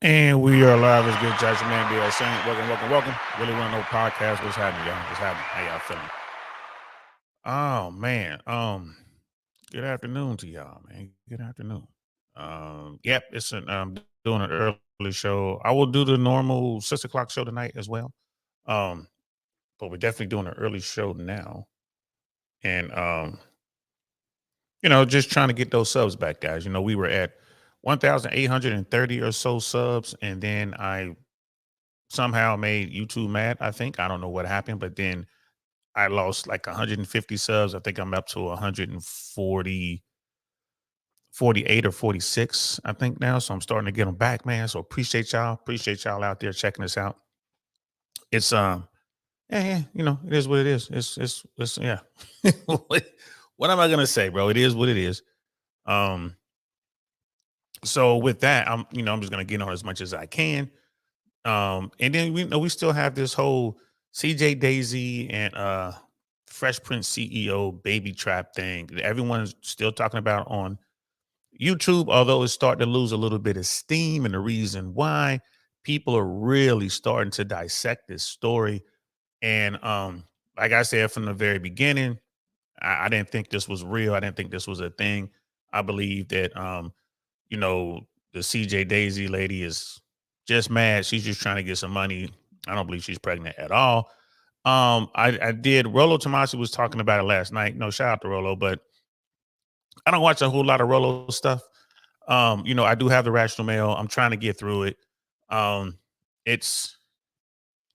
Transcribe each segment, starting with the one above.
And we are live as good judge man be saying welcome. Really want to know podcast. What's happening, y'all? What's happening? How y'all feeling? Oh man. Good afternoon to y'all, man. Good afternoon. Yep, it's doing an early show. I will do the normal 6 o'clock show tonight as well. Um, but we're definitely doing an early show now. And just trying to get those subs back, guys. We were at 1,830 or so subs, and then I somehow made YouTube mad. I think I don't know what happened, but then I lost like 150 subs. I think I'm up to 140, 48 or 46, I think now. So I'm starting to get them back, man. So appreciate y'all. Appreciate y'all out there checking us out. It's yeah, it is what it is. It's yeah. What am I gonna say, bro? It is what it is. Um, so with that, I'm just gonna get on as much as I can. And then we still have this whole CJ Daisy and Fresh Prince CEO baby trap thing that everyone's still talking about on YouTube, although it's starting to lose a little bit of steam. And the reason why people are really starting to dissect this story. And like I said from the very beginning, I didn't think this was real. I didn't think this was a thing. I believe that you know, the CJ Daisy lady is just mad. She's just trying to get some money. I don't believe she's pregnant at all. I did. Rolo Tomasi was talking about it last night. No, shout out to Rolo, but I don't watch a whole lot of Rolo stuff. I do have the Rational Mail. I'm trying to get through it. Um, it's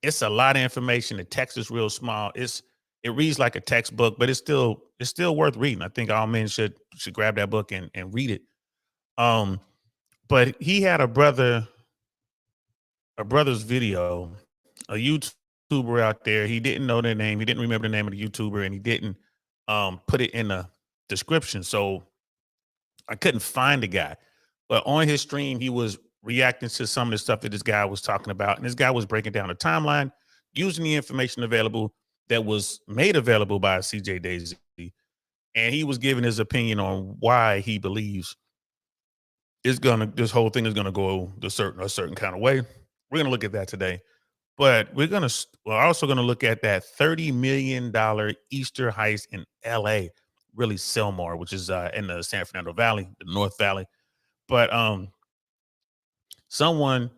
it's a lot of information. The text is real small. It reads like a textbook, but it's still worth reading. I think all men should grab that book and read it. Um, but he had a brother's video, a YouTuber out there. He didn't know their name. He didn't remember the name of the YouTuber, and he didn't put it in the description. So I couldn't find the guy. But on his stream, he was reacting to some of the stuff that this guy was talking about. And this guy was breaking down the timeline using the information available that was made available by CJ Daisy. And he was giving his opinion on why he believes this whole thing is gonna go a certain kind of way. We're gonna look at that today. But we're also gonna look at that $30 million Easter heist in LA, really Selmar, which is in the San Fernando Valley, the North Valley. But someone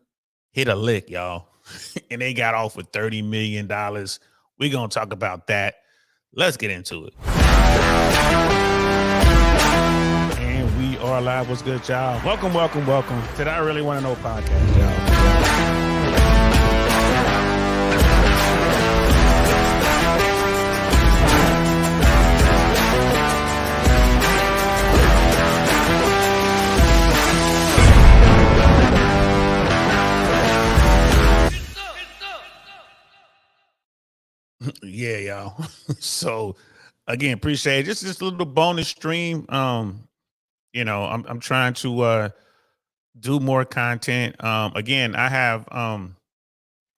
hit a lick, y'all, and they got off with $30 million. We're gonna talk about that. Let's get into it. And we are live. What's good, y'all? Welcome to the I Really Want to Know podcast, y'all. Yeah, y'all. So again, appreciate it. Just a little bonus stream. I'm trying to do more content. Again, I have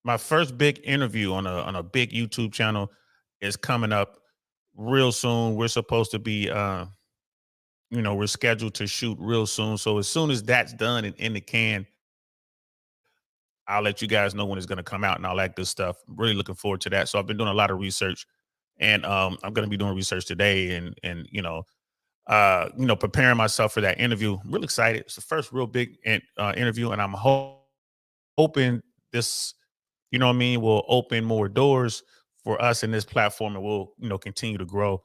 my first big interview on a big YouTube channel is coming up real soon. We're supposed to be we're scheduled to shoot real soon. So as soon as that's done and in the can, I'll let you guys know when it's going to come out and all that good stuff. I'm really looking forward to that. So I've been doing a lot of research, and I'm going to be doing research today, and preparing myself for that interview. I'm really excited. It's the first real big interview, and I'm hoping this, what I mean, will open more doors for us in this platform, and we'll continue to grow.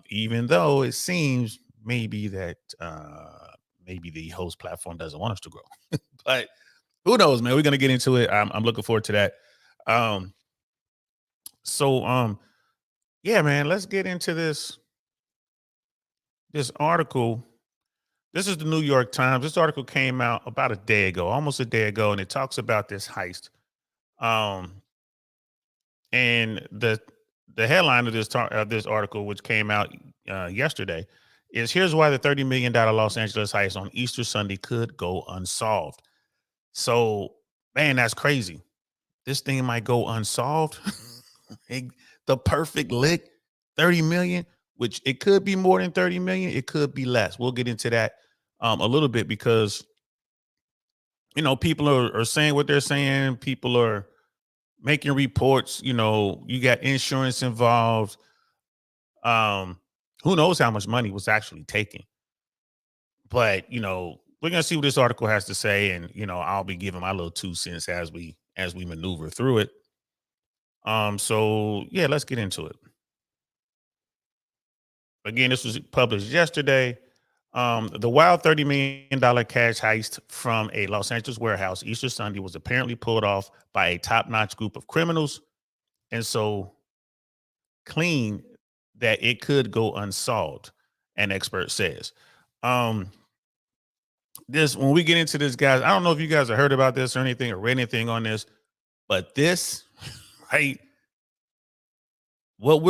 Even though it seems maybe that maybe the host platform doesn't want us to grow, but who knows, man? We're gonna get into it. I'm looking forward to that. Um, so yeah, man, let's get into this article. This is the New York Times. This article came out about a day ago, almost a day ago, and it talks about this heist. Um, and the headline of this article, which came out yesterday, is here's why the $30 million Los Angeles heist on Easter Sunday could go unsolved. So, man, that's crazy. This thing might go unsolved. The perfect lick, 30 million, which it could be more than 30 million. It could be less. We'll get into that a little bit because People are saying what they're saying. People are making reports. You got insurance involved. Um, who knows how much money was actually taken? But we're gonna see what this article has to say, and I'll be giving my little 2 cents as we maneuver through it. So yeah, let's get into it. Again, this was published yesterday. The wild $30 million cash heist from a Los Angeles warehouse Easter Sunday was apparently pulled off by a top-notch group of criminals, and so clean that it could go unsolved, an expert says. Um, this when we get into this, guys, I don't know if you guys have heard about this or anything or read anything on this, but this, right, the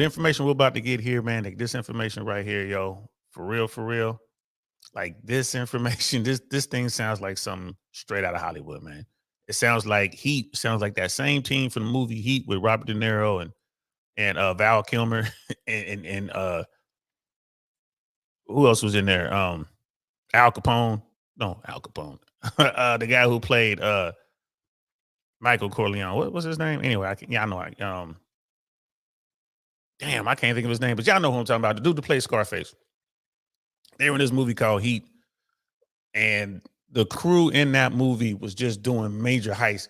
information we're about to get here, man, like this information right here, yo, for real. Like this information, this thing sounds like something straight out of Hollywood, man. It sounds like Heat, sounds like that same team from the movie Heat with Robert De Niro and Val Kilmer and who else was in there? Al Capone. No, Al Capone. The guy who played Michael Corleone. What was his name? Anyway, I know. Damn, I can't think of his name, but y'all know who I'm talking about. The dude that played Scarface. They were in this movie called Heat, and the crew in that movie was just doing major heists.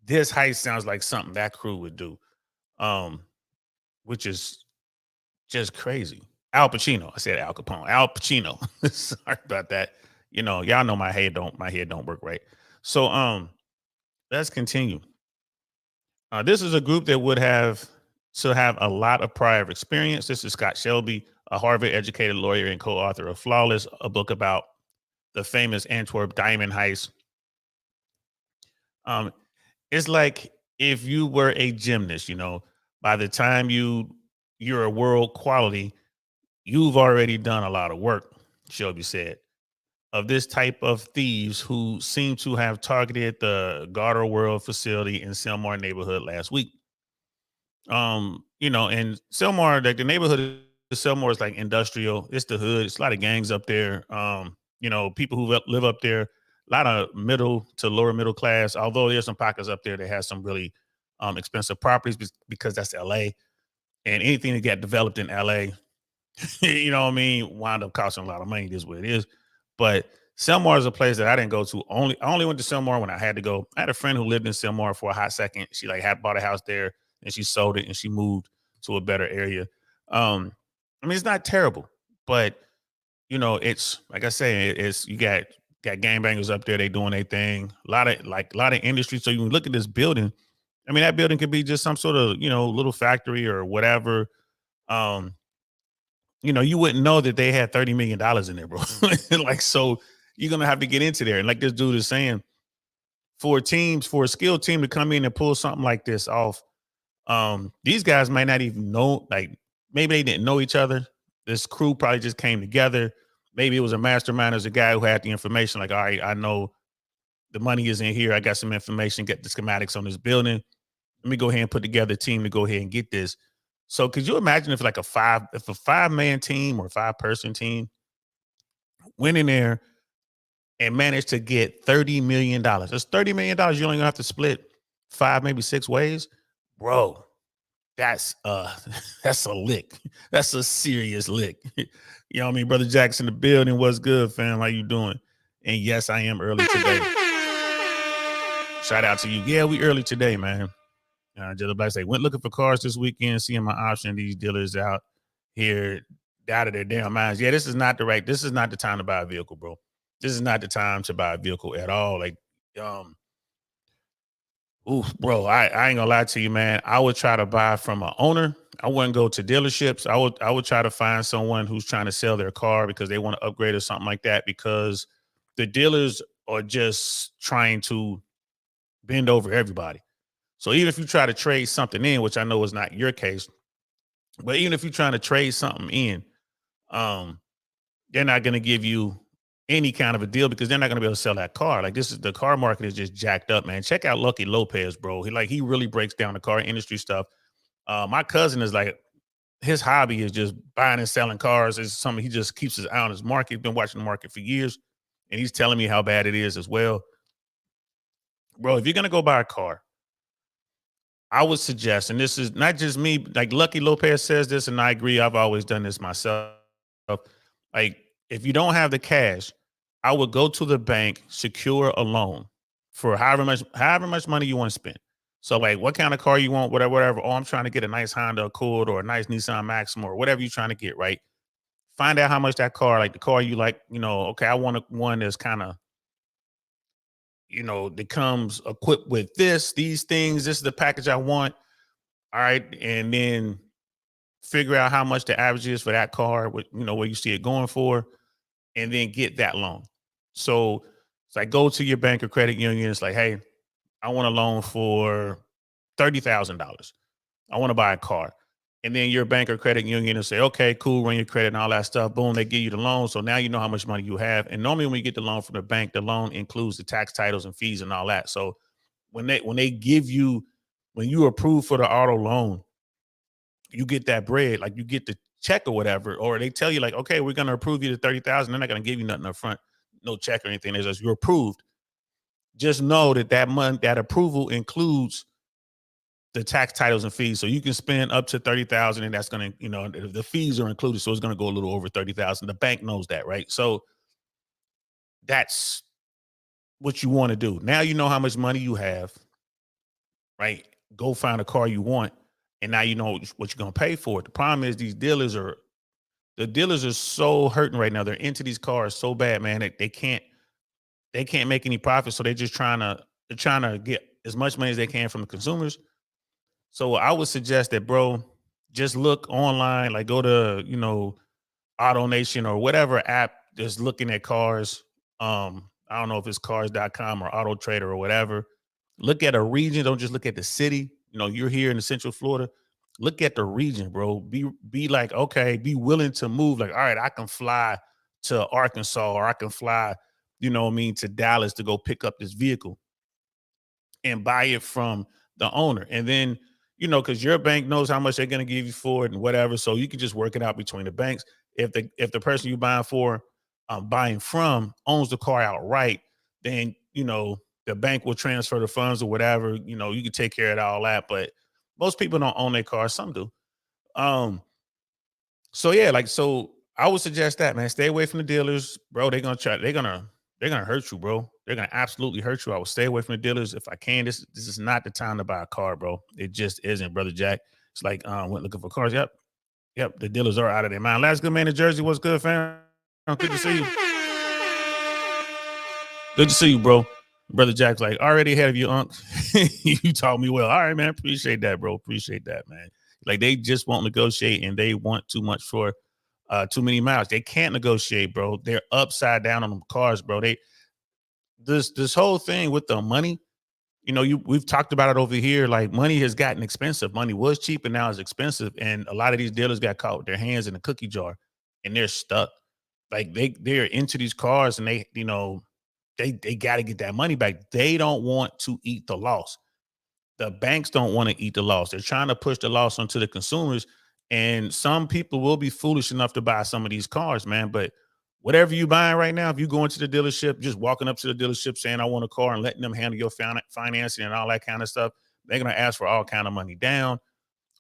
This heist sounds like something that crew would do, um, which is just crazy. Al Pacino. I said Al Capone. Al Pacino. Sorry about that. Y'all know my head don't work right. So let's continue. This is a group that would have to have a lot of prior experience. This is Scott Shelby, a Harvard educated lawyer and co-author of Flawless, a book about the famous Antwerp diamond heist. Um, it's like if you were a gymnast, by the time you're a world quality, you've already done a lot of work, Shelby said, of this type of thieves who seem to have targeted the Gter World facility in Selmar neighborhood last week. And Selmar, like the neighborhood of Selmar is like industrial. It's the hood. It's a lot of gangs up there. People who live up there, a lot of middle to lower middle class, although there's some pockets up there that has some really expensive properties because that's LA. And anything that got developed in LA, you know what I mean, wound up costing a lot of money. This is what it is. But Selmar is a place that I didn't go to. I only went to Selmar when I had to go. I had a friend who lived in Selmar for a hot second. She like had bought a house there and she sold it and she moved to a better area. Um, I mean, it's not terrible, but it's like I say, it's you got gangbangers up there. They doing their thing. A lot of industry. So you can look at this building. I mean, that building could be just some sort of little factory or whatever. Um, you wouldn't know that they had $30 million in there, bro. Like, so you're gonna have to get into there. And like this dude is saying, for a skilled team to come in and pull something like this off, these guys might not even know, like maybe they didn't know each other. This crew probably just came together. Maybe it was a mastermind, there's a guy who had the information, like, all right, I know the money is in here. I got some information, get the schematics on this building. Let me go ahead and put together a team to go ahead and get this. So could you imagine if if a 5-man team or 5-person team went in there and managed to get $30 million? That's $30 million. You only gonna have to split 5, maybe 6 ways, bro. That's that's a lick. That's a serious lick. You know what I mean? Brother Jackson, the building. What's good, fam? How you doing? And yes, I am early today. Shout out to you. Yeah, we early today, man. Jelly Black say, went looking for cars this weekend, seeing my option. These dealers out here out of their damn minds. Yeah, this is not the time to buy a vehicle, bro. This is not the time to buy a vehicle at all. Like, bro, I ain't gonna lie to you, man. I would try to buy from an owner. I wouldn't go to dealerships. I would try to find someone who's trying to sell their car because they want to upgrade or something like that, because the dealers are just trying to bend over everybody. So even if you try to trade something in, which I know is not your case, but even if you're trying to trade something in, um, they're not going to give you any kind of a deal because they're not going to be able to sell that car. Like, the car market is just jacked up, man. Check out Lucky Lopez, bro. He really breaks down the car industry stuff. My cousin is like, his hobby is just buying and selling cars. It's something he just keeps his eye on his market. He's been watching the market for years, and he's telling me how bad it is as well. Bro, if you're gonna go buy a car, I would suggest, and this is not just me, like Lucky Lopez says this, and I agree. I've always done this myself. Like, if you don't have the cash, I would go to the bank, secure a loan for however much money you want to spend. So, like, what kind of car you want, whatever, whatever. Oh, I'm trying to get a nice Honda Accord or a nice Nissan Maxima or whatever you're trying to get, right? Find out how much that car, like the car you like, okay, I want one that's kind of, that comes equipped with these things. This is the package I want. All right. And then figure out how much the average is for that car, where you see it going for, and then get that loan. So it's like, go to your bank or credit union. It's like, hey, I want a loan for $30,000. I want to buy a car. And then your bank or credit union will say, okay, cool, run your credit and all that stuff. Boom, they give you the loan. So now you know how much money you have. And normally when you get the loan from the bank, the loan includes the tax titles and fees and all that. So when you approve for the auto loan, you get that bread, like you get the check or whatever, or they tell you like, okay, we're going to approve you to 30,000. They're not going to give you nothing up front, no check or anything. It's just you're approved. Just know that month, that approval includes the tax titles and fees. So you can spend up to 30,000 and that's going to, the fees are included. So it's going to go a little over 30,000. The bank knows that, right? So that's what you want to do. Now you know how much money you have, right? Go find a car you want. And now you know what you're going to pay for it. The problem is the dealers are so hurting right now. They're into these cars so bad, man, that they can't make any profit. So they're trying to get as much money as they can from the consumers. So I would suggest that, bro, just look online, like go to, Auto Nation or whatever app that's looking at cars. I don't know if it's cars.com or Auto Trader or whatever. Look at a region. Don't just look at the city. You're here in the Central Florida. Look at the region, bro. Be like, okay, be willing to move. Like, all right, I can fly to Arkansas or I can fly, to Dallas to go pick up this vehicle and buy it from the owner. And then, because your bank knows how much they're going to give you for it and whatever. So you can just work it out between the banks. If the person you buying from owns the car outright, then, the bank will transfer the funds or whatever, you can take care of all that. But most people don't own their cars. Some do. So yeah, so I would suggest that, man, stay away from the dealers, bro. They're going to hurt you, bro. They're going to absolutely hurt you. I would stay away from the dealers if I can. This is not the time to buy a car, bro. It just isn't, brother Jack. It's like, went looking for cars. Yep. The dealers are out of their mind. Last good man in Jersey. What's good, fam? Good to see you. Good to see you, bro. Brother Jack's like, already ahead of you, Unc. You taught me well. All right, man. Appreciate that, bro. Appreciate that, man. Like, they just won't negotiate and they want too much for too many miles. They can't negotiate, bro. They're upside down on them cars, bro. This whole thing with the money, we've talked about it over here. Like, money has gotten expensive. Money was cheap and now it's expensive. And a lot of these dealers got caught with their hands in a cookie jar and they're stuck. Like, they're into these cars and they got to get that money back. They don't want to eat the loss. The banks don't want to eat the loss. They're trying to push the loss onto the consumers. And some people will be foolish enough to buy some of these cars, man. But whatever you buying right now, if you go into the dealership, just walking up to the dealership saying, I want a car, and letting them handle your financing and all that kind of stuff, they're going to ask for all kind of money down.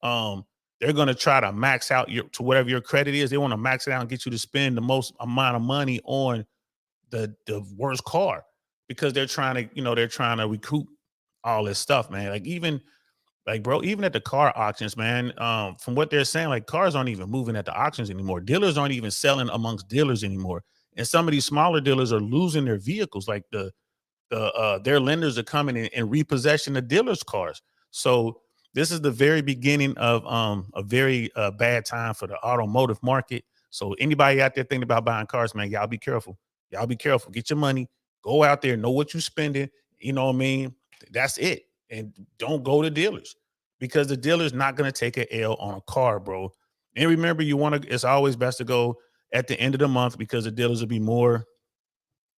They're going to try to max out to whatever your credit is. They want to max it out and get you to spend the most amount of money on the worst car because they're trying to recoup all this stuff, man. Even at the car auctions, man, from what they're saying, like, cars aren't even moving at the auctions anymore. Dealers aren't even selling amongst dealers anymore. And some of these smaller dealers are losing their vehicles. Like, their lenders are coming in and repossessing the dealers' cars. So this is the very beginning of a very bad time for the automotive market. So anybody out there thinking about buying cars, man, y'all be careful. Y'all be careful. Get your money. Go out there. Know what you're spending. You know what I mean? That's it. And don't go to dealers because the dealer's not going to take an L on a car, bro. And remember, it's always best to go at the end of the month because the dealers will be more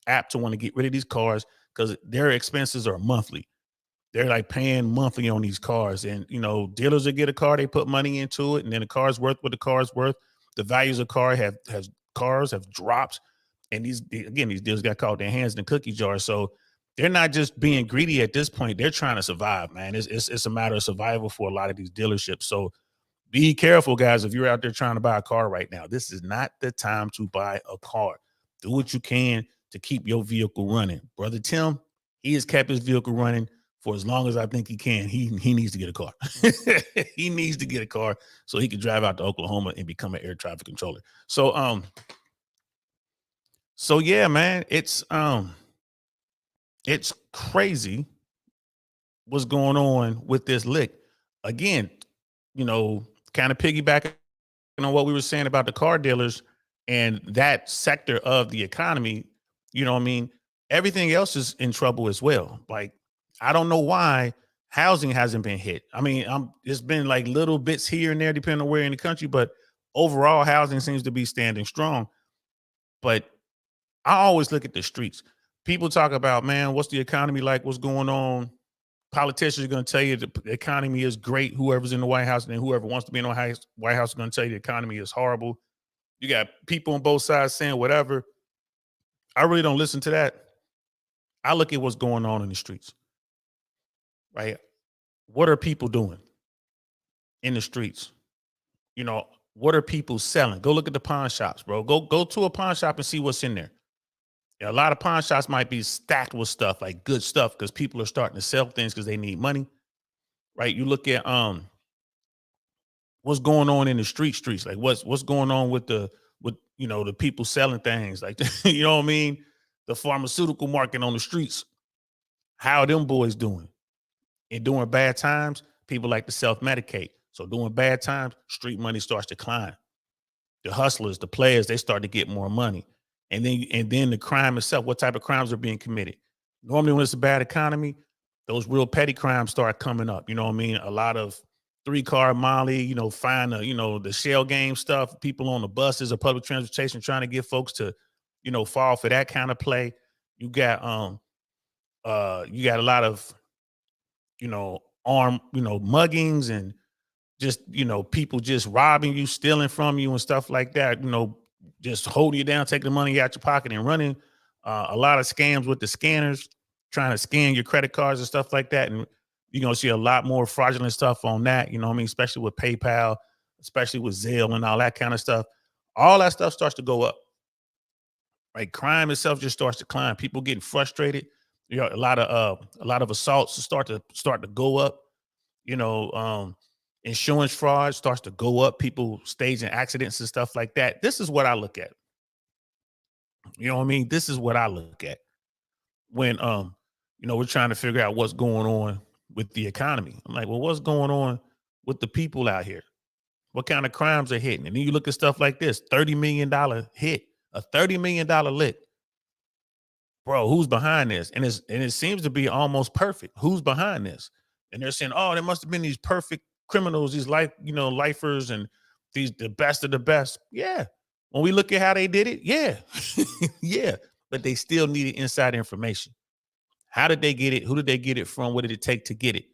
apt to want to get rid of these cars because their expenses are monthly. They're like paying monthly on these cars. And, dealers will get a car, they put money into it, and then the car's worth what the car's worth. The values of cars have dropped. And these deals got caught their hands in the cookie jar. So they're not just being greedy at this point. They're trying to survive, man. It's a matter of survival for a lot of these dealerships. So be careful, guys. If you're out there trying to buy a car right now, this is not the time to buy a car. Do what you can to keep your vehicle running. Brother Tim, he has kept his vehicle running for as long as I think he can. He needs to get a car. He needs to get a car so he can drive out to Oklahoma and become an air traffic controller. So yeah, man, it's crazy what's going on with this lick. Again, kind of piggybacking on what we were saying about the car dealers and that sector of the economy, what I mean? Everything else is in trouble as well. Like, I don't know why housing hasn't been hit. I mean, it's been like little bits here and there, depending on where in the country, but overall housing seems to be standing strong. But I always look at the streets. People talk about, man, what's the economy like? What's going on? Politicians are going to tell you the economy is great. Whoever's in the White House and whoever wants to be in the White House is going to tell you the economy is horrible. You got people on both sides saying whatever. I really don't listen to that. I look at what's going on in the streets, right? What are people doing in the streets? What are people selling? Go look at the pawn shops, bro. Go to a pawn shop and see what's in there. A lot of pawn shops might be stacked with stuff, like good stuff, because people are starting to sell things because they need money, right? You look at what's going on in the streets, like what's going on with the people selling things, like you know what I mean? The pharmaceutical market on the streets. How are them boys doing? And during bad times, people like to self-medicate. So during bad times, street money starts to climb. The hustlers, the players, they start to get more money. And then the crime itself, what type of crimes are being committed? Normally when it's a bad economy, those real petty crimes start coming up. You know what I mean? A lot of 3-car Molly, the shell game stuff, people on the buses or public transportation trying to get folks to, fall for that kind of play. You got a lot of, armed, muggings and just, people just robbing you, stealing from you and stuff like that, just holding you down, taking the money out your pocket and running. A lot of scams with the scanners, trying to scan your credit cards and stuff like that. And you're going to see a lot more fraudulent stuff on that, especially with PayPal, especially with Zelle and all that kind of stuff. All that stuff starts to go up. Right? Crime itself just starts to climb. People getting frustrated. A lot of assaults start to go up. Insurance fraud starts to go up. People staging accidents and stuff like that. This is what I look at. You know what I mean? This is what I look at when we're trying to figure out what's going on with the economy. I'm like, well, what's going on with the people out here? What kind of crimes are hitting? And then you look at stuff like this: $30 million hit, a $30 million lick. Bro, who's behind this? And it seems to be almost perfect. Who's behind this? And they're saying, oh, there must have been these perfect criminals, these lifers, and the best of the best. Yeah. When we look at how they did it, yeah. Yeah. But they still needed inside information. How did they get it? Who did they get it from? What did it take to get it?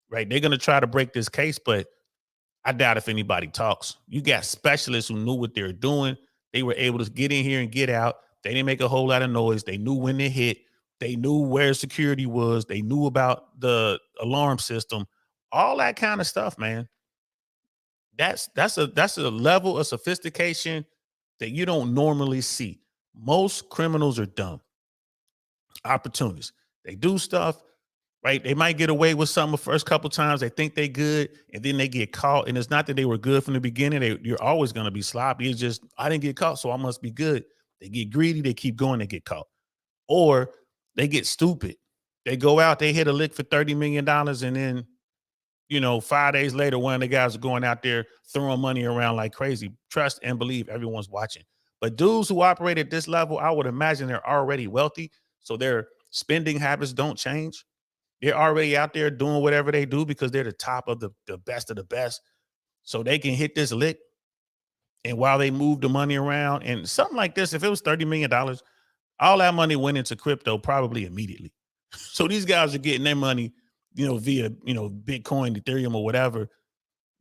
Right. They're going to try to break this case, but I doubt if anybody talks. You got specialists who knew what they were doing. They were able to get in here and get out. They didn't make a whole lot of noise. They knew when they hit. They knew where security was. They knew about the alarm system, all that kind of stuff, man. That's a level of sophistication that you don't normally see. Most criminals are dumb. Opportunists. They do stuff, right? They might get away with something the first couple times. They think they good, and then they get caught. And it's not that they were good from the beginning. You're always going to be sloppy. It's just, I didn't get caught, so I must be good. They get greedy. They keep going. They get caught. Or they get stupid. They go out, they hit a lick for $30 million, and then, 5 days later, one of the guys are going out there throwing money around like crazy. Trust and believe everyone's watching. But dudes who operate at this level, I would imagine they're already wealthy, so their spending habits don't change. They're already out there doing whatever they do because they're the top of the best of the best. So they can hit this lick. And while they move the money around, and something like this, if it was $30 million, all that money went into crypto probably immediately. So these guys are getting their money, via, Bitcoin, Ethereum, or whatever.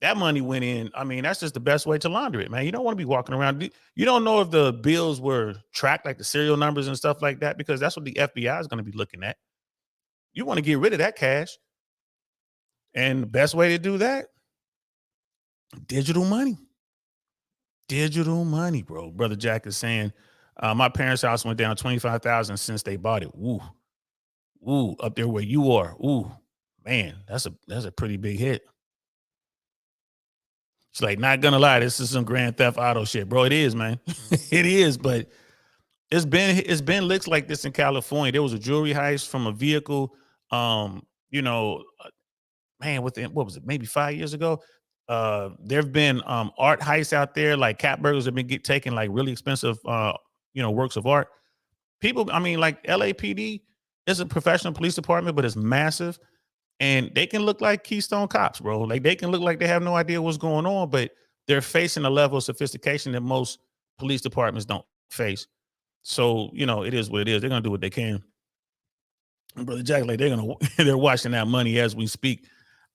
That money went in. I mean, that's just the best way to launder it, man. You don't want to be walking around. You don't know if the bills were tracked, like the serial numbers and stuff like that, because that's what the FBI is going to be looking at. You want to get rid of that cash. And the best way to do that, digital money. Digital money, bro. Brother Jack is saying, my parents' house went down 25,000 since they bought it. Ooh, ooh, up there where you are. Ooh, man, that's a pretty big hit. It's like, not gonna lie, this is some Grand Theft Auto shit, bro. It is, man. It is, but it's been licks like this in California. There was a jewelry heist from a vehicle. You know, man, what was it? Maybe 5 years ago. There have been art heists out there, like cat burglars have been taking like really expensive, works of art. People, I mean, like LAPD is a professional police department, but it's massive, and they can look like Keystone Cops, bro. Like they can look like they have no idea what's going on, but they're facing a level of sophistication that most police departments don't face. So it is what it is. They're gonna do what they can. And Brother Jack, like they're watching that money as we speak.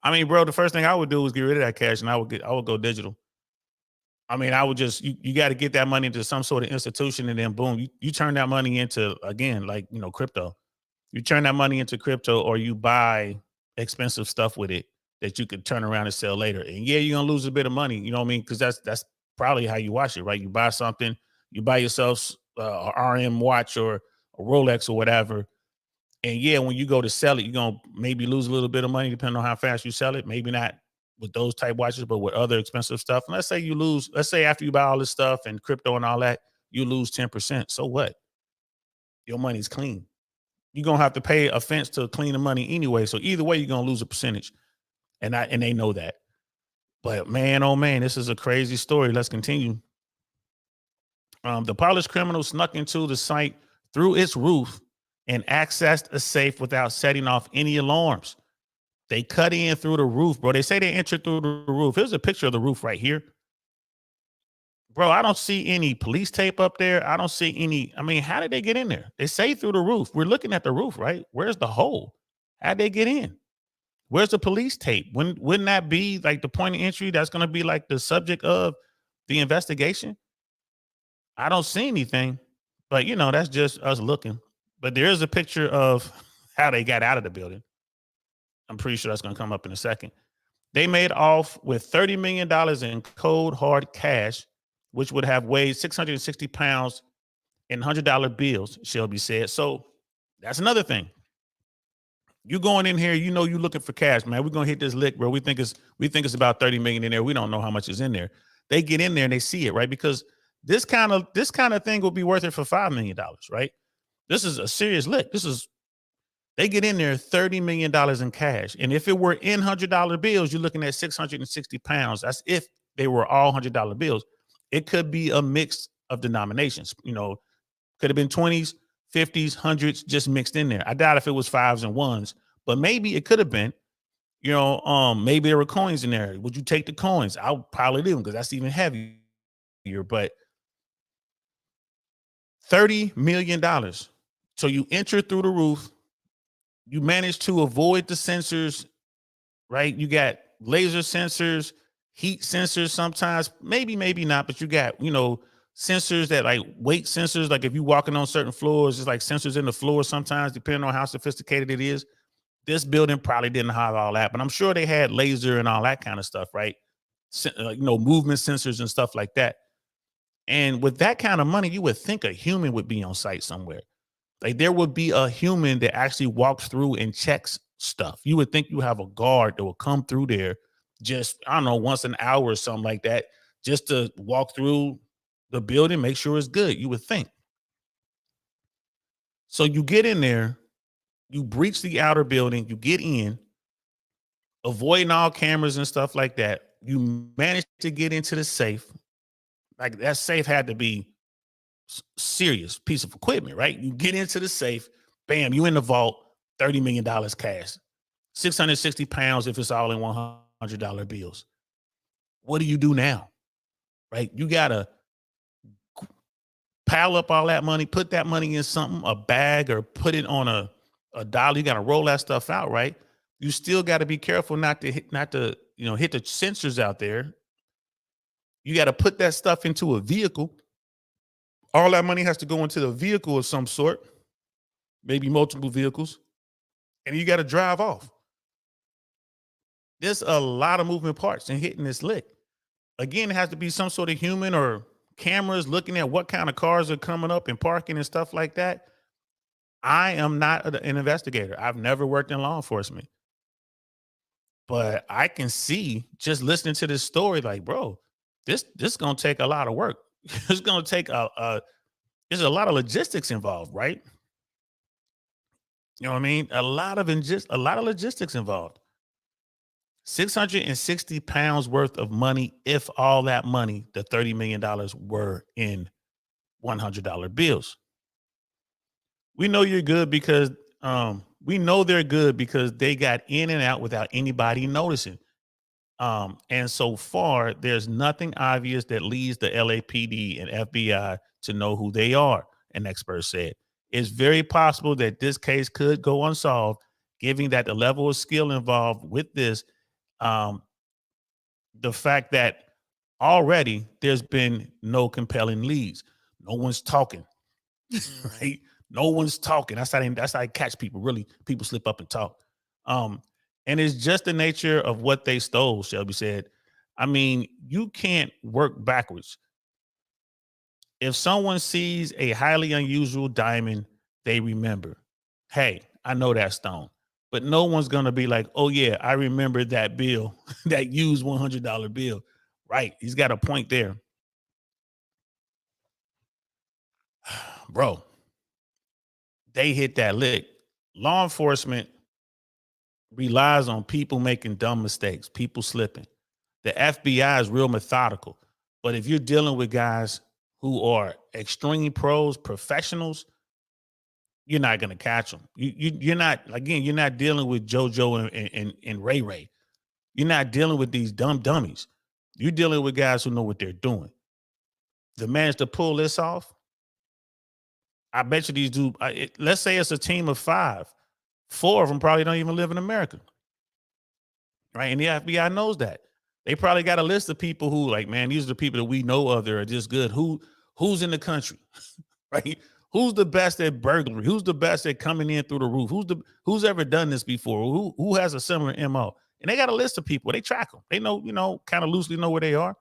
I mean, bro, the first thing I would do is get rid of that cash, and I would go digital. I mean, I would just you got to get that money into some sort of institution, and then boom, you turn that money into, again, like crypto. You turn that money into crypto, or you buy expensive stuff with it that you could turn around and sell later. And yeah, you're gonna lose a bit of money. You know what I mean? Because that's probably how you watch it, right? You buy something, you buy yourself a RM watch or a Rolex or whatever. And yeah, when you go to sell it, you're gonna maybe lose a little bit of money depending on how fast you sell it. Maybe not with those type watches, but with other expensive stuff. And let's say after you buy all this stuff and crypto and all that, you lose 10%. So what? Your money's clean. You're gonna have to pay a fence to clean the money anyway. So either way, you're gonna lose a percentage. And they know that. But man, oh man, this is a crazy story. Let's continue. The polished criminal snuck into the site through its roof and accessed a safe without setting off any alarms. They cut in through the roof, bro. They say they entered through the roof. Here's a picture of the roof right here. Bro, I don't see any police tape up there. I don't see any. I mean, how did they get in there? They say through the roof. We're looking at the roof, right? Where's the hole? How'd they get in? Where's the police tape? Wouldn't that be like the point of entry? That's going to be like the subject of the investigation. I don't see anything, but that's just us looking. But there is a picture of how they got out of the building. I'm pretty sure that's going to come up in a second. They made off with $30 million in cold hard cash, which would have weighed 660 pounds in $100 bills, Shelby said. So that's another thing. You going in here, you looking for cash, man. We're gonna hit this lick, bro. We think it's about 30 million in there. We don't know how much is in there. They get in there and they see it, right? Because this kind of thing will be worth it for $5 million, right? This is a serious lick. They get in there $30 million in cash. And if it were in $100 bills, you're looking at 660 pounds. That's if they were all $100 bills. It could be a mix of denominations. Could have been 20s, 50s, hundreds just mixed in there. I doubt if it was fives and ones, but maybe it could have been. Maybe there were coins in there. Would you take the coins? I'll probably leave them because that's even heavier. But $30 million. So you enter through the roof. You manage to avoid the sensors, right? You got laser sensors, heat sensors sometimes, maybe not, but you got, sensors that like weight sensors. Like if you're walking on certain floors, it's like sensors in the floor sometimes, depending on how sophisticated it is. This building probably didn't have all that, but I'm sure they had laser and all that kind of stuff, right? Movement sensors and stuff like that. And with that kind of money, you would think a human would be on site somewhere. Like there would be a human that actually walks through and checks stuff. You would think you have a guard that will come through there just, I don't know, once an hour or something like that, just to walk through the building, make sure it's good. You would think. So you get in there, you breach the outer building, you get in, avoiding all cameras and stuff like that. You manage to get into the safe. Like that safe had to be serious piece of equipment, right? You get into the safe, bam, you in the vault, $30 million cash, 660 pounds if it's all in $100 bills. What do you do now? Right? You got to pile up all that money, put that money in something, a bag, or put it on a dollar. You got to roll that stuff out, right? You still got to be careful not to hit the sensors out there. You got to put that stuff into a vehicle. All that money has to go into the vehicle of some sort, maybe multiple vehicles, and you got to drive off. There's a lot of moving parts in hitting this lick. Again, it has to be some sort of human or cameras looking at what kind of cars are coming up and parking and stuff like that. I am not an investigator. I've never worked in law enforcement, but I can see just listening to this story, like, bro, this is gonna take a lot of work. It's gonna take there's a lot of logistics involved, right? You know what I mean? A lot of logistics involved. 660 pounds worth of money, if all that money, the $30 million were in $100 bills. We know you're good because we know they're good because they got in and out without anybody noticing. And so far, there's nothing obvious that leads the LAPD and FBI to know who they are, an expert said. It's very possible that this case could go unsolved, given that the level of skill involved with this, um, the fact that already there's been no compelling leads. No one's talking, right? No one's talking. That's how I catch people. Really, people slip up and talk. Um, and it's just the nature of what they stole, Shelby said. I mean, you can't work backwards. If someone sees a highly unusual diamond, they remember, hey, I know that stone. But no one's gonna be like, oh yeah, I remember that bill, that used $100 bill. Right. He's got a point there. Bro, they hit that lick. Law enforcement relies on people making dumb mistakes, people slipping. The FBI is real methodical. But if you're dealing with guys who are extreme pros, professionals, you're not going to catch them. You're not, again, you're not dealing with JoJo and Ray Ray. You're not dealing with these dumb dummies. You're dealing with guys who know what they're doing. To manage to pull this off, I bet you these dudes, let's say it's a team of 5. 4 of them probably don't even live in America. Right. And the FBI knows that. They probably got a list of people who, like, man, these are the people that we know of that are just good. Who's in the country? Right? Who's the best at burglary? Who's the best at coming in through the roof? Who's ever done this before? Who has a similar MO? And they got a list of people. They track them. They know, kind of loosely know where they are.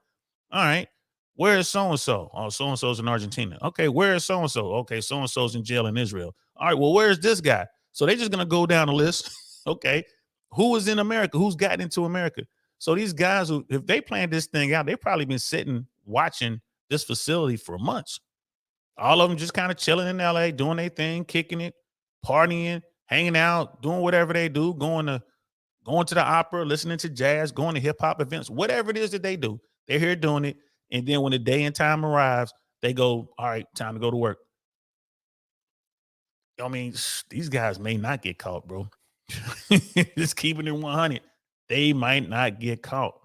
All right. Where is so-and-so? Oh, so-and-so's in Argentina. Okay, where is so-and-so? Okay, so-and-so's in jail in Israel. All right, well, where's this guy? So they're just going to go down the list. Okay, who is in America? Who's gotten into America? So these guys who, if they planned this thing out, they've probably been sitting watching this facility for months. All of them just kind of chilling in LA, doing their thing, kicking it, partying, hanging out, doing whatever they do, going to the opera, listening to jazz, going to hip hop events, whatever it is that they do. They're here doing it. And then when the day and time arrives, they go, all right, time to go to work. I mean, these guys may not get caught, bro. Just keeping it 100. They might not get caught.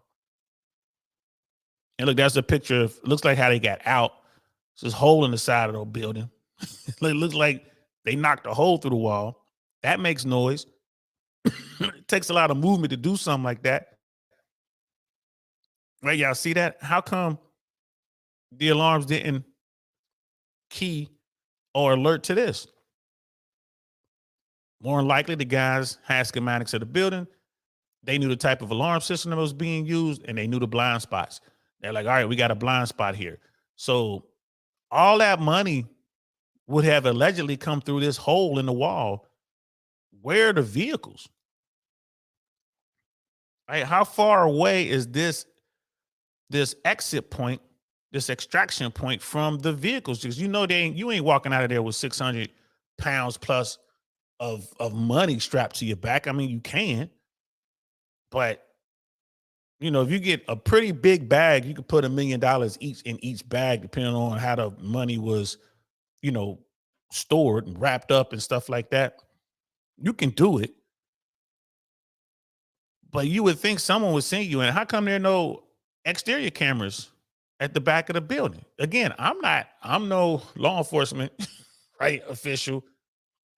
And look, that's a picture of, looks like how they got out. It's this hole in the side of the building. It looks like they knocked a hole through the wall. That makes noise. It takes a lot of movement to do something like that. Right, y'all see that? How come the alarms didn't key or alert to this? More than likely, the guys had schematics of the building. They knew the type of alarm system that was being used, and they knew the blind spots. They're like, all right, we got a blind spot here. So all that money would have allegedly come through this hole in the wall. Where are the vehicles? Right? How far away is this exit point, this extraction point from the vehicles? Because you ain't walking out of there with 600 pounds plus of money strapped to your back. I mean, you can, but if you get a pretty big bag, you could put $1 million each in each bag, depending on how the money was, stored and wrapped up and stuff like that. You can do it, but you would think someone would see you. And how come there are no exterior cameras at the back of the building? Again, I'm no law enforcement right official,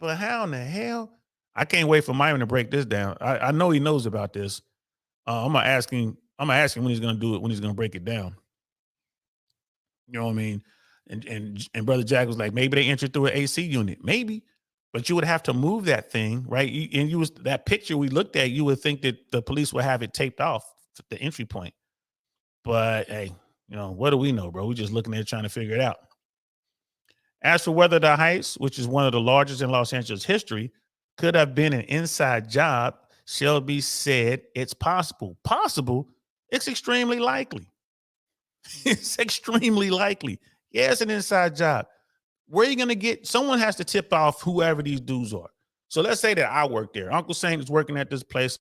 but how in the hell? I can't wait for Myron to break this down. I know he knows about this. I'm gonna ask him when he's gonna do it, when he's gonna break it down. You know what I mean? And Brother Jack was like, maybe they entered through an AC unit, maybe, but you would have to move that thing, right? And you was that picture we looked at, you would think that the police would have it taped off the entry point. But hey, what do we know, bro? We just looking at it trying to figure it out. As for whether the heist, which is one of the largest in Los Angeles history, could have been an inside job, Shelby said it's possible. Possible? It's extremely likely. It's extremely likely. Yeah, it's an inside job. Where are you going to get? Someone has to tip off whoever these dudes are. So let's say that I work there. Uncle Saint is working at this place,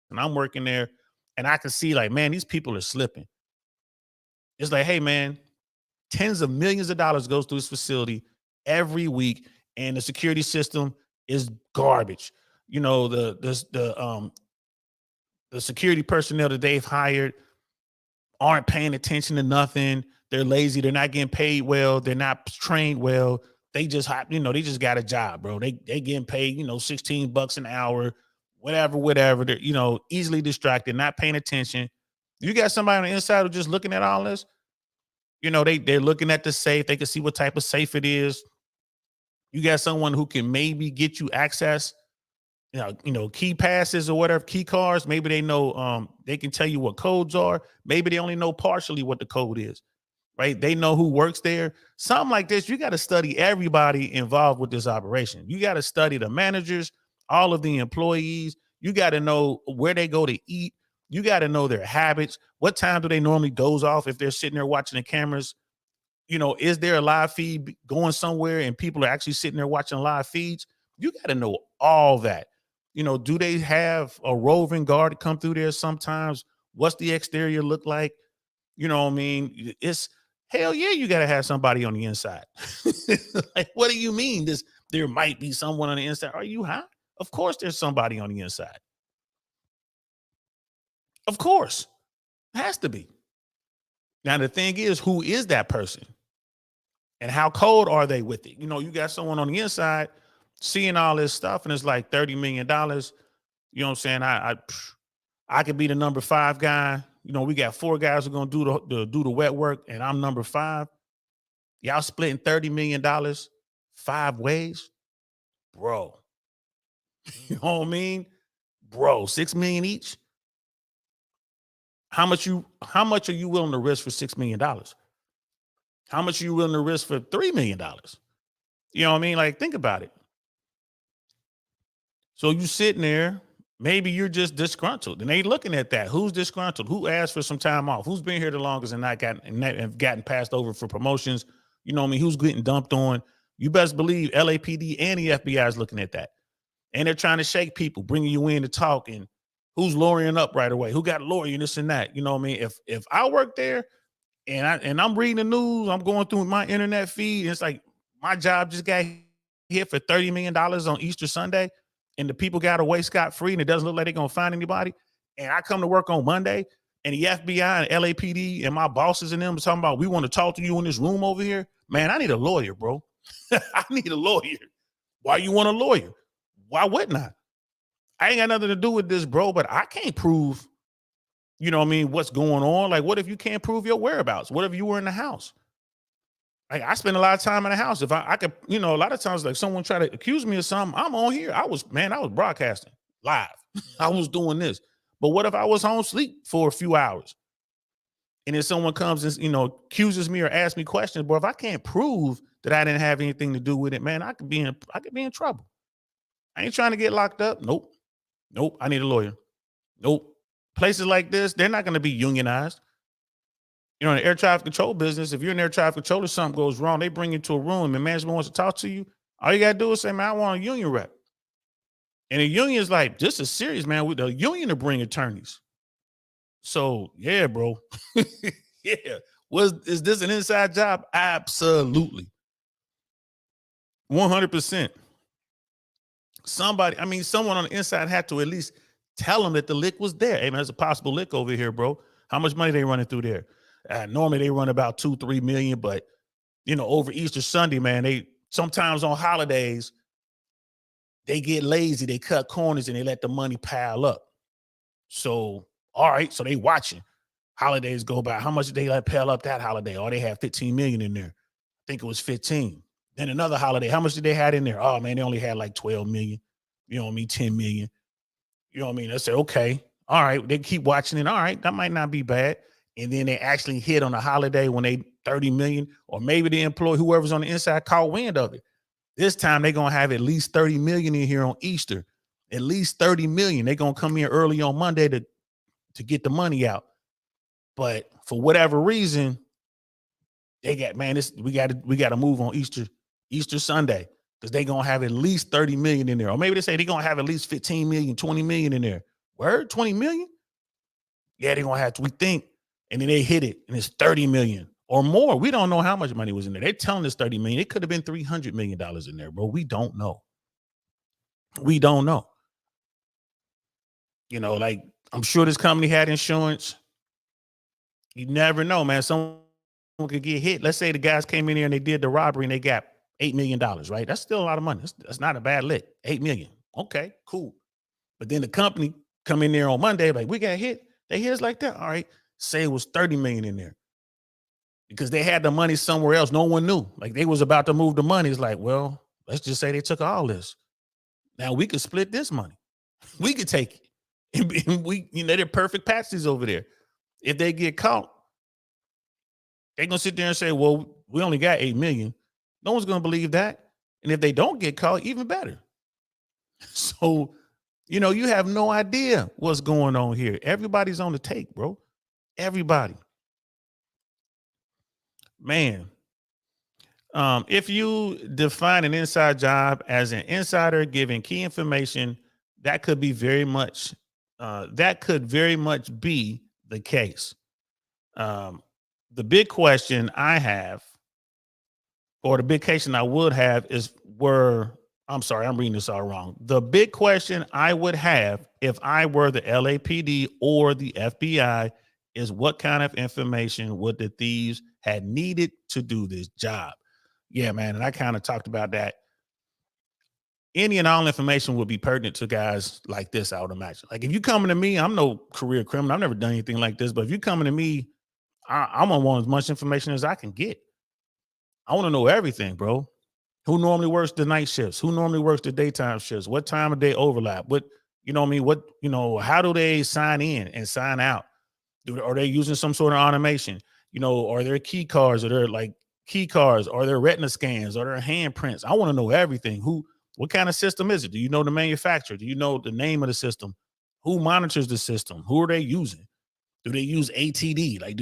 and I'm working there, and I can see, like, man, these people are slipping. It's like, hey, man, tens of millions of dollars goes through this facility every week, and the security system is garbage. The security personnel that they've hired aren't paying attention to nothing. They're lazy. They're not getting paid well. They're not trained well. They just got a job, bro. They getting paid, $16 an hour, whatever. They're, easily distracted, not paying attention. You got somebody on the inside who's just looking at all this. They're looking at the safe. They can see what type of safe it is. You got someone who can maybe get you access, key passes or whatever, key cards. Maybe they know, they can tell you what codes are. Maybe they only know partially what the code is, right? They know who works there. Something like this, you got to study everybody involved with this operation. You got to study the managers, all of the employees. You got to know where they go to eat. You got to know their habits. What time do they normally doze off if they're sitting there watching the cameras? Is there a live feed going somewhere and people are actually sitting there watching live feeds? You got to know all that. Do they have a roving guard come through there sometimes? What's the exterior look like? You know what I mean? It's hell yeah, you got to have somebody on the inside. Like, what do you mean? There might be someone on the inside. Are you high? Of course there's somebody on the inside. Of course. It has to be. Now, the thing is, who is that person? And how cold are they with it? You got someone on the inside seeing all this stuff, and it's like $30 million. You know what I'm saying? I could be the number 5 guy. We got 4 guys who are gonna do the wet work, and I'm number 5. Y'all splitting $30 million 5 ways, bro. You know what I mean, bro? $6 million each. How much are you willing to risk for $6 million? How much are you willing to risk for $3 million? You know what I mean? Like, think about it. So you sitting there, maybe you're just disgruntled, and they looking at that. Who's disgruntled? Who asked for some time off? Who's been here the longest and have gotten passed over for promotions? You know what I mean? Who's getting dumped on? You best believe LAPD and the FBI is looking at that, and they're trying to shake people, bringing you in to talk, and who's lawyering up right away? Who got a lawyer and this and that? You know what I mean? If I work there and I'm reading the news, I'm going through my internet feed, and it's like my job just got hit for $30 million on Easter Sunday, and the people got away scot-free, and it doesn't look like they're going to find anybody, and I come to work on Monday, and the FBI and LAPD and my bosses and them are talking about, we want to talk to you in this room over here. Man, I need a lawyer, bro. I need a lawyer. Why you want a lawyer? Why wouldn't I? I ain't got nothing to do with this, bro, but I can't prove, what's going on. Like, what if you can't prove your whereabouts? What if you were in the house? Like, I spend a lot of time in the house. If I could, a lot of times, like, someone try to accuse me of something, I'm on here. I was broadcasting live. I was doing this. But what if I was home sleep for a few hours? And if someone comes and, accuses me or asks me questions, but if I can't prove that I didn't have anything to do with it, man, I could be in trouble. I ain't trying to get locked up. Nope. I need a lawyer. Nope. Places like this, they're not going to be unionized. In the air traffic control business, if you're in air traffic control and something goes wrong, they bring you to a room and management wants to talk to you. All you got to do is say, man, I want a union rep. And the union is like, this is serious, man. With the union to bring attorneys. So, yeah, bro. Yeah. Is this an inside job? Absolutely. 100%. Someone on the inside had to at least tell them that the lick was there. Hey, man, there's a possible lick over here, bro. How much money they running through there? Normally they run about 2-3 million, but over Easter Sunday, man, they sometimes on holidays, they get lazy, they cut corners and they let the money pile up. So All right, so they watching. Holidays go by. How much did they like pile up that holiday? Oh, they had 15 million in there. I think it was 15. Then another holiday. How much did they had in there? Oh man, they only had like 12 million. You know what I mean? 10 million. You know what I mean? I say, okay, all right. They keep watching it. All right, that might not be bad. And then they actually hit on a holiday when they 30 million, or maybe the employee, whoever's on the inside, caught wind of it. This time they're gonna have at least 30 million in here on Easter. At least 30 million. They're gonna come here early on Monday to get the money out. But for whatever reason, they got, man, this we gotta move on Easter Sunday, because they're gonna have at least 30 million in there. Or maybe they say they're gonna have at least 15 million, 20 million in there. Word, 20 million? Yeah, they're gonna have to, we think, and then they hit it and it's 30 million or more. We don't know how much money was in there. They're telling us 30 million. It could have been $300 million in there, bro. We don't know. We don't know. You know, like, I'm sure this company had insurance. You never know, man. Someone could get hit. Let's say the guys came in here and they did the robbery and they got $8 million, right? That's still a lot of money. That's not a bad lick. 8 million. Okay, cool. But then the company come in there on Monday, like, we got hit. They hit us like that. All right. Say it was 30 million in there because they had the money somewhere else. No one knew. Like, they was about to move the money. It's like, well, let's just say they took all this. Now we could split this money. We could take it. And we, they're perfect patsies over there. If they get caught, they're gonna sit there and say, well, we only got 8 million. No one's gonna believe that. And if they don't get caught, even better. So, you have no idea what's going on here. Everybody's on the take, bro. Everybody. Man. If you define an inside job as an insider giving key information, that could very much be the case. The big question I have, or the big question I would have, is I'm sorry, I'm reading this all wrong. The big question I would have if I were the LAPD or the FBI is, what kind of information would the thieves had needed to do this job? Yeah, man. And I kind of talked about that. Any and all information would be pertinent to guys like this, I would imagine. Like, if you coming to me, I'm no career criminal. I've never done anything like this. But if you coming to me, I'm gonna want as much information as I can get. I want to know everything, bro. Who normally works the night shifts? Who normally works the daytime shifts? What time of day overlap? What, I mean? What, how do they sign in and sign out? Are they using some sort of automation? Are there key cards? Are there like key cards? Are there retina scans? Are there handprints? I want to know everything. What kind of system is it? Do you know the manufacturer? Do you know the name of the system? Who monitors the system? Who are they using? Do they use ATD? Like,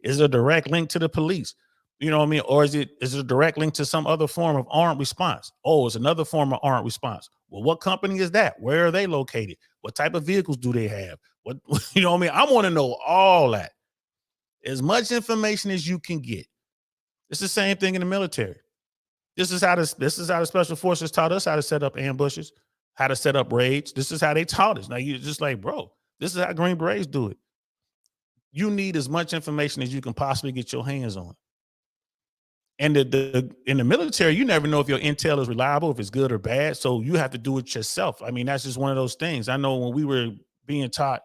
is it a direct link to the police? You know what I mean? Or is it a direct link to some other form of armed response? Oh, it's another form of armed response. Well, what company is that? Where are they located? What type of vehicles do they have? What, you know what I mean? I want to know all that. As much information as you can get. It's the same thing in the military. This is how the special forces taught us how to set up ambushes, how to set up raids. This is how they taught us. Now you're just like, bro, this is how Green Berets do it. You need as much information as you can possibly get your hands on. And in the military, you never know if your intel is reliable, if it's good or bad. So you have to do it yourself. I mean, that's just one of those things. I know when we were being taught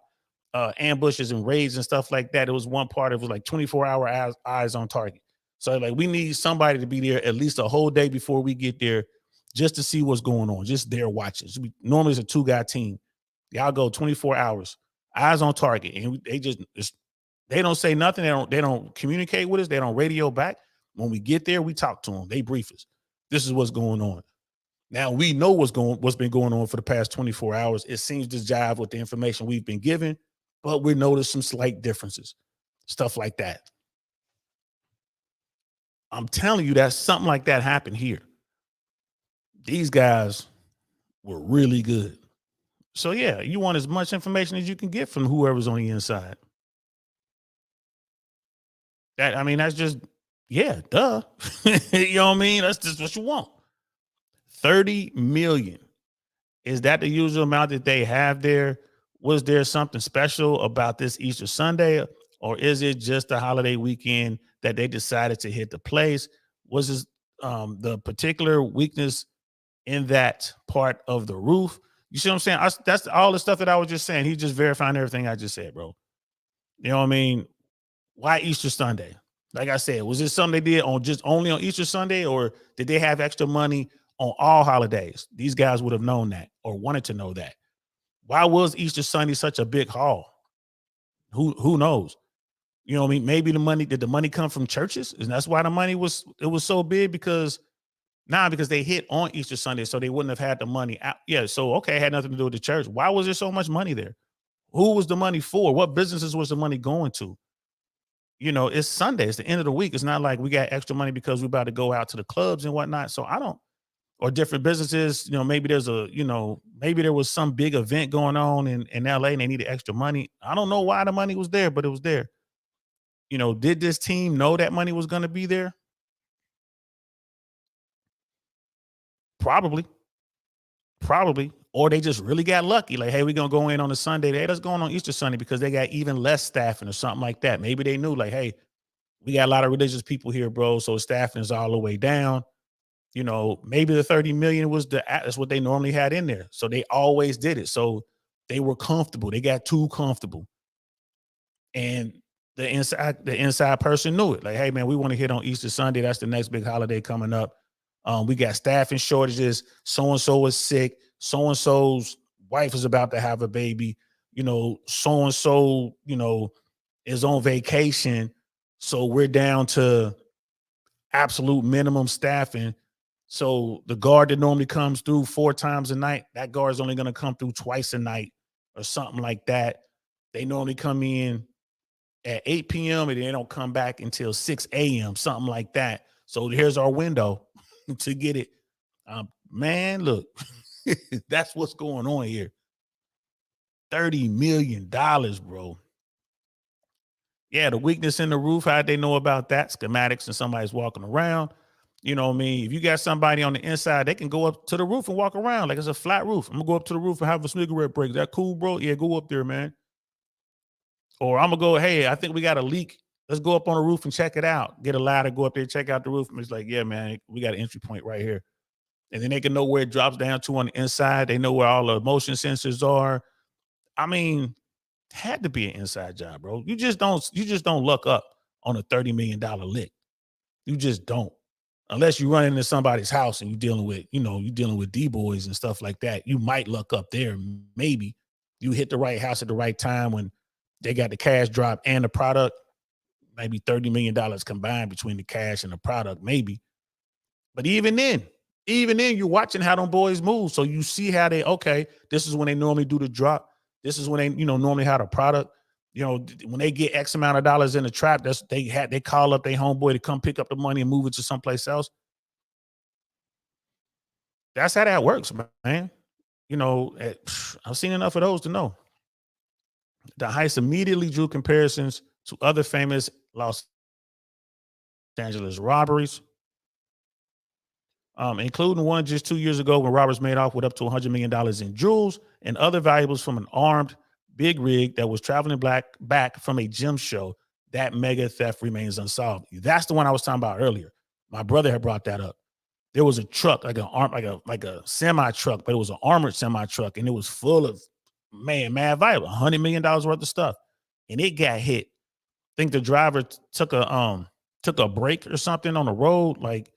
ambushes and raids and stuff like that, it was one part of it was like 24-hour eyes on target. So like, we need somebody to be there at least a whole day before we get there, just to see what's going on, just there watching. So normally it's a 2-guy team. Y'all go 24 hours, eyes on target, and they don't say nothing. They don't communicate with us. They don't radio back. When we get there, we talk to them. They brief us. This is what's going on. Now we know what's been going on for the past 24 hours. It seems to jive with the information we've been given, but we notice some slight differences, stuff like that. I'm telling you that something like that happened here. These guys were really good. So yeah, you want as much information as you can get from whoever's on the inside. That's just, yeah, duh. You know what I mean? That's just what you want. 30 million. Is that the usual amount that they have there? Was there something special about this Easter Sunday? Or is it just a holiday weekend that they decided to hit the place? Was this the particular weakness in that part of the roof You see what I'm saying? That's all the stuff that I was just saying. He's just verifying everything I just said, bro. You know what I mean? Why Easter Sunday? Like I said, was this something they did on just only on Easter Sunday, or did they have extra money on all holidays? These guys would have known that or wanted to know that. Why was Easter Sunday such a big haul? Who knows? You know what I mean? Maybe did the money come from churches? And that's why the money was so big because because they hit on Easter Sunday, so they wouldn't have had the money out. Yeah, so okay, it had nothing to do with the church. Why was there so much money there? Who was the money for? What businesses was the money going to? It's Sunday. It's the end of the week. It's not like we got extra money because we're about to go out to the clubs and whatnot. So I don't, or different businesses, maybe maybe there was some big event going on in LA and they needed extra money. I don't know why the money was there, but it was there. Did this team know that money was going to be there? Probably, probably. Or they just really got lucky. Like, hey, we're going to go in on a Sunday. Hey, let's go on Easter Sunday because they got even less staffing or something like that. Maybe they knew, like, hey, we got a lot of religious people here, bro. So staffing is all the way down. Maybe the 30 million was that's what they normally had in there. So they always did it. So they were comfortable. They got too comfortable. And the inside person knew it. Like, hey man, we want to hit on Easter Sunday. That's the next big holiday coming up. We got staffing shortages. So-and-so is sick. So-and-so's wife is about to have a baby. So-and-so, is on vacation. So we're down to absolute minimum staffing. So the guard that normally comes through 4 times a night, that guard is only going to come through twice a night or something like that. They normally come in at 8 p.m. and they don't come back until 6 a.m., something like that. So here's our window to get it. Man, look, that's what's going on here. $30 million, bro. Yeah, the weakness in the roof, how'd they know about that? Schematics and somebody's walking around. You know what I mean? If you got somebody on the inside, they can go up to the roof and walk around like it's a flat roof. I'm going to go up to the roof and have a cigarette break. Is that cool, bro? Yeah, go up there, man. Or I'm going to go, hey, I think we got a leak. Let's go up on the roof and check it out. Get a ladder, go up there, check out the roof. And it's like, yeah, man, we got an entry point right here. And then they can know where it drops down to on the inside. They know where all the motion sensors are. I mean, had to be an inside job, bro. You just don't luck up on a $30 million lick. You just don't. Unless you run into somebody's house and you're dealing with D-boys and stuff like that. You might luck up there. Maybe you hit the right house at the right time when they got the cash drop and the product. Maybe $30 million combined between the cash and the product, maybe. But even then, you're watching how them boys move. So you see how this is when they normally do the drop. This is when they, normally have the product. When they get X amount of dollars in the trap, they call up their homeboy to come pick up the money and move it to someplace else. That's how that works, man. I've seen enough of those to know. The heist immediately drew comparisons to other famous Los Angeles robberies, including one just 2 years ago when robbers made off with up to $100 million in jewels and other valuables from an armed big rig that was traveling back from a gym show. That mega theft remains unsolved. That's the one I was talking about earlier. My brother had brought that up. There was a truck, like a semi truck, but it was an armored semi truck, and it was full of mad valuable, $100 million worth of stuff, and it got hit. I think the driver took a break or something on the road, like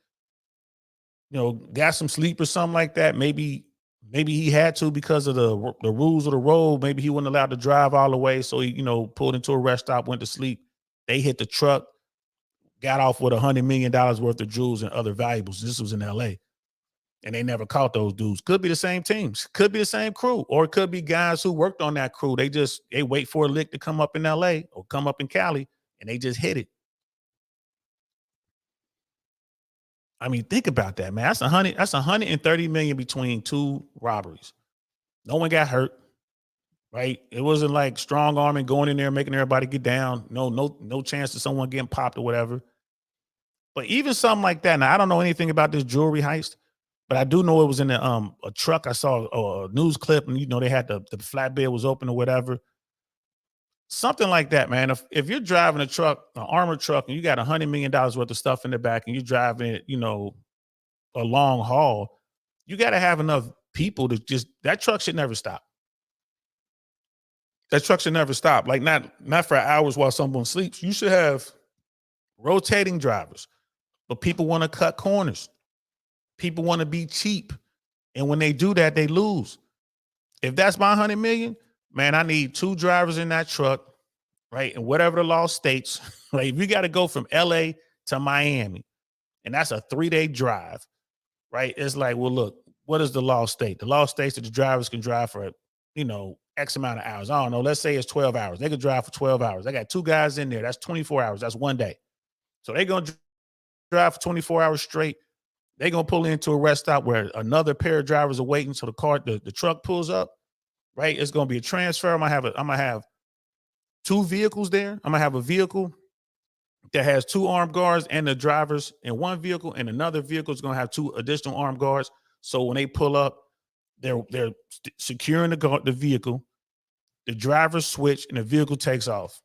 got some sleep or something like that. Maybe he had to because of the rules of the road. Maybe he wasn't allowed to drive all the way, so he pulled into a rest stop, went to sleep. They hit the truck, got off with $100 million worth of jewels and other valuables. This was in LA. And they never caught those dudes. Could be the same teams, could be the same crew, or it could be guys who worked on that crew. They wait for a lick to come up in LA or come up in Cali, and they just hit it. I mean, think about that, man. That's 130 million between 2 robberies. No one got hurt, right? It wasn't like strong arming going in there, making everybody get down. No chance of someone getting popped or whatever. But even something like that. Now, I don't know anything about this jewelry heist, but I do know it was in a truck. I saw a news clip, and they had the flatbed was open or whatever. Something like that, man. If you're driving a truck, an armored truck, and you got $100 million worth of stuff in the back, and you're driving it, a long haul, you got to have enough people to just, that truck should never stop. That truck should never stop. Like not for hours while someone sleeps. You should have rotating drivers, but people want to cut corners. People want to be cheap. And when they do that, they lose. If that's my 100 million, man, I need 2 drivers in that truck, right? And whatever the law states, like if you got to go from LA to Miami, and that's a 3-day drive, right? It's like, well, look, what does the law state? The law states that the drivers can drive for, X amount of hours. I don't know. Let's say it's 12 hours. They could drive for 12 hours. I got 2 guys in there. That's 24 hours. That's one day. So they're going to drive for 24 hours straight. They're going to pull into a rest stop where another pair of drivers are waiting. So the truck pulls up, right? It's going to be a transfer. I'm going to have 2 vehicles there. I'm going to have a vehicle that has 2 armed guards and the drivers in one vehicle, and another vehicle is going to have 2 additional armed guards. So when they pull up, they're securing the vehicle, the drivers switch, and the vehicle takes off.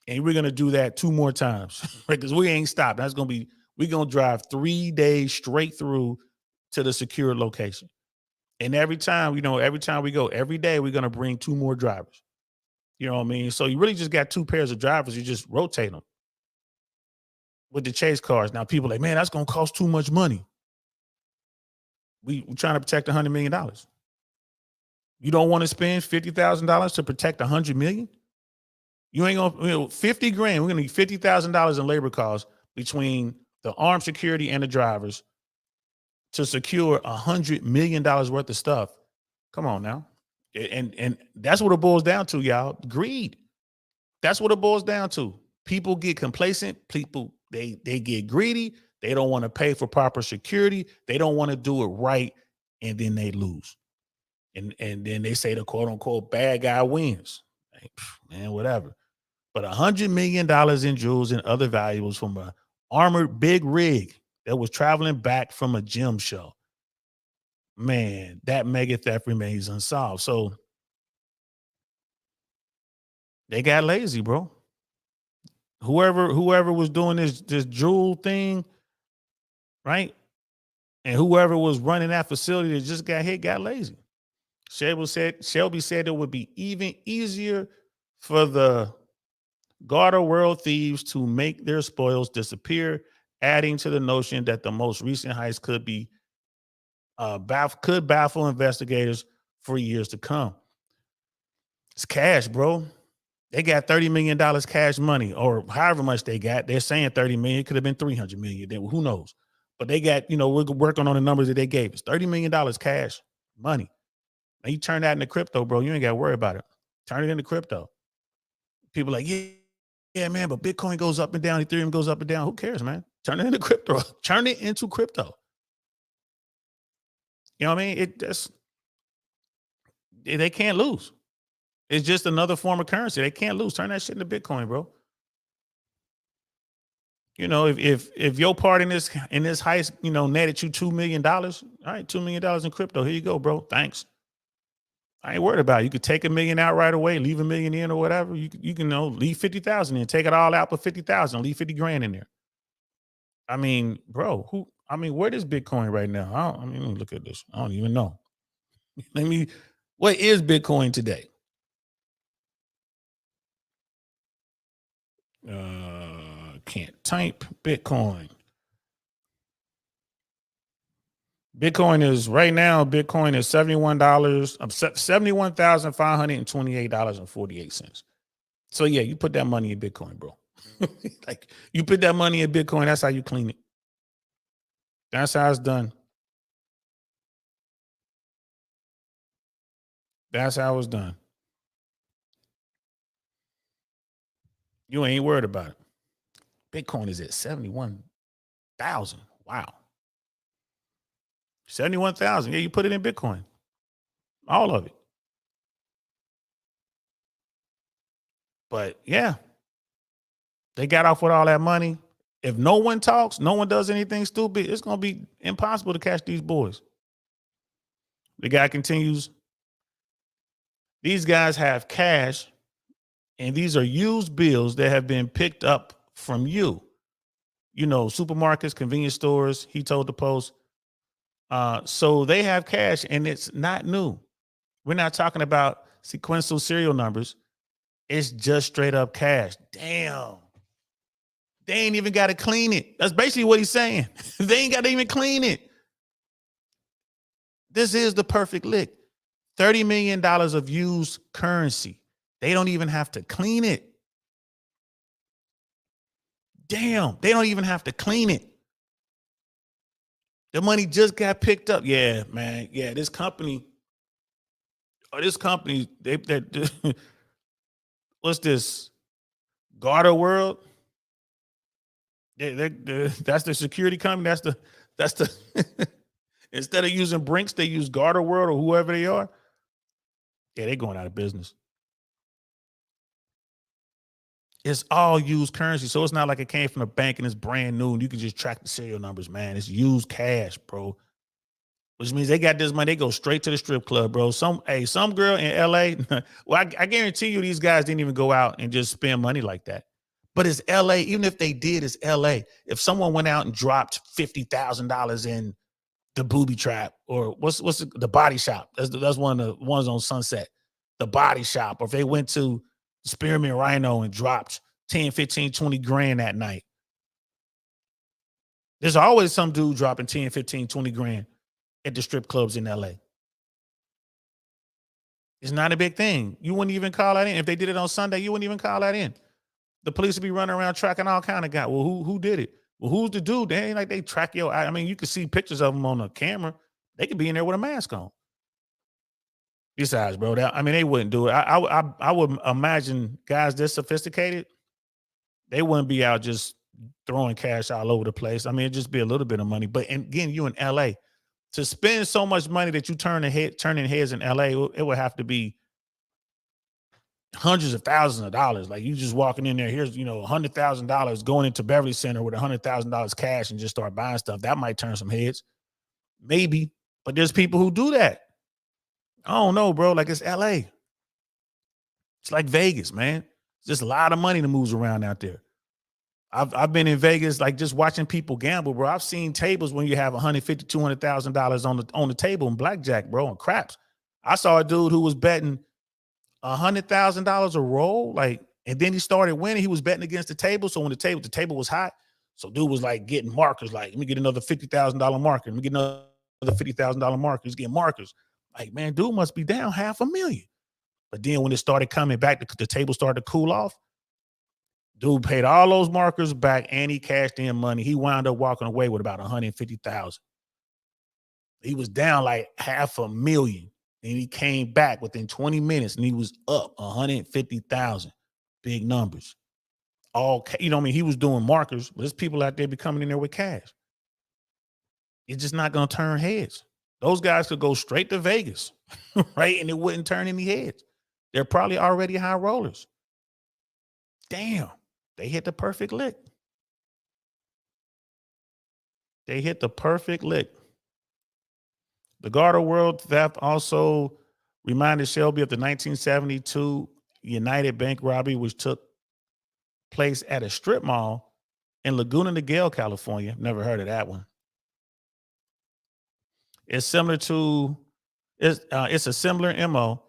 And we're going to do that 2 more times, right? Because we ain't stopped. We're going to drive 3 days straight through to the secure location. And every time we go, every day, we're going to bring 2 more drivers. You know what I mean? So you really just got 2 pairs of drivers. You just rotate them with the chase cars. Now people are like, man, that's going to cost too much money. We're trying to protect $100 million. You don't want to spend $50,000 to protect $100 million? You ain't gonna, 50 grand. We're gonna need $50,000 in labor costs between the armed security and the drivers to secure $100 million worth of stuff. Come on now. And that's what it boils down to, y'all. Greed. That's what it boils down to. People get complacent. People, they get greedy. They don't want to pay for proper security. They don't want to do it right. And then they lose. And then they say the quote unquote bad guy wins. Like, man, whatever. But $100 million in jewels and other valuables from an armored big rig that was traveling back from a gym show. Man, that mega theft remains unsolved. So they got lazy, bro. Whoever was doing this jewel thing, right? And whoever was running that facility that just got hit got lazy. Shelby said it would be even easier for the Gter World thieves to make their spoils disappear, adding to the notion that the most recent heist could baffle investigators for years to come. It's cash, bro. They got $30 million cash money, or however much they got. They're saying 30 million. It could have been 300 million. Who knows? But they got, we're working on the numbers that they gave us. $30 million cash money. Now you turn that into crypto, bro. You ain't got to worry about it. Turn it into crypto. People are like, yeah, man, but Bitcoin goes up and down. Ethereum goes up and down. Who cares, man? Turn it into crypto. Turn it into crypto. You know what I mean? They can't lose. It's just another form of currency. They can't lose. Turn that shit into Bitcoin, bro. If your part in this heist, netted you $2 million, all right, $2 million in crypto. Here you go, bro. Thanks. I ain't worried about it. You could take $1 million out right away, leave $1 million in or whatever. You can leave 50,000 in, take it all out for 50,000, leave 50 grand in there. I mean, bro, where is Bitcoin right now? Let me look at this. I don't even know. What is Bitcoin today? Can't type Bitcoin. Bitcoin is $71, $71,528.48. So yeah, you put that money in Bitcoin, bro. Like you put that money in Bitcoin, that's how you clean it. That's how it's done. That's how it's done. You ain't worried about it. Bitcoin is at 71,000. Wow. 71,000. Yeah, you put it in Bitcoin. All of it. But yeah, they got off with all that money. If no one talks, no one does anything stupid, it's going to be impossible to catch these boys. The guy continues. These guys have cash, and these are used bills that have been picked up from you. Supermarkets, convenience stores. He told the Post, So they have cash and it's not new. We're not talking about sequential serial numbers. It's just straight up cash. Damn. They ain't even got to clean it. That's basically what he's saying. They ain't got to even clean it. This is the perfect lick. $30 million of used currency. They don't even have to clean it. Damn, they don't even have to clean it. The money just got picked up. Yeah, man. Yeah, this company, they what's this? Gter World? That's the security company. That's the instead of using Brinks, they use Gter World or whoever they are. Yeah, they're going out of business. It's all used currency. So it's not like it came from the bank and it's brand new and you can just track the serial numbers, man. It's used cash, bro. Which means they got this money. They go straight to the strip club, bro. Some girl in LA. Well, I guarantee you these guys didn't even go out and just spend money like that. But it's LA. Even if they did, it's LA. If someone went out and dropped $50,000 in the booby trap or what's the body shop. That's one of the ones on Sunset. The body shop. Or if they went to Spearmint Rhino and dropped 10, 15, 20 grand that night. There's always some dude dropping 10, 15, 20 grand at the strip clubs in LA. It's not a big thing. You wouldn't even call that in. If they did it on Sunday, you wouldn't even call that in. The police would be running around tracking all kind of guys. Well, who did it? Well, who's the dude? They ain't like they track your eye. I mean, you can see pictures of them on the camera. They could be in there with a mask on. Besides, bro, they wouldn't do it. I would imagine guys this sophisticated, they wouldn't be out just throwing cash all over the place. I mean, it'd just be a little bit of money. But again, you in LA, to spend so much money that you turning heads in LA, it would have to be hundreds of thousands of dollars. Like you just walking in there, here's $100,000 going into Beverly Center with $100,000 cash and just start buying stuff. That might turn some heads, maybe. But there's people who do that. I don't know, bro. Like it's LA. It's like Vegas, man. It's just a lot of money that moves around out there. I've been in Vegas, like just watching people gamble, bro. I've seen tables when you have $150,000, $200,000 on the table in blackjack, bro, and craps. I saw a dude who was betting $100,000 a roll, and then he started winning. He was betting against the table, so when the table was hot, so dude was like getting markers, like let me get another $50,000 marker, let me get another $50,000 marker. He's getting markers. Like, man, dude must be down $500,000. But then when it started coming back, the table started to cool off. Dude paid all those markers back and he cashed in money. He wound up walking away with about $150,000. He was down like $500,000 and he came back within 20 minutes and he was up $150,000. Big numbers. He was doing markers, but there's people out there be coming in there with cash. It's just not going to turn heads. Those guys could go straight to Vegas, right? And it wouldn't turn any heads. They're probably already high rollers. Damn. They hit the perfect lick. The Gter World theft also reminded Shelby of the 1972 United Bank robbery, which took place at a strip mall in Laguna Niguel, California. Never heard of that one. It's similar to, it's a similar MO.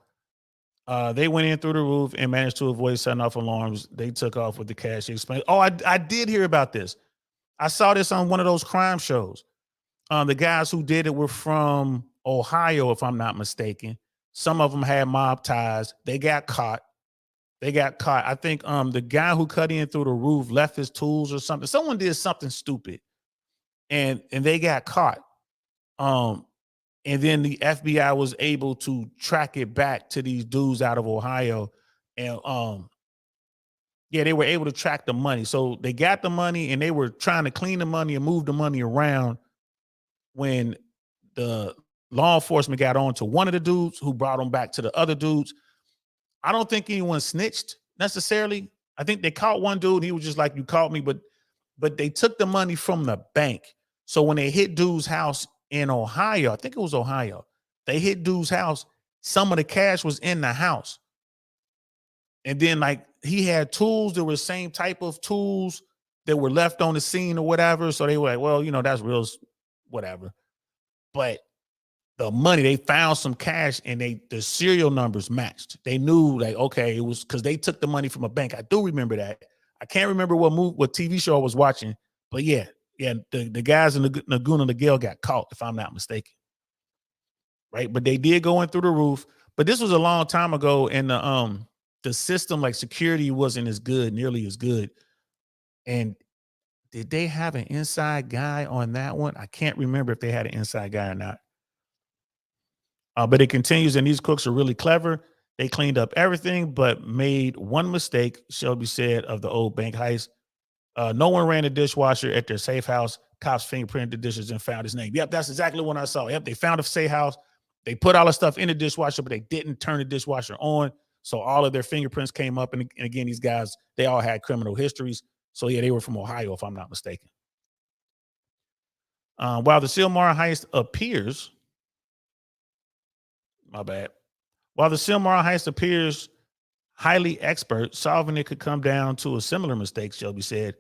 They went in through the roof and managed to avoid setting off alarms. They took off with the cash. Explained. Oh, I did hear about this. I saw this on one of those crime shows. The guys who did it were from Ohio, if I'm not mistaken. Some of them had mob ties. They got caught. I think the guy who cut in through the roof left his tools or something. Someone did something stupid, and they got caught. And then the FBI was able to track it back to these dudes out of Ohio. And they were able to track the money. So they got the money and they were trying to clean the money and move the money around when the law enforcement got on to one of the dudes who brought them back to the other dudes. I don't think anyone snitched necessarily. I think they caught one dude. He was just like, you caught me, but they took the money from the bank. So when they hit dude's house in Ohio, I think it was Ohio, they hit dude's house. Some of the cash was in the house. And then he had tools that were the same type of tools that were left on the scene or whatever. So they were like, well, that's real, whatever. but the money, they found some cash and the serial numbers matched. They knew like, okay, it was because they took the money from a bank. I do remember that. I can't remember what TV show I was watching, but yeah, the guys in the Laguna Niguel got caught, if I'm not mistaken. Right. But they did go in through the roof. But this was a long time ago, and the system, like security, wasn't as good, nearly as good. And did they have an inside guy on that one? I can't remember if they had an inside guy or not. But it continues, and these cooks are really clever. They cleaned up everything, but made one mistake. Shelby said of the old bank heist. No one ran a dishwasher at their safe house. Cops fingerprinted the dishes and found his name. Yep, that's exactly what I saw. Yep, they found a safe house. They put all the stuff in the dishwasher, but they didn't turn the dishwasher on. So all of their fingerprints came up. And again, these guys, they all had criminal histories. So yeah, they were from Ohio, if I'm not mistaken. While the Silmar heist appears, my bad. While the Silmar heist appears highly expert, solving it could come down to a similar mistake, Shelby said,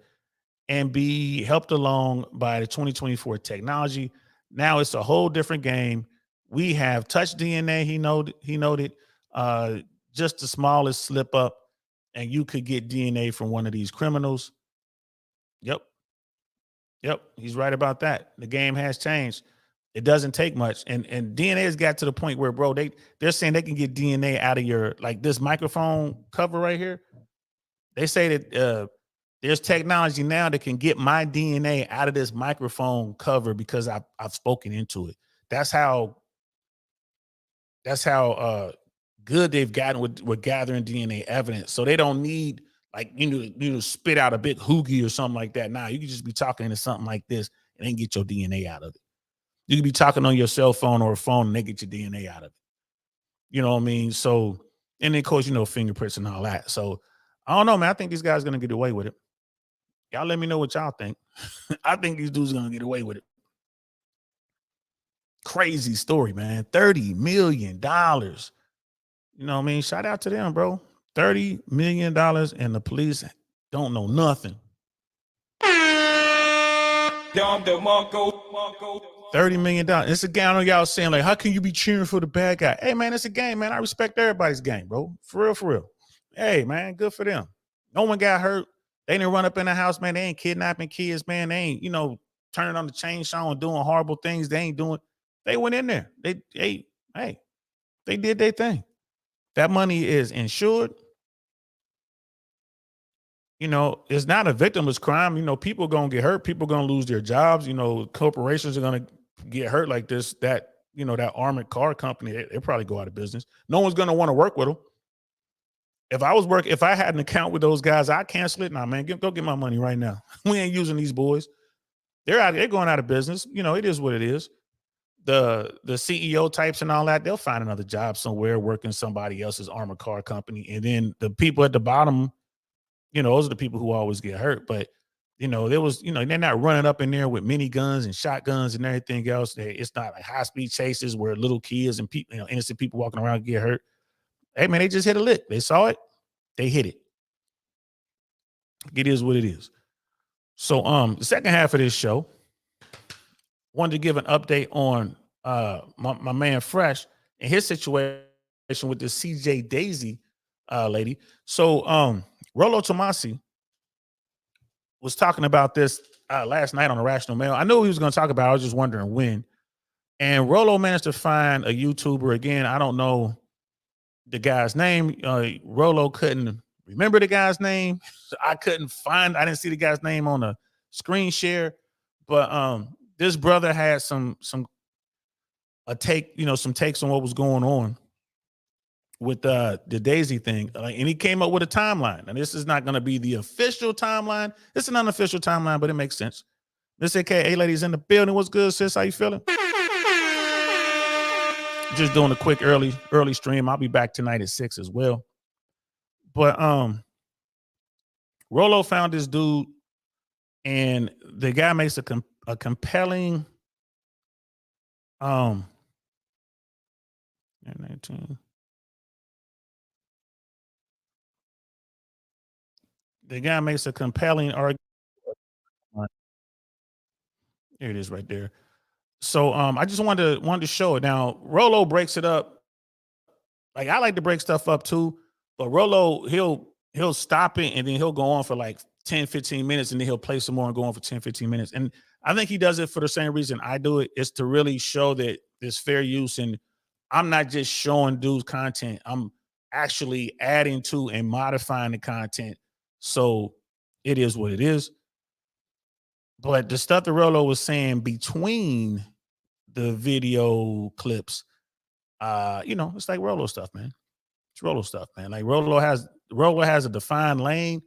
and be helped along by the 2024 technology. Now it's a whole different game. We have touch DNA. He noted, uh, just the smallest slip up, and you could get DNA from one of these criminals. Yep, yep, he's right about that. The game has changed. It doesn't take much, and DNA has got to the point where, bro, they're saying they can get DNA out of your, like, this microphone cover right here. They say that there's technology now that can get my DNA out of this microphone cover because I've spoken into it. That's how good they've gotten with gathering DNA evidence. So they don't need, like, spit out a big hoogie or something like that. Now you can just be talking to something like this and then get your DNA out of it. You can be talking on your cell phone or a phone and they get your DNA out of it. You know what I mean? So, and then of course, fingerprints and all that. So I don't know, man. I think these guys are gonna get away with it. Y'all let me know what y'all think. I think these dudes are gonna get away with it. Crazy story, man. $30 million. You know what I mean? Shout out to them, bro. $30 million, and the police don't know nothing. $30 million. It's a game. I know y'all saying, like, how can you be cheering for the bad guy? Hey, man, it's a game, man. I respect everybody's game, bro. For real, for real. Hey, man, good for them. No one got hurt. They didn't run up in the house, man. They ain't kidnapping kids, man. They ain't, turning on the chainsaw and doing horrible things. They ain't doing. They went in there. Hey, they did their thing. That money is insured. It's not a victimless crime. People gonna get hurt. People gonna lose their jobs. Corporations are gonna get hurt like this. That armored car company, they probably go out of business. No one's gonna want to work with them. If I had an account with those guys, I cancel it. Nah, man, go get my money right now. We ain't using these boys. They're going out of business. It is what it is. The CEO types and all that, they'll find another job somewhere working somebody else's armored car company. And then the people at the bottom, those are the people who always get hurt. But there was, they're not running up in there with miniguns and shotguns and everything else. It's not like high speed chases where little kids and people, innocent people walking around get hurt. Hey, man, they just hit a lick. They saw it, they hit it. It is what it is. So the second half of this show, wanted to give an update on my man Fresh and his situation with this CJ Daisy lady. So Rollo Tomasi was talking about this last night on the Rational Mail. I knew he was going to talk about it. I was just wondering when. And Rollo managed to find a YouTuber. Again, I don't know the guy's name. Rollo couldn't remember the guy's name. I didn't see the guy's name on the screen share. But this brother had some takes on what was going on with the Daisy thing. And he came up with a timeline. And this is not going to be the official timeline. It's an unofficial timeline, but it makes sense. Miss AKA ladies in the building. What's good, sis? How you feeling? Just doing a quick early stream. I'll be back tonight at 6 as well. But Rollo found this dude, and the guy makes a compelling 19. The guy makes a compelling argument. Here it is right there. So I just wanted to show it. Now Rolo breaks it up. Like I like to break stuff up too, but Rolo he'll stop it and then he'll go on for like 10, 15 minutes and then he'll play some more and go on for 10, 15 minutes. And I think he does it for the same reason I do it, is to really show that there's fair use, and I'm not just showing dudes content. I'm actually adding to and modifying the content. So it is what it is. But the stuff that Rolo was saying between the video clips, it's like Rolo stuff, man. It's Rolo stuff, man. Like Rolo has a defined lane,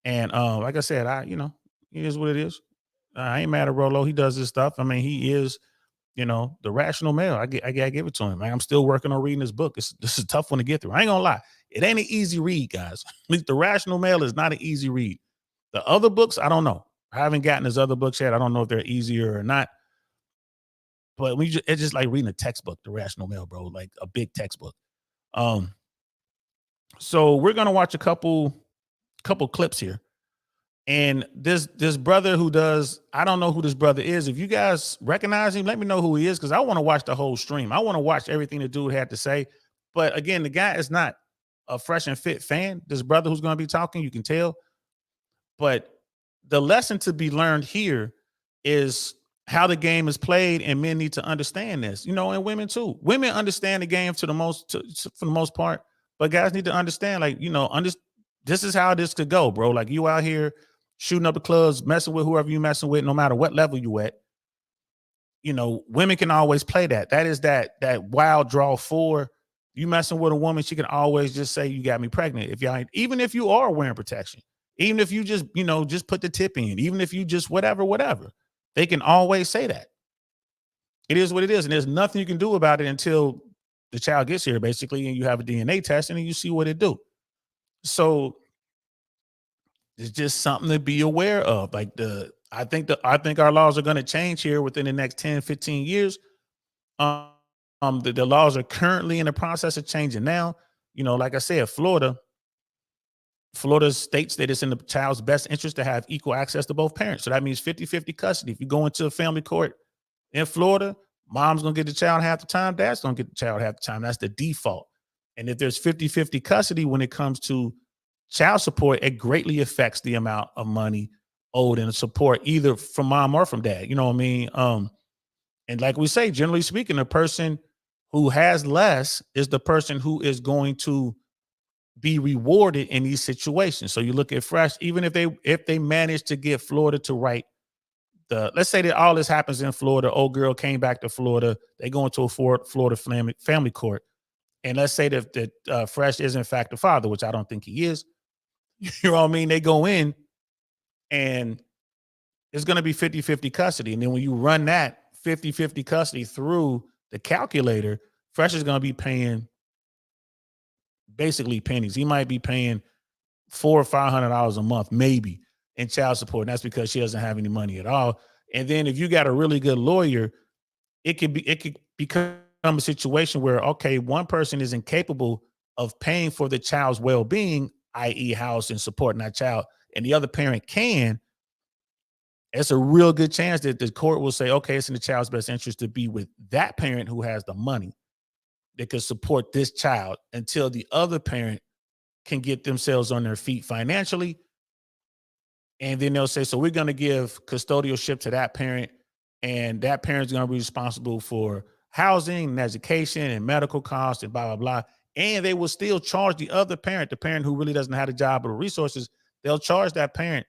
and like I said, it is what it is. I ain't mad at Rolo. He does this stuff. I mean, he is, the rational male. I gotta give it to him. Man, I'm still working on reading this book. This is a tough one to get through. I ain't gonna lie. It ain't an easy read, guys. At least the rational male is not an easy read. The other books, I don't know. I haven't gotten his other books yet. I don't know if they're easier or not. But it's just like reading a textbook, The Rational Male, bro, like a big textbook. Um, so we're gonna watch a couple clips here. And this brother who does, I don't know who this brother is. If you guys recognize him, let me know who he is, because I want to watch the whole stream. I want to watch everything the dude had to say. But again, the guy is not a fresh and fit fan. This brother who's going to be talking, you can tell. But the lesson to be learned here is how the game is played, and men need to understand this, and women too. Women understand the game for the most part, but guys need to understand, like, this is how this could go, bro. Like, you out here shooting up the clubs, messing with whoever you messing with, no matter what level you at. Women can always play that. That is that wild draw four. You messing with a woman, she can always just say, "You got me pregnant." Even if you are wearing protection, even if you just put the tip in, even if you just whatever, they can always say that. It is what it is, and there's nothing you can do about it until the child gets here, basically, and you have a DNA test and you see what it do. So it's just something to be aware of. Like I think our laws are going to change here within the next 10, 15 years. The laws are currently in the process of changing now. Like I said, Florida states that it's in the child's best interest to have equal access to both parents. So that means 50-50 custody. If you go into a family court in Florida, mom's going to get the child half the time, dad's going to get the child half the time. That's the default. And if there's 50-50 custody when it comes to child support, it greatly affects the amount of money owed in support, either from mom or from dad. You know what I mean? And like we say, generally speaking, the person who has less is the person who is going to be rewarded in these situations. So you look at Fresh, even if they manage to get Florida to write let's say that all this happens in Florida, old girl came back to Florida, they go into a Florida family court, and let's say that Fresh is in fact the father, which I don't think he is. You know what I mean? They go in and it's going to be 50-50 custody. And then when you run that 50-50 custody through the calculator, Fresh is going to be paying basically pennies. He might be paying $400 or $500 a month, maybe, in child support. And that's because she doesn't have any money at all. And then if you got a really good lawyer, it could become a situation where, okay, one person is incapable of paying for the child's well-being, i.e. house and supporting that child, and the other parent can. It's a real good chance that the court will say, okay, it's in the child's best interest to be with that parent who has the money that could support this child until the other parent can get themselves on their feet financially. And then they'll say, so we're going to give custodialship to that parent, and that parent's going to be responsible for housing and education and medical costs and blah, blah, blah. And they will still charge the other parent, the parent who really doesn't have a job or the resources, they'll charge that parent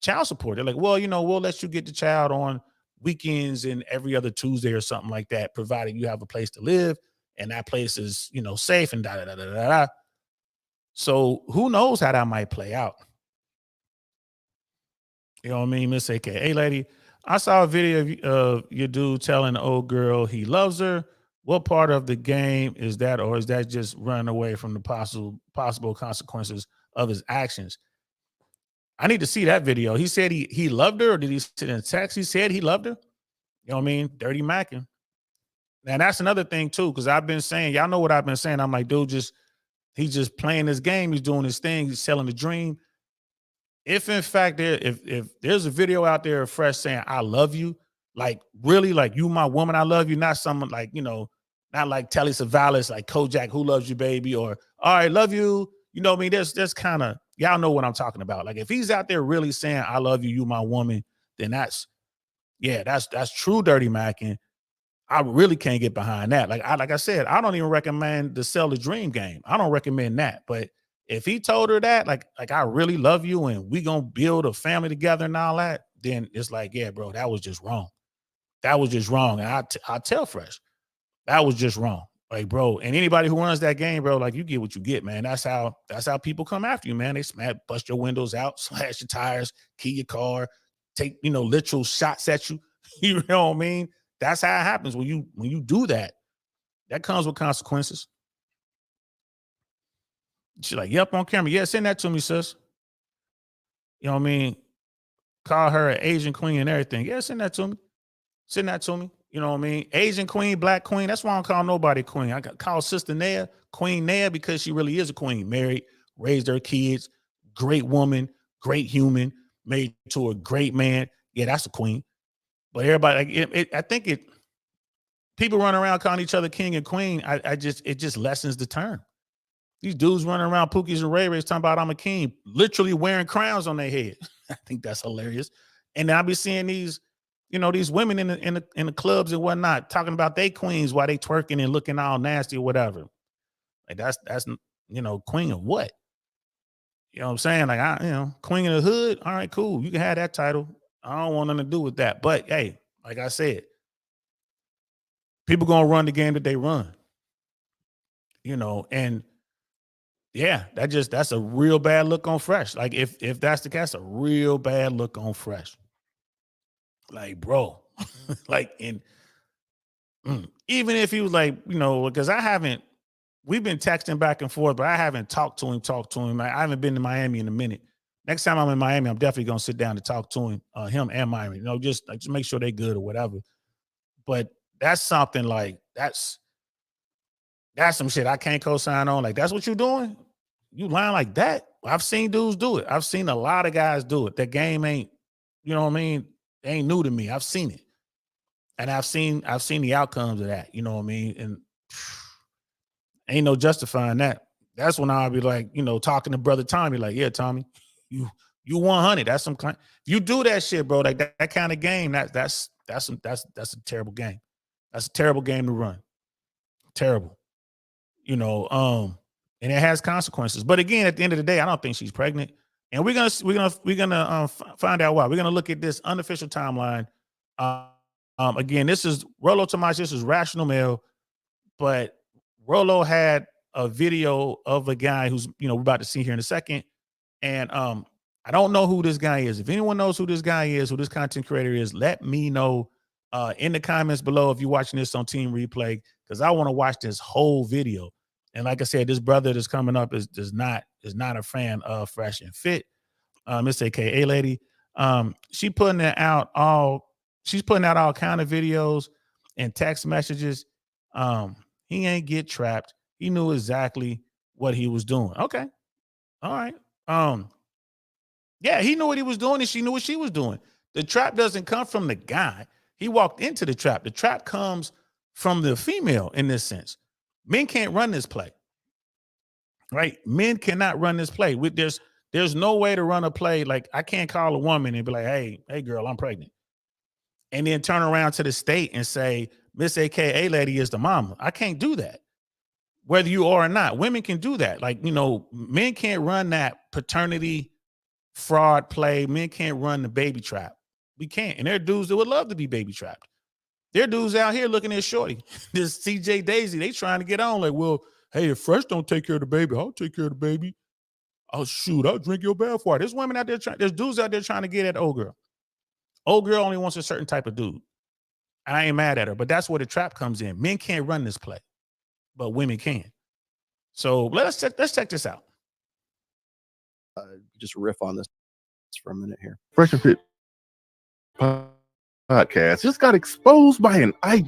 child support. They're like, well, we'll let you get the child on weekends and every other Tuesday or something like that, provided you have a place to live and that place is, safe and da da da da da da. So who knows how that might play out? You know what I mean, Miss AK? Hey, lady, I saw a video of your dude telling the old girl he loves her. What part of the game is that, or is that just running away from the possible consequences of his actions? I need to see that video. He said he loved her, or did he sit in text? He said he loved her. You know what I mean? Dirty Mackin. And that's another thing too, because I've been saying, y'all know what I've been saying. I'm like, dude, he's just playing this game. He's doing his thing. He's selling the dream. If in fact if there's a video out there of Fresh saying I love you, Like, really, like, you my woman, I love you, not someone like, you know, not like Telly Savalas, like Kojak, who loves you, baby, or all right, love you. You know what I mean? There's kind of, y'all know what I'm talking about. Like, if he's out there really saying, I love you, you my woman, then that's true dirty macking. I really can't get behind that. Like I said, I don't even recommend the Sell the Dream game. I don't recommend that. But if he told her that, like I really love you and we gonna build a family together and all that, then it's like, yeah, bro, that was just wrong. That was just wrong. And I tell Fresh, that was just wrong. Like, bro, and anybody who runs that game, bro, like, you get what you get, man. That's how people come after you, man. They bust your windows out, slash your tires, key your car, take, you know, literal shots at you. You know what I mean? That's how it happens when you do that. That comes with consequences. She's like, yep, on camera. Yeah, send that to me, sis. You know what I mean? Call her an Asian queen and everything. Yeah, send that to me. Send that to me. You know what I mean? Asian queen, black queen. That's why I don't call nobody queen. I call Sister Naya Queen Naya because she really is a queen. Married, raised her kids, great woman, great human, married to a great man. Yeah, that's a queen. But everybody, like, I think people run around calling each other king and queen. It just lessens the term. These dudes running around Pookies and Ray Rays talking about I'm a king, literally wearing crowns on their head. I think that's hilarious. And then I'll be seeing these, you know, these women in the clubs and whatnot talking about they queens while they twerking and looking all nasty or whatever. Like that's you know, queen of what? You know what I'm saying? Like, you know, queen of the hood. All right, cool. You can have that title. I don't want nothing to do with that. But hey, like I said, people gonna run the game that they run. You know, and yeah, that's a real bad look on Fresh. Like if that's the case, a real bad look on Fresh. Like, bro, like even if he was like, you know, because we've been texting back and forth, but I haven't talked to him. I haven't been to Miami in a minute. Next time I'm in Miami, I'm definitely gonna sit down and talk to him and Miami. You know, just make sure they're good or whatever. But that's something like that's some shit I can't co-sign on. Like, that's what you're doing? You lying like that? I've seen dudes do it. I've seen a lot of guys do it. That game ain't, you know what I mean? It ain't new to me. I've seen it. And I've seen the outcomes of that. You know what I mean? And ain't no justifying that. That's when I'll be like, you know, talking to brother Tommy, like, yeah, Tommy, you 100. That's some kind. If you do that shit, bro, like that kind of game, that's a terrible game. That's a terrible game to run. Terrible. You know, and it has consequences. But again, at the end of the day, I don't think she's pregnant. And we're gonna find out why. We're gonna look at this unofficial timeline. Again, this is Rolo Tomas. This is Rational Mail, but Rolo had a video of a guy who's, you know, we're about to see here in a second. And I don't know who this guy is. If anyone knows who this guy is, who this content creator is, let me know in the comments below if you're watching this on Team Replay, because I want to watch this whole video. And like I said, this brother that's coming up is not a fan of Fresh and Fit. Miss AKA lady. She's putting out all kind of videos and text messages. He ain't get trapped. He knew exactly what he was doing. Okay. All right. Yeah, he knew what he was doing and she knew what she was doing. The trap doesn't come from the guy. He walked into the trap. The trap comes from the female in this sense. Men can't run this play. Right? Men cannot run this play. There's no way to run a play. Like, I can't call a woman and be like, hey girl, I'm pregnant. And then turn around to the state and say, Miss AKA lady is the mama. I can't do that. Whether you are or not, women can do that. Like, you know, men can't run that paternity fraud play. Men can't run the baby trap. We can't. And there are dudes that would love to be baby trapped. There are dudes out here looking at shorty. This CJ Daisy, they trying to get on like, well, hey, if Fresh don't take care of the baby, I'll take care of the baby. Oh, shoot, I'll drink your bath water. There's women out there there's dudes out there trying to get at old girl. Old girl only wants a certain type of dude. I ain't mad at her, but that's where the trap comes in. Men can't run this play, but women can. So let's check this out. Just riff on this for a minute here. Fresh and Fit podcast just got exposed by an IG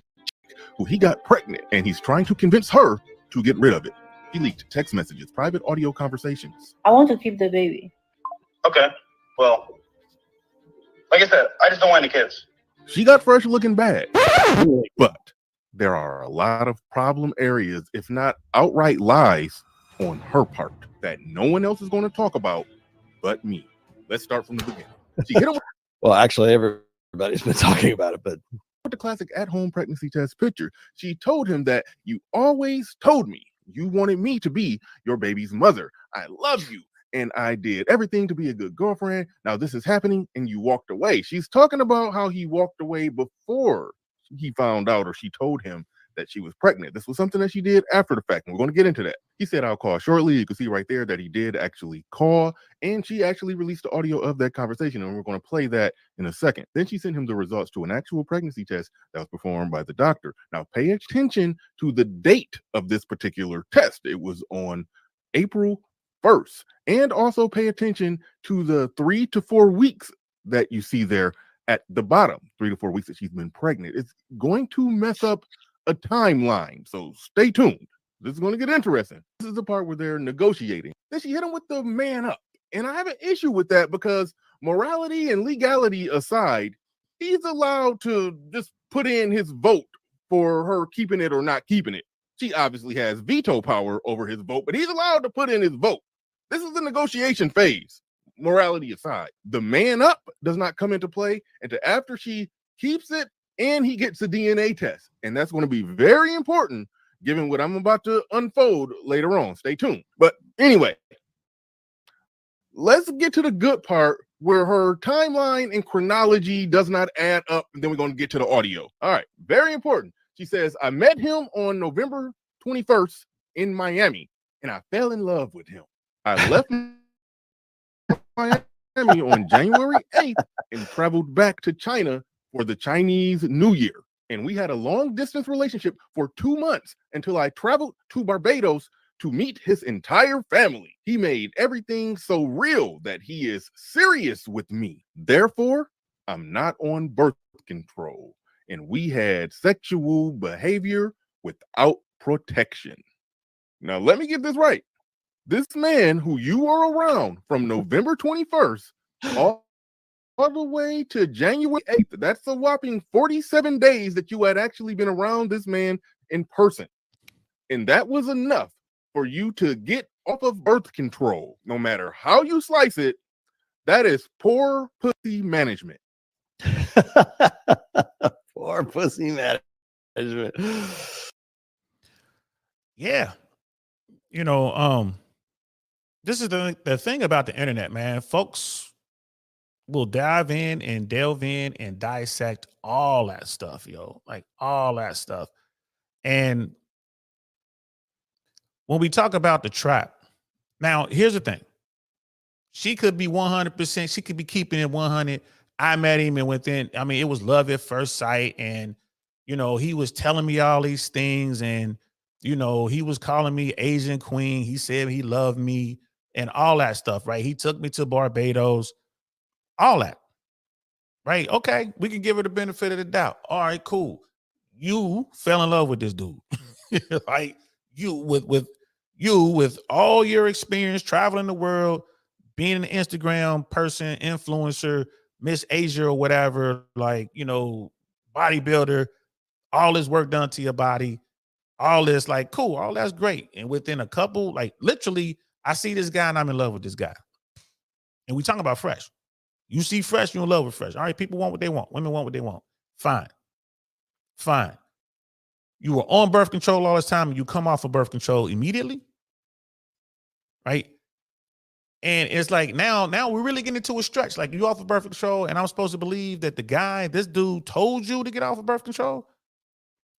who he got pregnant, and he's trying to convince her to get rid of it. He leaked text messages, private audio conversations. I want to keep the baby. Okay. Well, like I said, I just don't want any kids. She got Fresh looking bad. But there are a lot of problem areas, if not outright lies, on her part that no one else is going to talk about but me. Let's start from the beginning. She hit him Well, actually, everybody's been talking about it, but with the classic at-home pregnancy test picture. She told him that you always told me you wanted me to be your baby's mother. I love you. And I did everything to be a good girlfriend. Now this is happening and you walked away. She's talking about how he walked away before he found out or she told him that she was pregnant. This was something that she did after the fact. And we're going to get into that. He said, I'll call shortly. You can see right there that he did actually call. And she actually released the audio of that conversation. And we're going to play that in a second. Then she sent him the results to an actual pregnancy test that was performed by the doctor. Now pay attention to the date of this particular test. It was on April 1st. And also pay attention to the 3 to 4 weeks that you see there at the bottom, 3 to 4 weeks that she's been pregnant. It's going to mess up a timeline. So stay tuned. This is going to get interesting. This is the part where they're negotiating. Then she hit him with the man up. And I have an issue with that because morality and legality aside, he's allowed to just put in his vote for her keeping it or not keeping it. She obviously has veto power over his vote, but he's allowed to put in his vote. This is the negotiation phase, morality aside. The man up does not come into play until after she keeps it and he gets a DNA test. And that's going to be very important given what I'm about to unfold later on. Stay tuned. But anyway, let's get to the good part where her timeline and chronology does not add up. And then we're going to get to the audio. All right. Very important. She says, I met him on November 21st in Miami and I fell in love with him. I left Miami on January 8th and traveled back to China for the Chinese New Year. And we had a long distance relationship for 2 months until I traveled to Barbados to meet his entire family. He made everything so real that he is serious with me. Therefore, I'm not on birth control. And we had sexual behavior without protection. Now, let me get this right. This man who you were around from November 21st all the way to January 8th, that's a whopping 47 days that you had actually been around this man in person. And that was enough for you to get off of birth control. No matter how you slice it, that is poor pussy management. poor pussy management. Yeah. You know, this is the thing about the internet, man. Folks will dive in and delve in and dissect all that stuff, yo. Like all that stuff. And when we talk about the trap, now here's the thing. She could be 100%. She could be keeping it 100. I met him and it was love at first sight. And, you know, he was telling me all these things and, you know, he was calling me Asian queen. He said he loved me and all that stuff, right? He took me to Barbados, all that, right? Okay, we can give her the benefit of the doubt. All right, cool. You fell in love with this dude, like you with all your experience traveling the world, being an Instagram person, influencer, Miss Asia or whatever, like, you know, bodybuilder, all this work done to your body, all this, like, cool, all that's great. And within a couple, like literally, I see this guy and I'm in love with this guy. And we talking about Fresh. You see Fresh, you're in love with Fresh. All right, people want what they want. Women want what they want. Fine. Fine. You were on birth control all this time and you come off of birth control immediately. Right? And it's like now we're really getting into a stretch. Like you off of birth control and I'm supposed to believe that this dude told you to get off of birth control.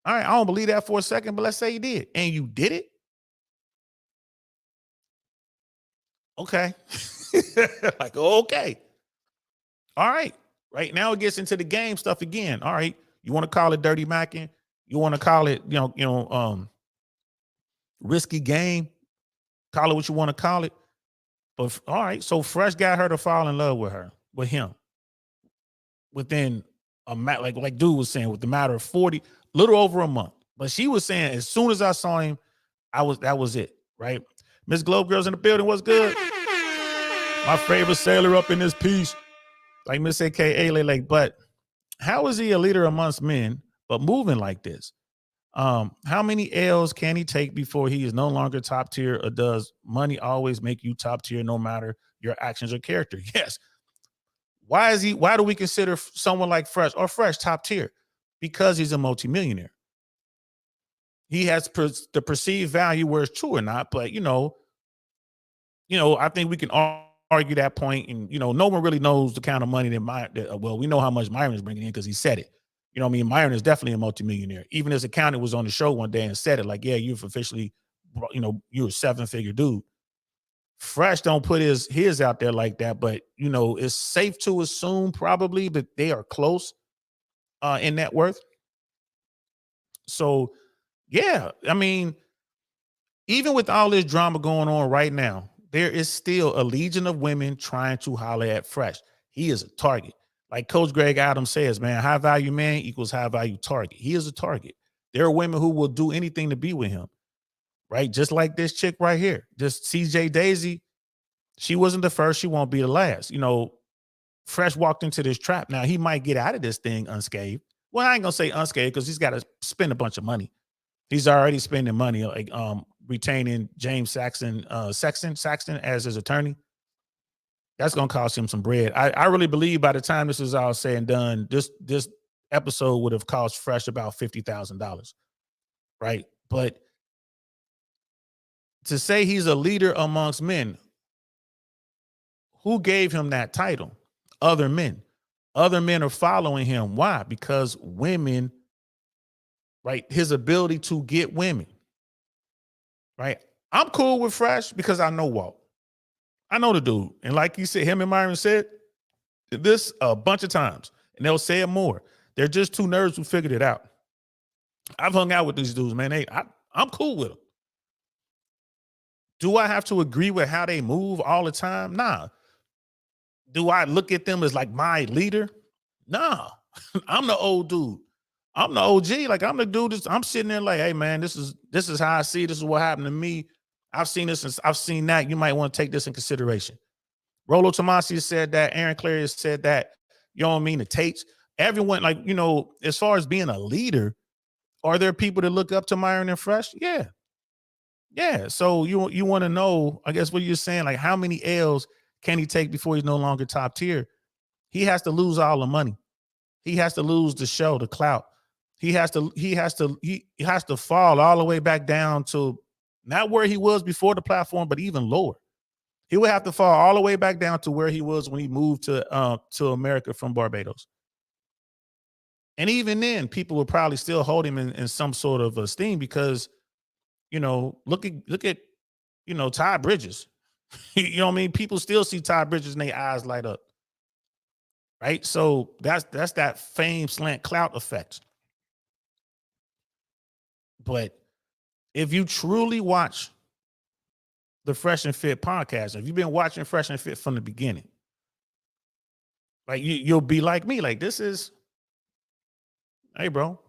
All right, I don't believe that for a second, but let's say you did. And you did it. Okay. Like, okay. All right. Right now it gets into the game stuff again. All right. You want to call it dirty macking? You want to call it, risky game? Call it what you want to call it. But all right. So Fresh got her to fall in love with him. Within like dude was saying, with the matter of little over a month. But she was saying as soon as I saw him, that was it. Right. Miss Globe Girls in the building. What's good? My favorite sailor up in this piece. Like Miss AKA, like, but How is he a leader amongst men, but moving like this? How many L's can he take before he is no longer top tier, or does money always make you top tier no matter your actions or character? Yes. Why do we consider someone like Fresh top tier? Because he's a multimillionaire. He has the perceived value, where it's true or not, but I think we can argue that point, and no one really knows the kind of money well, we know how much Myron is bringing in because he said it. You know what I mean? Myron is definitely a multimillionaire. Even his accountant was on the show one day and said it, like, yeah, you've officially, you're a 7-figure dude. Fresh don't put his out there like that, but it's safe to assume probably that they are close in net worth. So yeah, I mean, even with all this drama going on right now, there is still a legion of women trying to holler at Fresh. He is a target. Like Coach Greg Adams says, man, high value man equals high value target. He is a target. There are women who will do anything to be with him, right? Just like this chick right here, just CJ Daisy. She wasn't the first. She won't be the last. Fresh walked into this trap. Now, he might get out of this thing unscathed. Well, I ain't going to say unscathed because he's got to spend a bunch of money. He's already spending money, like retaining James Saxton as his attorney. That's going to cost him some bread. I really believe by the time this is all said and done, this episode would have cost Fresh about $50,000, right? But to say he's a leader amongst men, who gave him that title? Other men. Other men are following him. Why? Because women, right? His ability to get women, right? I'm cool with Fresh because I know Walt. I know the dude. And like you said, him and Myron said this a bunch of times, and they'll say it more. They're just two nerds who figured it out. I've hung out with these dudes, man. I'm cool with them. Do I have to agree with how they move all the time? Nah. Do I look at them as like my leader? Nah. I'm the old dude. I'm the OG. Like, I'm the dude. I'm sitting there like, hey, man, this is how I see it. This is what happened to me. I've seen this and I've seen that. You might want to take this in consideration. Rolo Tomasi said that. Aaron Clary said that. You know what I mean? The Tates. Everyone, like, as far as being a leader, are there people that look up to Myron and Fresh? Yeah. Yeah. So you want to know, I guess, what you're saying, like, how many L's can he take before he's no longer top tier? He has to lose all the money. He has to lose the show, the clout. He has to fall all the way back down to not where he was before the platform, but even lower. He would have to fall all the way back down to where he was when he moved to America from Barbados. And even then, people will probably still hold him in some sort of esteem because, look at Ty Bridges. You know what I mean? People still see Ty Bridges and their eyes light up. Right? So that's that fame slant clout effect. But if you truly watch the Fresh and Fit podcast, if you've been watching Fresh and Fit from the beginning, like you'll be like me, like, this is, hey, bro,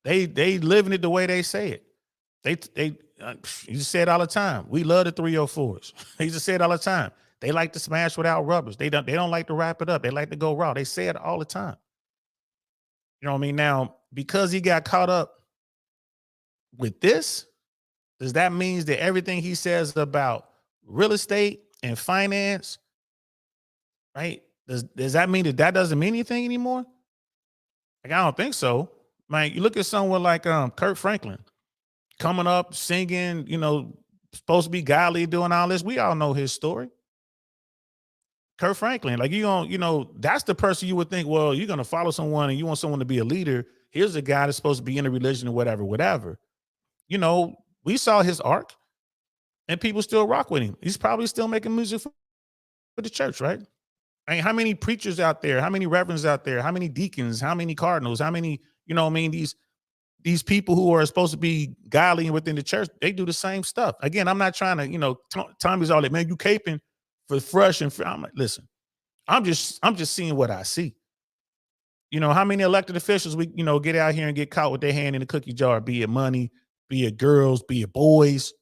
they living it the way they say it. They you just say it all the time. We love the 304s. They just say it all the time. They like to smash without rubbers. They don't like to wrap it up. They like to go raw. They say it all the time. You know what I mean? Now, because he got caught up with this, does that mean that everything he says about real estate and finance, right? Does that mean that doesn't mean anything anymore? Like, I don't think so. Man, you look at someone like Kurt Franklin coming up, singing, supposed to be godly, doing all this. We all know his story. Kurt Franklin, like, that's the person you would think, well, you're going to follow someone and you want someone to be a leader. Here's a guy that's supposed to be in a religion or whatever. We saw his arc and people still rock with him. He's probably still making music for the church, right? I mean, how many preachers out there? How many reverends out there? How many deacons? How many cardinals? How many, these people who are supposed to be godly within the church, they do the same stuff. Again, I'm not trying to, Tommy's all that, man, you caping for Fresh and I'm like, listen, I'm just seeing what I see. How many elected officials we, get out here and get caught with their hand in the cookie jar, be it money, be it girls, be it boys,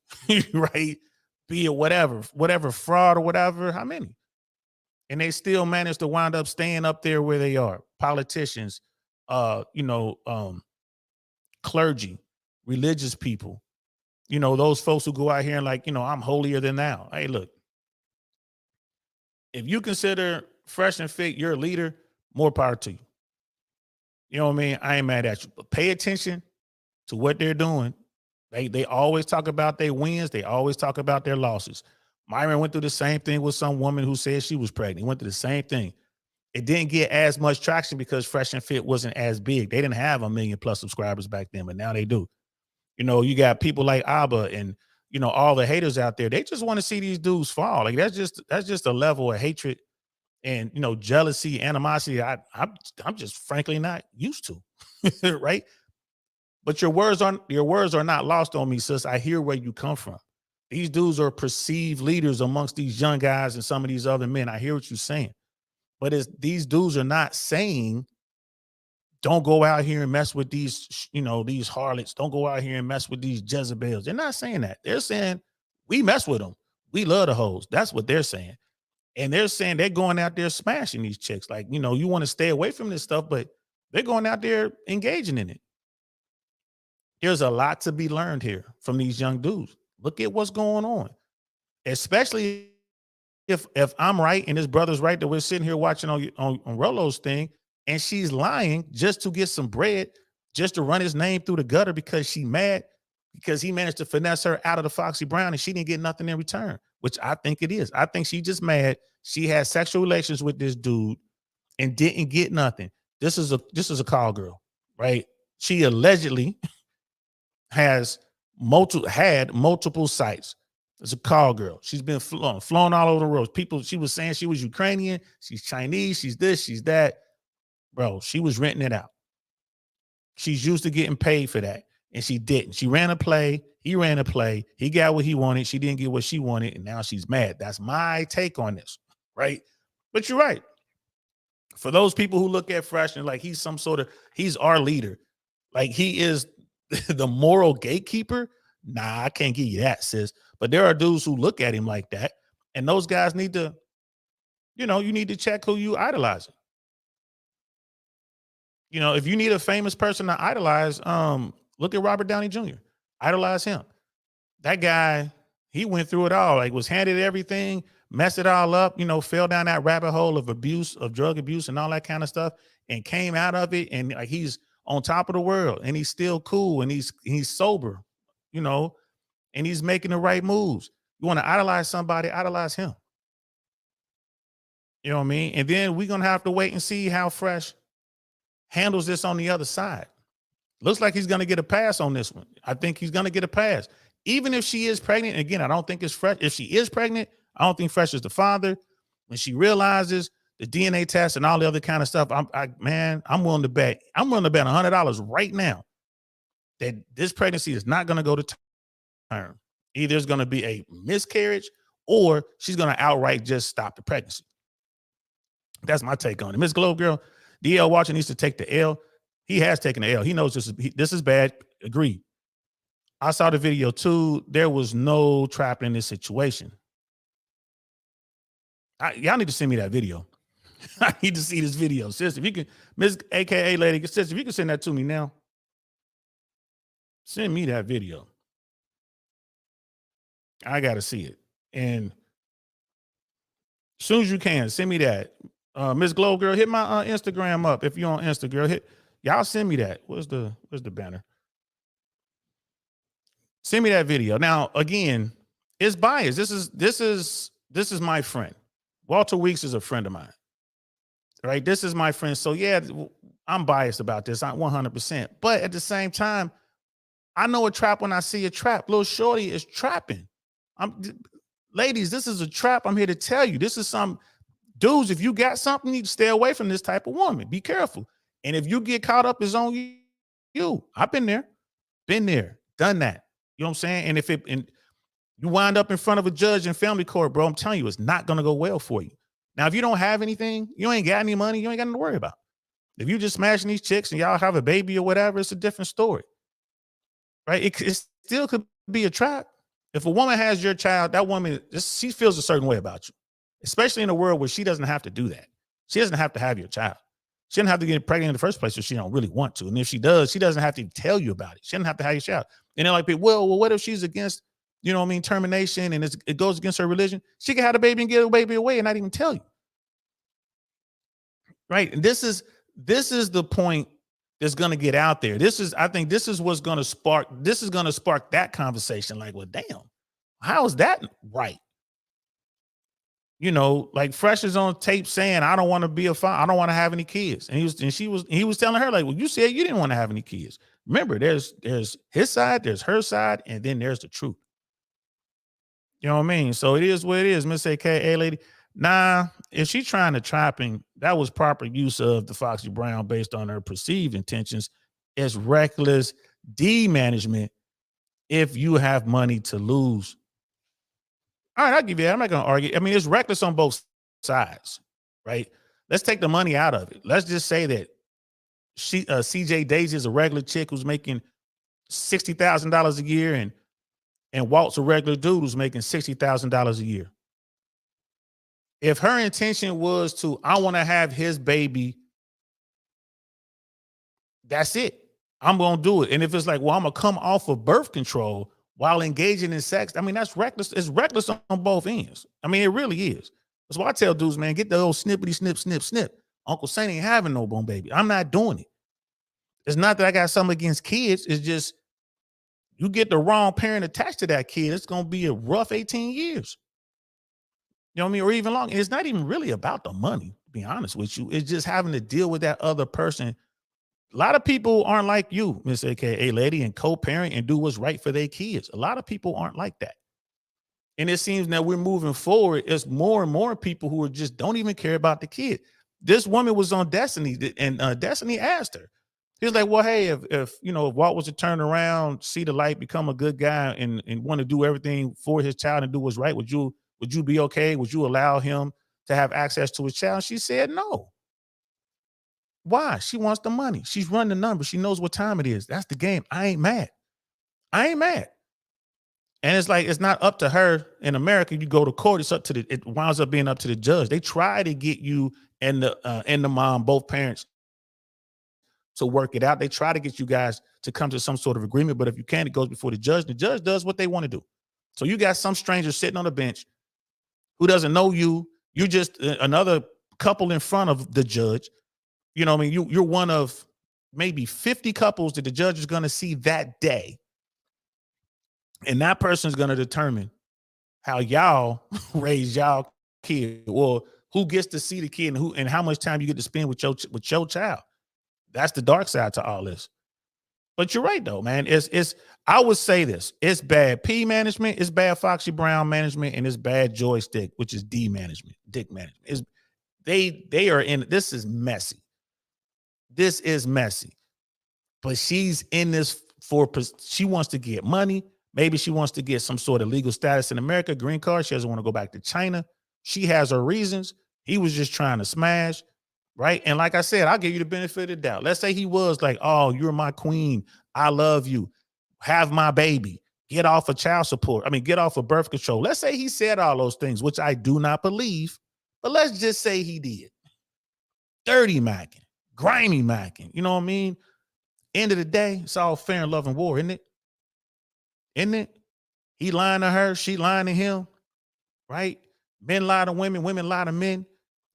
right? Be it whatever fraud or whatever. How many? and they still manage to wind up staying up there where they are. Politicians, clergy, religious people, those folks who go out here and like, I'm holier than thou. Hey, look, if you consider Fresh and Fit your leader, more power to you. You know what I mean? I ain't mad at you, but pay attention to what they're doing. They always talk about their wins. They always talk about their losses. Myron went through the same thing with some woman who said she was pregnant. He went through the same thing. It didn't get as much traction because Fresh and Fit wasn't as big. They didn't have 1 million+ subscribers back then, but now they do. You got people like Abba and all the haters out there. They just want to see these dudes fall. Like that's just a level of hatred and jealousy, animosity. I'm just frankly not used to, right? But your words are not lost on me, sis. I hear where you come from. These dudes are perceived leaders amongst these young guys and some of these other men. I hear what you're saying. But these dudes are not saying, don't go out here and mess with these, these harlots. Don't go out here and mess with these Jezebels. They're not saying that. They're saying, we mess with them. We love the hoes. That's what they're saying. And they're saying they're going out there smashing these chicks. Like, you want to stay away from this stuff, but they're going out there engaging in it. There's a lot to be learned here from these young dudes. Look at what's going on, especially if I'm right and his brother's right that we're sitting here watching on Rolo's thing, and she's lying just to get some bread, just to run his name through the gutter because she mad because he managed to finesse her out of the Foxy Brown and she didn't get nothing in return, which I think it is. I think she just mad. She had sexual relations with this dude and didn't get nothing. This is a call girl, right? She allegedly had multiple sites. It's a call girl. She's been flown all over the world. She was saying she was Ukrainian, she's Chinese, she's this, she's that. Bro, she was renting it out. She's used to getting paid for that, and she didn't. She ran a play. He ran a play. He got what he wanted. She didn't get what she wanted, and now she's mad. That's my take on this, right? But you're right. For those people who look at Fresh and like he's our leader, like he is the moral gatekeeper. Nah, I can't give you that, sis. But there are dudes who look at him like that, and those guys need to, you need to check who you idolizing. If you need a famous person to idolize, look at Robert Downey Jr. Idolize him. That guy, he went through it all, like was handed everything, messed it all up, fell down that rabbit hole of abuse, of drug abuse and all that kind of stuff, and came out of it. And like he's on top of the world and he's still cool and he's sober, and he's making the right moves. You want to idolize somebody, idolize him. You know what I mean? And then we're going to have to wait and see how Fresh handles this on the other side. Looks like he's going to get a pass on this one. I think he's going to get a pass. Even if she is pregnant, again, I don't think it's Fresh. If she is pregnant, I don't think Fresh is the father. When she realizes the DNA test and all the other kind of stuff, I'm willing to bet $100 right now that this pregnancy is not going to go to term. Either it's going to be a miscarriage or she's going to outright just stop the pregnancy. That's my take on it. Miss Globe Girl, DL watching needs to take the L. He has taken the L. He knows this is bad. Agreed. I saw the video too. There was no trapping in this situation. Y'all need to send me that video. I need to see this video. Sis, if you can, Miss AKA lady, sis, if you can send that to me now. Send me that video. I got to see it. And as soon as you can, send me that. Miss Glow Girl, hit my Instagram up. If you're on Instagram, y'all send me that. Where's the banner? Send me that video. Now, again, it's biased. This is my friend. Walter Weeks is a friend of mine. Right? This is my friend. So yeah, I'm biased about this. I'm 100%. But at the same time, I know a trap when I see a trap. Little Shorty is trapping. Ladies, this is a trap. I'm here to tell you. This is some dudes. If you got something, you need to stay away from this type of woman. Be careful. And if you get caught up, it's on you. I've been there, done that. You know what I'm saying? And if you wind up in front of a judge in family court, bro, I'm telling you, it's not going to go well for you. Now, if you don't have anything, you ain't got any money, you ain't got nothing to worry about. If you just smashing these chicks and y'all have a baby or whatever, it's a different story. Right? It still could be a trap. If a woman has your child, that woman, she feels a certain way about you. especially in a world where she doesn't have to do that. She doesn't have to have your child. She doesn't have to get pregnant in the first place if she don't really want to. And if she does, she doesn't have to tell you about it. She doesn't have to have your child. And they're like, well, what if she's against, termination and it goes against her religion? She can have the baby and give the baby away and not even tell you. Right. And this is the point that's going to get out there. I think this is what's going to spark that conversation. Like, well, damn, how is that right? Like Fresh is on tape saying, I don't want to be a father. I don't want to have any kids. And he was telling her, like, well, you said you didn't want to have any kids. Remember, there's his side, there's her side, and then there's the truth. You know what I mean? So it is what it is, Miss AKA lady. Nah, if she's trying to trapping, that was proper use of the Foxy Brown based on her perceived intentions. It's reckless management if you have money to lose. All right, I'll give you that. I'm not going to argue. I mean, it's reckless on both sides, right? Let's take the money out of it. Let's just say that CJ Daisy is a regular chick who's making $60,000 a year, and Walt's a regular dude who's making $60,000 a year. If her intention was to, I want to have his baby, that's it. I'm going to do it. And if it's like, well, I'm going to come off of birth control while engaging in sex, I mean, that's reckless. It's reckless on both ends. I mean, it really is. That's why I tell dudes, man, get the old snippety snip, snip, snip. Uncle Saint ain't having no bone baby. I'm not doing it. It's not that I got something against kids. It's just you get the wrong parent attached to that kid, it's going to be a rough 18 years. You know what I mean? Or even longer. And it's not even really about the money, to be honest with you. It's just having to deal with that other person. A lot of people aren't like you, Miss AKA lady, and co-parent and do what's right for their kids. A lot of people aren't like that. And it seems that we're moving forward. It's more and more people who are just don't even care about the kid. This woman was on Destiny, and Destiny asked her. He was like, well, hey, if Walt was to turn around, see the light, become a good guy, and want to do everything for his child and do what's right, would you be okay? Would you allow him to have access to his child? She said no. Why? She wants the money. She's running the numbers. She knows what time it is. That's the game. I ain't mad. And it's like, it's not up to her. In America, you go to court, it winds up being up to the judge. They try to get you and the mom, both parents, to work it out. They try to get you guys to come to some sort of agreement. But if you can't, it goes before the judge. The judge does what they want to do. So you got some stranger sitting on the bench who doesn't know you. You're just another couple in front of the judge. You know what I mean? You're one of maybe 50 couples that the judge is going to see that day. And that person is going to determine how y'all raise y'all kid, or who gets to see the kid, and how much time you get to spend with your child. That's the dark side to all this. But you're right though, man. I would say this: it's bad P management, it's bad Foxy Brown management, and it's bad joystick, which is D management, dick management. They are in. This is messy. This is messy. But she's in this she wants to get money. Maybe she wants to get some sort of legal status in America, green card. She doesn't want to go back to China. She has her reasons. He was just trying to smash, right? And like I said, I'll give you the benefit of the doubt. Let's say he was like, oh, you're my queen. I love you. Have my baby. Get off of child support. Get off of birth control. Let's say he said all those things, which I do not believe, but let's just say he did. Dirty macking, grimy macking. You know what I mean? End of the day, it's all fair and love and war, isn't it? Isn't it? He lying to her, she lying to him, right? Men lie to women, women lie to men.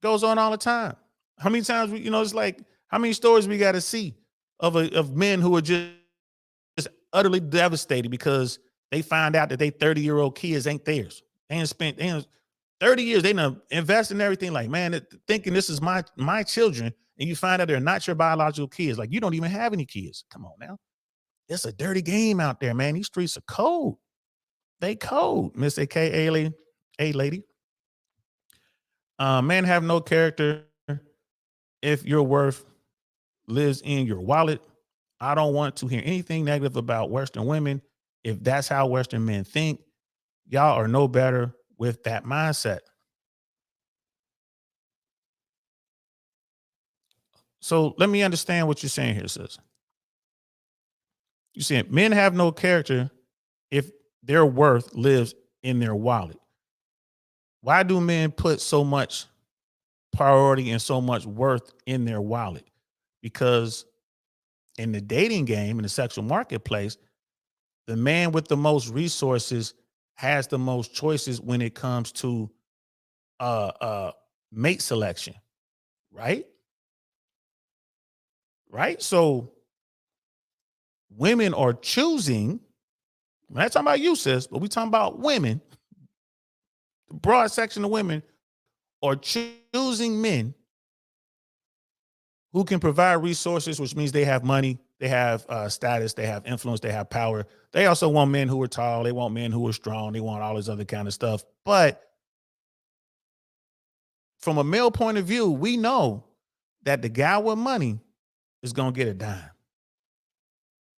Goes on all the time. How many times it's like, how many stories we got to see of men who are just utterly devastated because they find out that they 30-year-old kids ain't theirs. They ain't spent 30 years, they done invest in everything, like, man, thinking this is my children, and you find out they're not your biological kids. Like, you don't even have any kids. Come on now. It's a dirty game out there, man. These streets are cold. They cold, Miss AKA lady. Men have no character if your worth lives in your wallet. I don't want to hear anything negative about Western women. If that's how Western men think, y'all are no better with that mindset. So let me understand what you're saying here, sis. You saying men have no character if their worth lives in their wallet. Why do men put so much priority and so much worth in their wallet? Because in the dating game, in the sexual marketplace, the man with the most resources has the most choices when it comes to mate selection, right? Right. So women are choosing. We're not talking about you, sis, but we're talking about women. The broad section of women are choosing men who can provide resources, which means they have money, they have status, they have influence, they have power. They also want men who are tall, they want men who are strong, they want all this other kind of stuff. But from a male point of view, we know that the guy with money is gonna get a dime.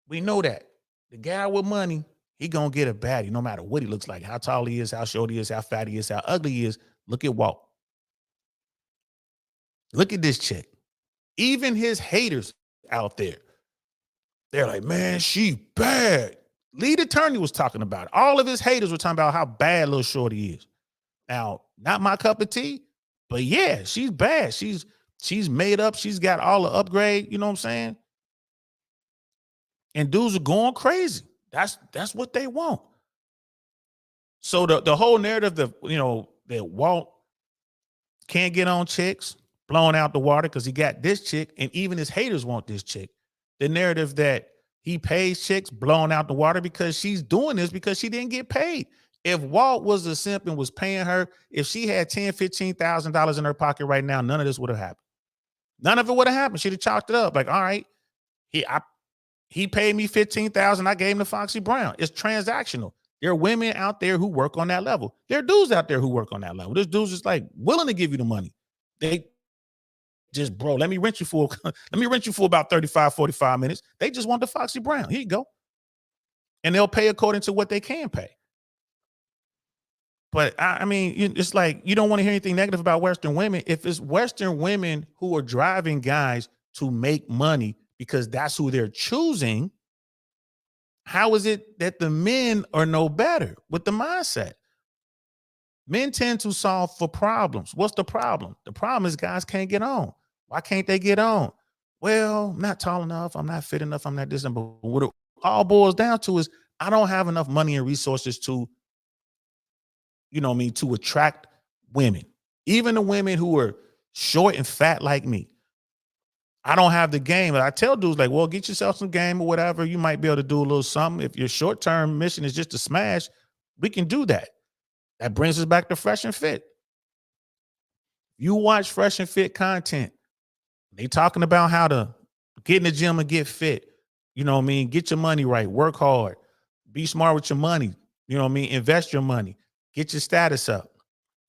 We know that. The guy with money, he gonna get a baddie, no matter what he looks like, how tall he is, how short he is, how fat he is, how ugly he is. Look at Walt. Look at this chick. Even his haters out there, they're like, man, she bad. Lead attorney was talking about it. All of his haters were talking about how bad little shorty is. Now, not my cup of tea, but yeah, she's bad. She's made up. She's got all the upgrade. You know what I'm saying? And dudes are going crazy. That's what they want. So the whole narrative that that Walt can't get on chicks, blown out the water because he got this chick, and even his haters want this chick. The narrative that he pays chicks, blown out the water because she's doing this because she didn't get paid. If Walt was a simp and was paying her, if she had $10,000, $15,000 in her pocket right now, none of this would have happened. None of it would have happened. She'd have chalked it up like, all right, he paid me $15,000. I gave him to Foxy Brown. It's transactional. There are women out there who work on that level. There are dudes out there who work on that level. There's dudes just like willing to give you the money. They just, bro, let me rent you for about 35, 45 minutes. They just want the Foxy Brown. Here you go. And they'll pay according to what they can pay. But I mean, it's like you don't want to hear anything negative about Western women. If it's Western women who are driving guys to make money because that's who they're choosing, how is it that the men are no better with the mindset? Men tend to solve for problems. What's the problem? The problem is guys can't get on. Why can't they get on? Well, I'm not tall enough. I'm not fit enough. I'm not this. But what it all boils down to is I don't have enough money and resources to, to attract women. Even the women who are short and fat like me. I don't have the game. And I tell dudes like, well, get yourself some game or whatever. You might be able to do a little something. If your short-term mission is just to smash, we can do that. That brings us back to Fresh and Fit. You watch Fresh and Fit content. They talking about how to get in the gym and get fit. You know what I mean? Get your money right. Work hard. Be smart with your money. You know what I mean? Invest your money. Get your status up.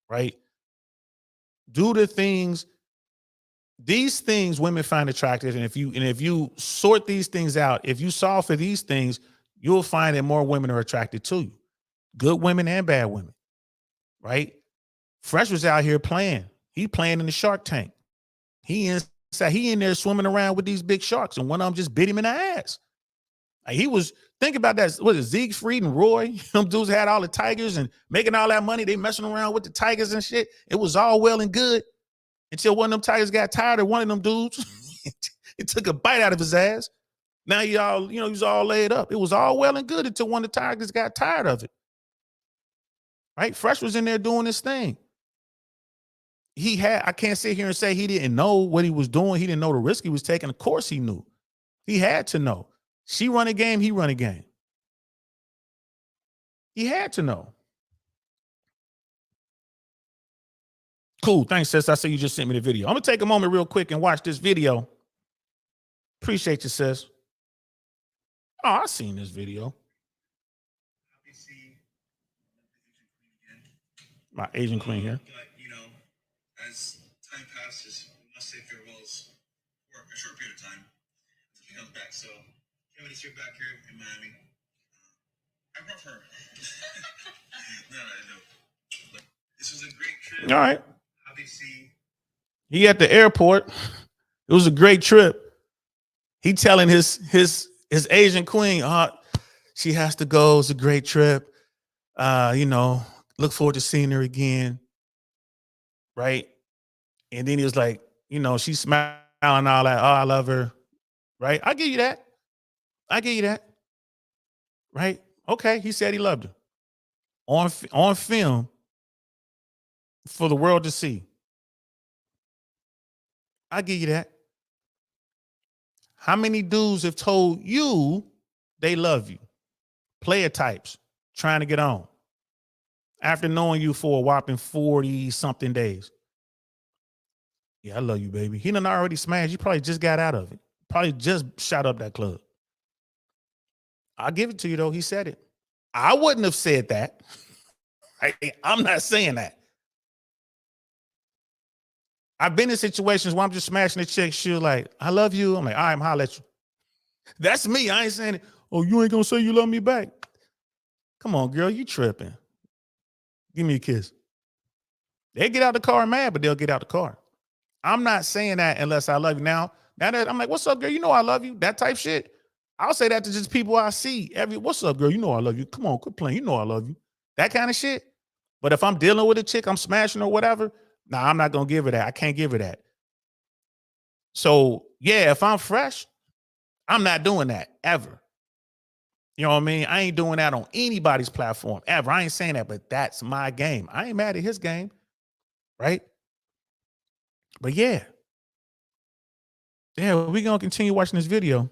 Right? Do the things. These things women find attractive. And if you sort these things out, if you solve for these things, you'll find that more women are attracted to you. Good women and bad women. Right? Fresh was out here playing. He playing in the Shark Tank. He in there swimming around with these big sharks, and one of them just bit him in the ass. Like he was, think about that. What is Siegfried and Roy? Them dudes had all the tigers and making all that money. They messing around with the tigers and shit. It was all well and good until one of them tigers got tired of one of them dudes. It took a bite out of his ass. Now he was all laid up. It was all well and good until one of the tigers got tired of it. Right? Fresh was in there doing this thing. I can't sit here and say he didn't know what he was doing. He didn't know the risk he was taking. Of course he knew. He had to know. She run a game, he run a game. He had to know. Cool. Thanks, sis. I see you just sent me the video. I'm going to take a moment real quick and watch this video. Appreciate you, sis. Oh, I've seen this video. My Asian queen here. As time passes, we must say farewells for a short period of time until she comes back. So Kevin is here back here in Miami. I brought her. No. This was a great trip. All right. Happy to see. He at the airport. It was a great trip. He telling his Asian queen, she has to go. It's a great trip. Look forward to seeing her again. right? And then he was like, you know, she's smiling all that. Oh, I love her, right? I give you that. I give you that, right? Okay, he said he loved her on film for the world to see. I give you that. How many dudes have told you they love you? Player types trying to get on after knowing you for a whopping 40 something days. Yeah, I love you, baby. He done already smashed. You probably just got out of it. Probably just shot up that club. I'll give it to you though. He said it. I wouldn't have said that. I'm not saying that. I've been in situations where I'm just smashing the chick. She's like, I love you. I'm like, all right, I'm holler at you. That's me. I ain't saying it. Oh, you ain't gonna say you love me back. Come on, girl, you tripping. Give me a kiss. They get out the car mad, but they'll get out the car. I'm not saying that unless I love you. Now that I'm like, what's up, girl? You know I love you. That type shit. I'll say that to just people I see. What's up, girl? You know I love you. Come on, quit playing. You know I love you. That kind of shit. But if I'm dealing with a chick, I'm smashing or whatever, nah, I'm not gonna give her that. I can't give her that. So yeah, if I'm fresh, I'm not doing that ever. You know what I mean? I ain't doing that on anybody's platform ever. I ain't saying that, but that's my game. I ain't mad at his game, right? But yeah, we're gonna continue watching this video.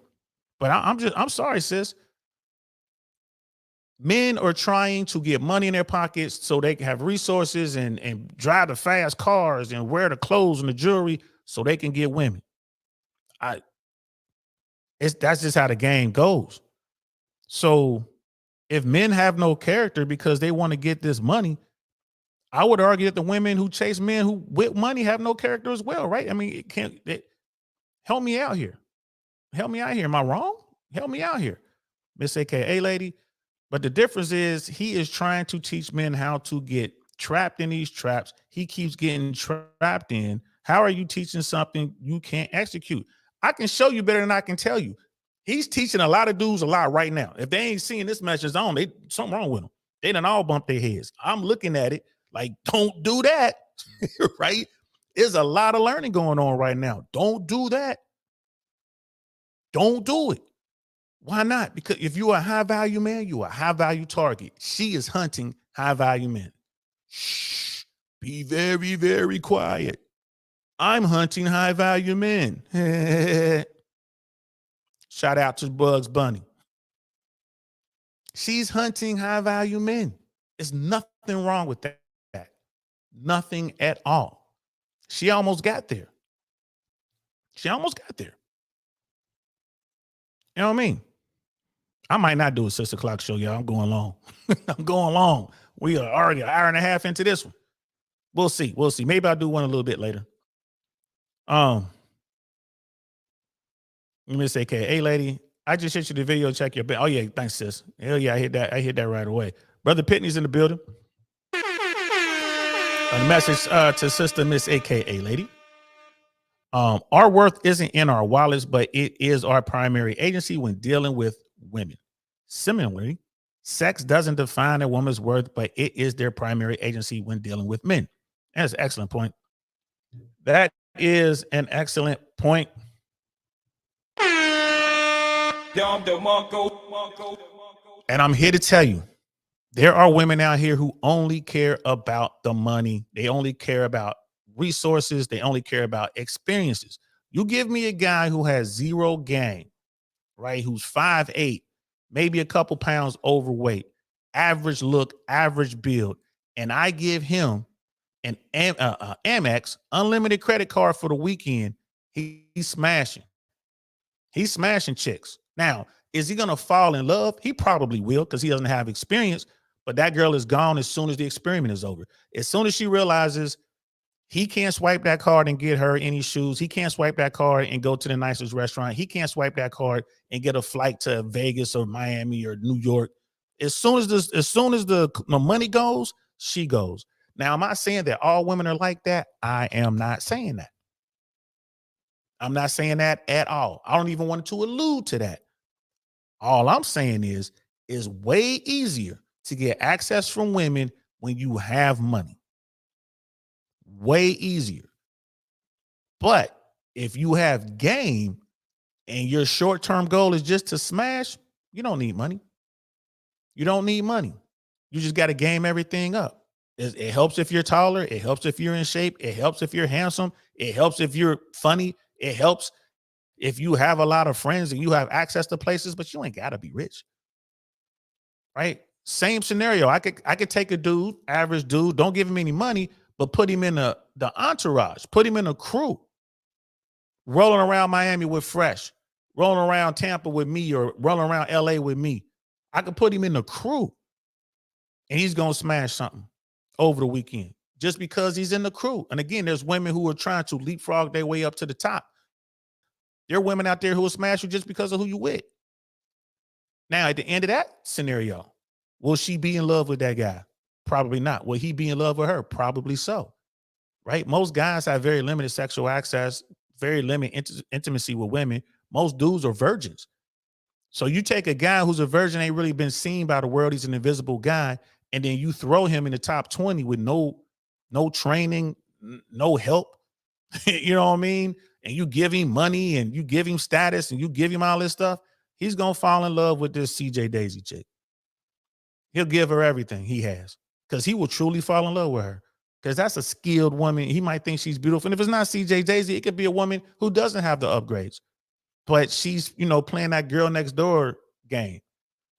But I'm sorry, sis. Men are trying to get money in their pockets so they can have resources and drive the fast cars and wear the clothes and the jewelry so they can get women. That's just how the game goes. So if men have no character because they want to get this money, I would argue that the women who chase men who with money have no character as well, right? I mean, help me out here. Help me out here. Am I wrong? Help me out here, Miss AKA lady. But the difference is he is trying to teach men how to get trapped in these traps. He keeps getting trapped in. How are you teaching something you can't execute? I can show you better than I can tell you. He's teaching a lot of dudes a lot right now. If they ain't seeing this message on, something wrong with them. They done all bump their heads. I'm looking at it like, don't do that, right? There's a lot of learning going on right now. Don't do that. Don't do it. Why not? Because if you're a high value man, you're a high value target. She is hunting high value men. Shh, be very, very quiet. I'm hunting high value men. Shout out to Bugs Bunny. She's hunting high value men. There's nothing wrong with that. Nothing at all. She almost got there. You know what I mean? I might not do a 6 o'clock show, y'all. I'm going long. I'm going long. We are already an hour and a half into this one. We'll see. Maybe I'll do one a little bit later. Let me say, hey, lady, I just hit you the video. Check your bed. Oh yeah, thanks, sis. Hell yeah, I hit that right away. Brother Pitney's in the building. A message to sister Miss AKA lady. Our worth isn't in our wallets, but it is our primary agency when dealing with women. Similarly, sex doesn't define a woman's worth, but it is their primary agency when dealing with men. That's an excellent point. That is an excellent point. And I'm here to tell you, there are women out here who only care about the money. They only care about resources. They only care about experiences. You give me a guy who has zero game, right? Who's 5'8", maybe a couple pounds overweight, average look, average build, and I give him an Amex unlimited credit card for the weekend. He's smashing. He's smashing chicks. Now, is he going to fall in love? He probably will because he doesn't have experience, but that girl is gone as soon as the experiment is over. As soon as she realizes he can't swipe that card and get her any shoes, he can't swipe that card and go to the nicest restaurant, he can't swipe that card and get a flight to Vegas or Miami or New York. As soon as the money goes, she goes. Now, am I saying that all women are like that? I am not saying that. I'm not saying that at all. I don't even want to allude to that. All I'm saying is way easier to get access from women when you have money. Way easier. But if you have game and your short-term goal is just to smash, you don't need money. You don't need money. You just got to game everything up. It helps if you're taller. It helps if you're in shape. It helps if you're handsome. It helps if you're funny. It helps if you have a lot of friends and you have access to places, but you ain't got to be rich. Right? Same scenario. I could take a dude, average dude, don't give him any money, but put him in the entourage, put him in a crew, rolling around Miami with Fresh, rolling around Tampa with me, or rolling around LA with me. I could put him in the crew and he's going to smash something over the weekend just because he's in the crew. And again, there's women who are trying to leapfrog their way up to the top. There are women out there who will smash you just because of who you with. Now, at the end of that scenario, will she be in love with that guy? Probably not. Will he be in love with her? Probably so. Right? Most guys have very limited sexual access, very limited intimacy with women. Most dudes are virgins. So you take a guy who's a virgin, ain't really been seen by the world, he's an invisible guy, and then you throw him in the top 20 with no training, no help, you know what I mean? And you give him money and you give him status and you give him all this stuff, he's going to fall in love with this CJ Daisy chick. He'll give her everything he has because he will truly fall in love with her because that's a skilled woman. He might think she's beautiful. And if it's not CJ Daisy, it could be a woman who doesn't have the upgrades. But she's, playing that girl next door game.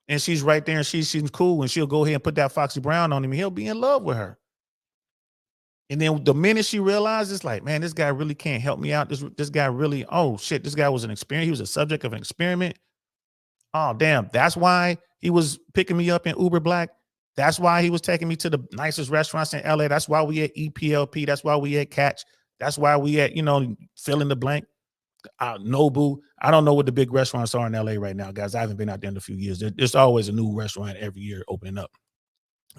And she's right there and she seems cool and she'll go ahead and put that Foxy Brown on him and he'll be in love with her. And then the minute she realizes, like, man, this guy really can't help me out. This guy really, oh shit, this guy was an experiment. He was a subject of an experiment. Oh, damn. That's why he was picking me up in Uber Black. That's why he was taking me to the nicest restaurants in LA. That's why we at EPLP. That's why we at Catch. That's why we at, fill in the blank. Nobu. I don't know what the big restaurants are in LA right now, guys. I haven't been out there in a few years. There's always a new restaurant every year opening up.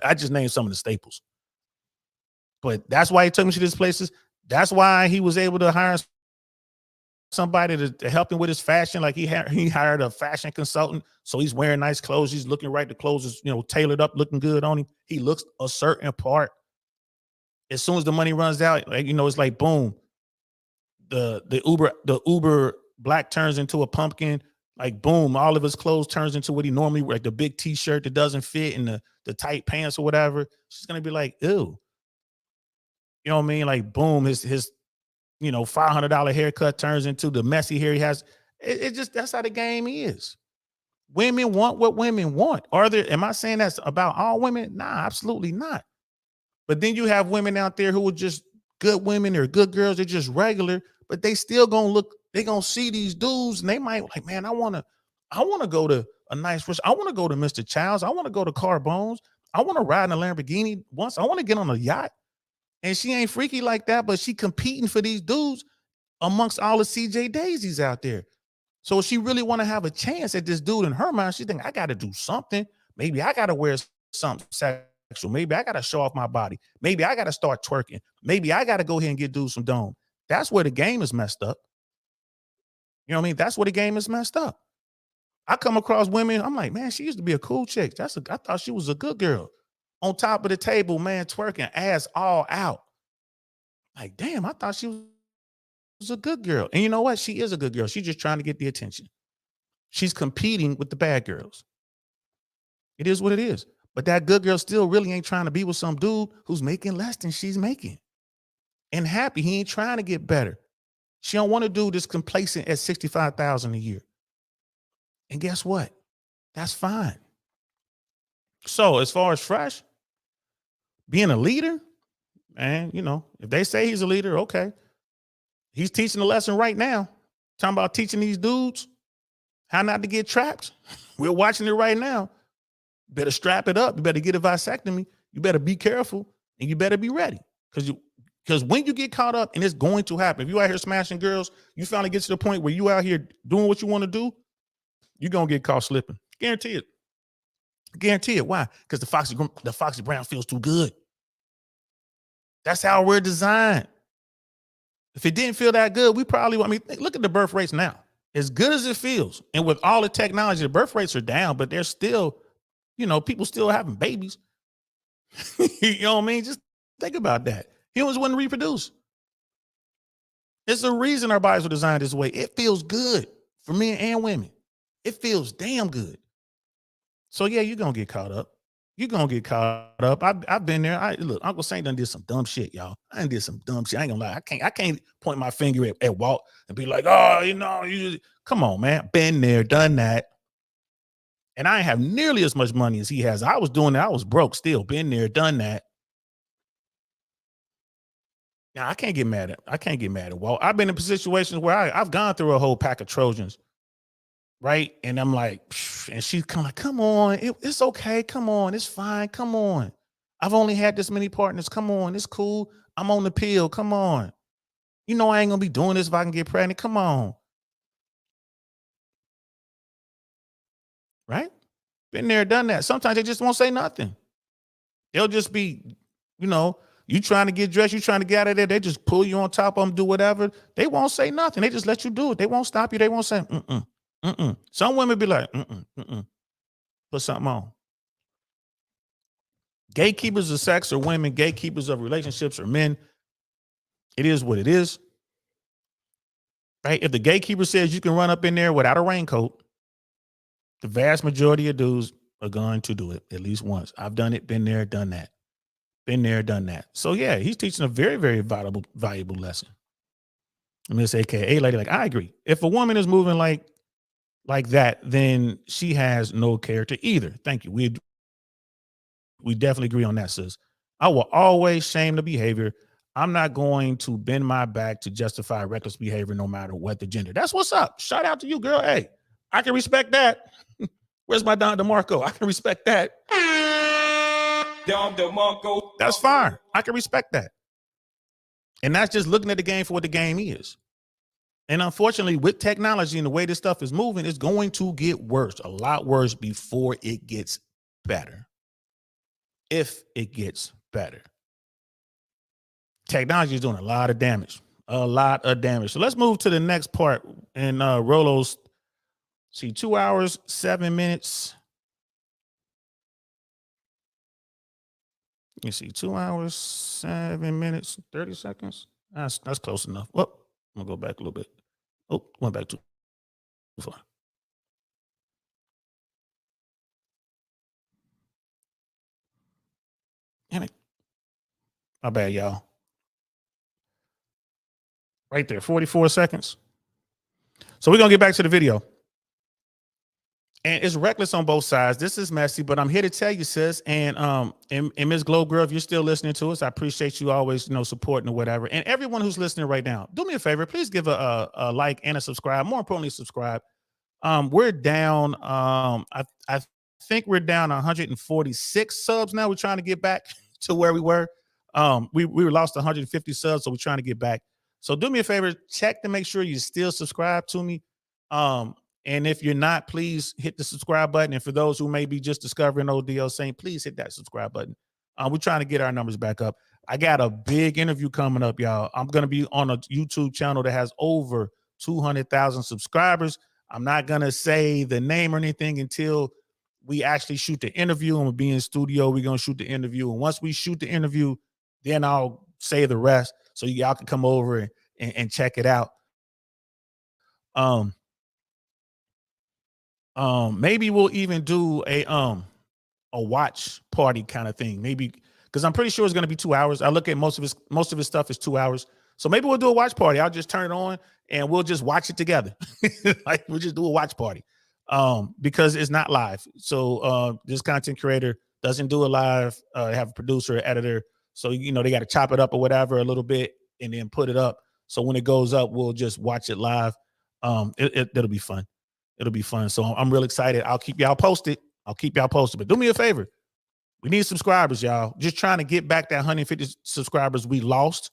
I just named some of the staples. But that's why he took me to these places. That's why he was able to hire somebody to help him with his fashion. Like he hired a fashion consultant. So he's wearing nice clothes. He's looking right. The clothes is, tailored up, looking good on him. He looks a certain part. As soon as the money runs out, like, it's like, boom. The Uber Black turns into a pumpkin, like boom, all of his clothes turns into what he normally wear, like the big t-shirt that doesn't fit and the tight pants or whatever. She's gonna be like, ew. You know what I mean? Like boom, his $500 haircut turns into the messy hair he has. It just, that's how the game is. Women want what women want. Am I saying that's about all women? Nah, absolutely not. But then you have women out there who are just good women or good girls, they're just regular, but they still gonna see these dudes and they might like, man, I wanna go to a nice restaurant. I want to go to Mr. Child's. I want to go to Carbone's. I want to ride in a Lamborghini once. I want to get on a yacht. And she ain't freaky like that, but she competing for these dudes amongst all the CJ Daisies out there. So she really want to have a chance at this dude in her mind. She think, I got to do something. Maybe I got to wear something sexual. Maybe I got to show off my body. Maybe I got to start twerking. Maybe I got to go ahead and get dudes some dome. That's where the game is messed up. You know what I mean? That's where the game is messed up. I come across women, I'm like, man, she used to be a cool chick. I thought she was a good girl. On top of the table, man, twerking, ass all out. Like, damn, I thought she was a good girl. And you know what? She is a good girl. She's just trying to get the attention. She's competing with the bad girls. It is what it is. But that good girl still really ain't trying to be with some dude who's making less than she's making. And happy. He ain't trying to get better. She don't want to do this complacent at $65,000 a year. And guess what? That's fine. So as far as Fresh, being a leader, man, if they say he's a leader, okay. He's teaching a lesson right now. Talking about teaching these dudes how not to get trapped. We're watching it right now. Better strap it up. You better get a vasectomy. You better be careful and you better be ready. Because when you get caught up, and it's going to happen, if you out here smashing girls, you finally get to the point where you out here doing what you want to do, you're going to get caught slipping. Guarantee it. Guarantee it. Why? Because the Foxy Brown feels too good. That's how we're designed. If it didn't feel that good, look at the birth rates now. As good as it feels, and with all the technology, the birth rates are down, but they're still, people still having babies. You know what I mean? Just think about that. Humans wouldn't reproduce. It's the reason our bodies were designed this way. It feels good for men and women. It feels damn good. So yeah, you're gonna get caught up. You're gonna get caught up. I've been there. Look, Uncle Saint done did some dumb shit, y'all. I done did some dumb shit. I ain't gonna lie. I can't point my finger at Walt and be like, oh, you come on, man. Been there, done that. And I ain't have nearly as much money as he has. I was doing that. I was broke still. Been there, done that. Now I can't get mad at Walt. I've been in situations where I've gone through a whole pack of Trojans, right? And I'm like, and she's kind of like, come on, it's okay, come on, it's fine, come on. I've only had this many partners, come on, it's cool. I'm on the pill, come on. You know I ain't gonna be doing this if I can get pregnant, come on. Right? Been there, done that. Sometimes they just won't say nothing. They'll just be, you trying to get dressed, you trying to get out of there, they just pull you on top of them, do whatever. They won't say nothing. They just let you do it. They won't stop you. They won't say, Some women be like, put something on. Gatekeepers of sex are women. Gatekeepers of relationships are men. It is what it is. Right? If the gatekeeper says you can run up in there without a raincoat, the vast majority of dudes are going to do it at least once. I've done it, been there, done that. Been there, done that. So yeah, he's teaching a very, very valuable lesson. Miss AKA lady, like, I agree. If a woman is moving like that, then she has no character either. Thank you. We definitely agree on that, sis. I will always shame the behavior. I'm not going to bend my back to justify reckless behavior no matter what the gender. That's what's up. Shout out to you, girl. Hey, I can respect that. Where's my Don DeMarco? I can respect that. Don DeMarco. That's fine. I can respect that. And that's just looking at the game for what the game is. And unfortunately, with technology and the way this stuff is moving, it's going to get worse, a lot worse before it gets better. If it gets better. Technology is doing a lot of damage. So let's move to the next part. And Rolo's, 2 hours, 7 minutes. You see, 2 hours, 7 minutes, 30 seconds. That's close enough. Oh, I'm gonna go back a little bit. Oh, went back too far. Damn it. My bad, y'all. Right there, 44 seconds. So we're gonna get back to the video. And it's reckless on both sides. This is messy, but I'm here to tell you, sis. And Ms. Glow Girl, if you're still listening to us, I appreciate you always, supporting or whatever. And everyone who's listening right now, do me a favor, please give a like and a subscribe. More importantly, subscribe. We're down. I think we're down 146 subs now. We're trying to get back to where we were. We lost 150 subs, so we're trying to get back. So do me a favor, check to make sure you still subscribe to me. And if you're not, please hit the subscribe button. And for those who may be just discovering ODL Saint, please hit that subscribe button. We're trying to get our numbers back up. I got a big interview coming up, y'all. I'm going to be on a YouTube channel that has over 200,000 subscribers. I'm not going to say the name or anything until we actually shoot the interview, and we'll be in studio. We're going to shoot the interview. And once we shoot the interview, then I'll say the rest so y'all can come over and check it out. Maybe we'll even do a watch party kind of thing. Maybe because I'm pretty sure it's going to be 2 hours. I look at most of his stuff is 2 hours. So maybe we'll do a watch party. I'll just turn it on and we'll just watch it together. Like we'll just do a watch party. Because it's not live. So this content creator doesn't do it live, have a producer, or editor. So they got to chop it up or whatever a little bit and then put it up. So when it goes up, we'll just watch it live. It'll be fun. It'll be fun. So I'm real excited. I'll keep y'all posted. But do me a favor. We need subscribers, y'all. Just trying to get back that 150 subscribers we lost.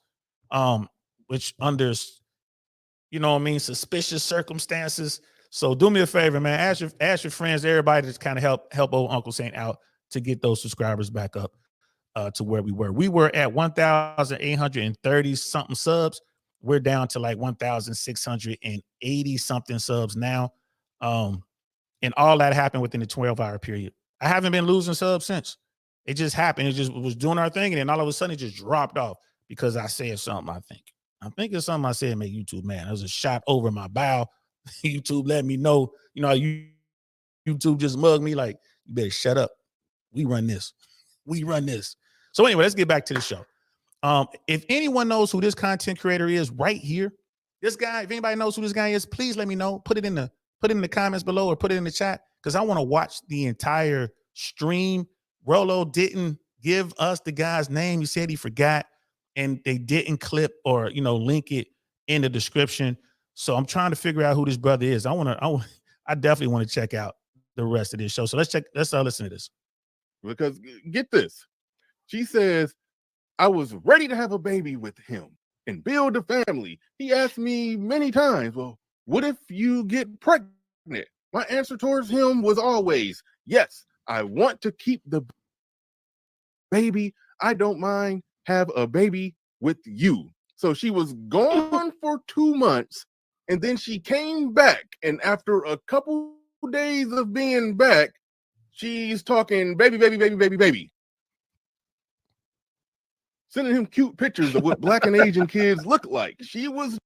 Which under, suspicious circumstances. So do me a favor, man. Ask your friends, everybody to kind of help old Uncle Saint out to get those subscribers back up to where we were. We were at 1,830 something subs. We're down to like 1,680 something subs now. And all that happened within the 12-hour period. I haven't been losing subs since. It just happened. It just was doing our thing, and then all of a sudden it just dropped off. because I said something. I think it's something I said make YouTube mad. It was a shot over my bow. YouTube let me know. You know, YouTube just mugged me like, you better shut up. We run this. We run this. So anyway, let's get back to the show. If anyone knows who this content creator is right here, this guy, if anybody knows who this guy is, please let me know. Put it in the comments below or put it in the chat, because I want to watch the entire stream. Rolo didn't give us the guy's name. He said he forgot, and they didn't clip or link it in the description. So I'm trying to figure out who this brother is. I definitely want to check out the rest of this show. So let's listen to this. Because get this, she says, I was ready to have a baby with him and build a family. He asked me many times, well, what if you get pregnant? My answer towards him was always, yes, I want to keep the baby. I don't mind have a baby with you. So she was gone for 2 months, and then she came back. And after a couple days of being back, she's talking baby. Sending him cute pictures of what Black and Asian kids look like. She was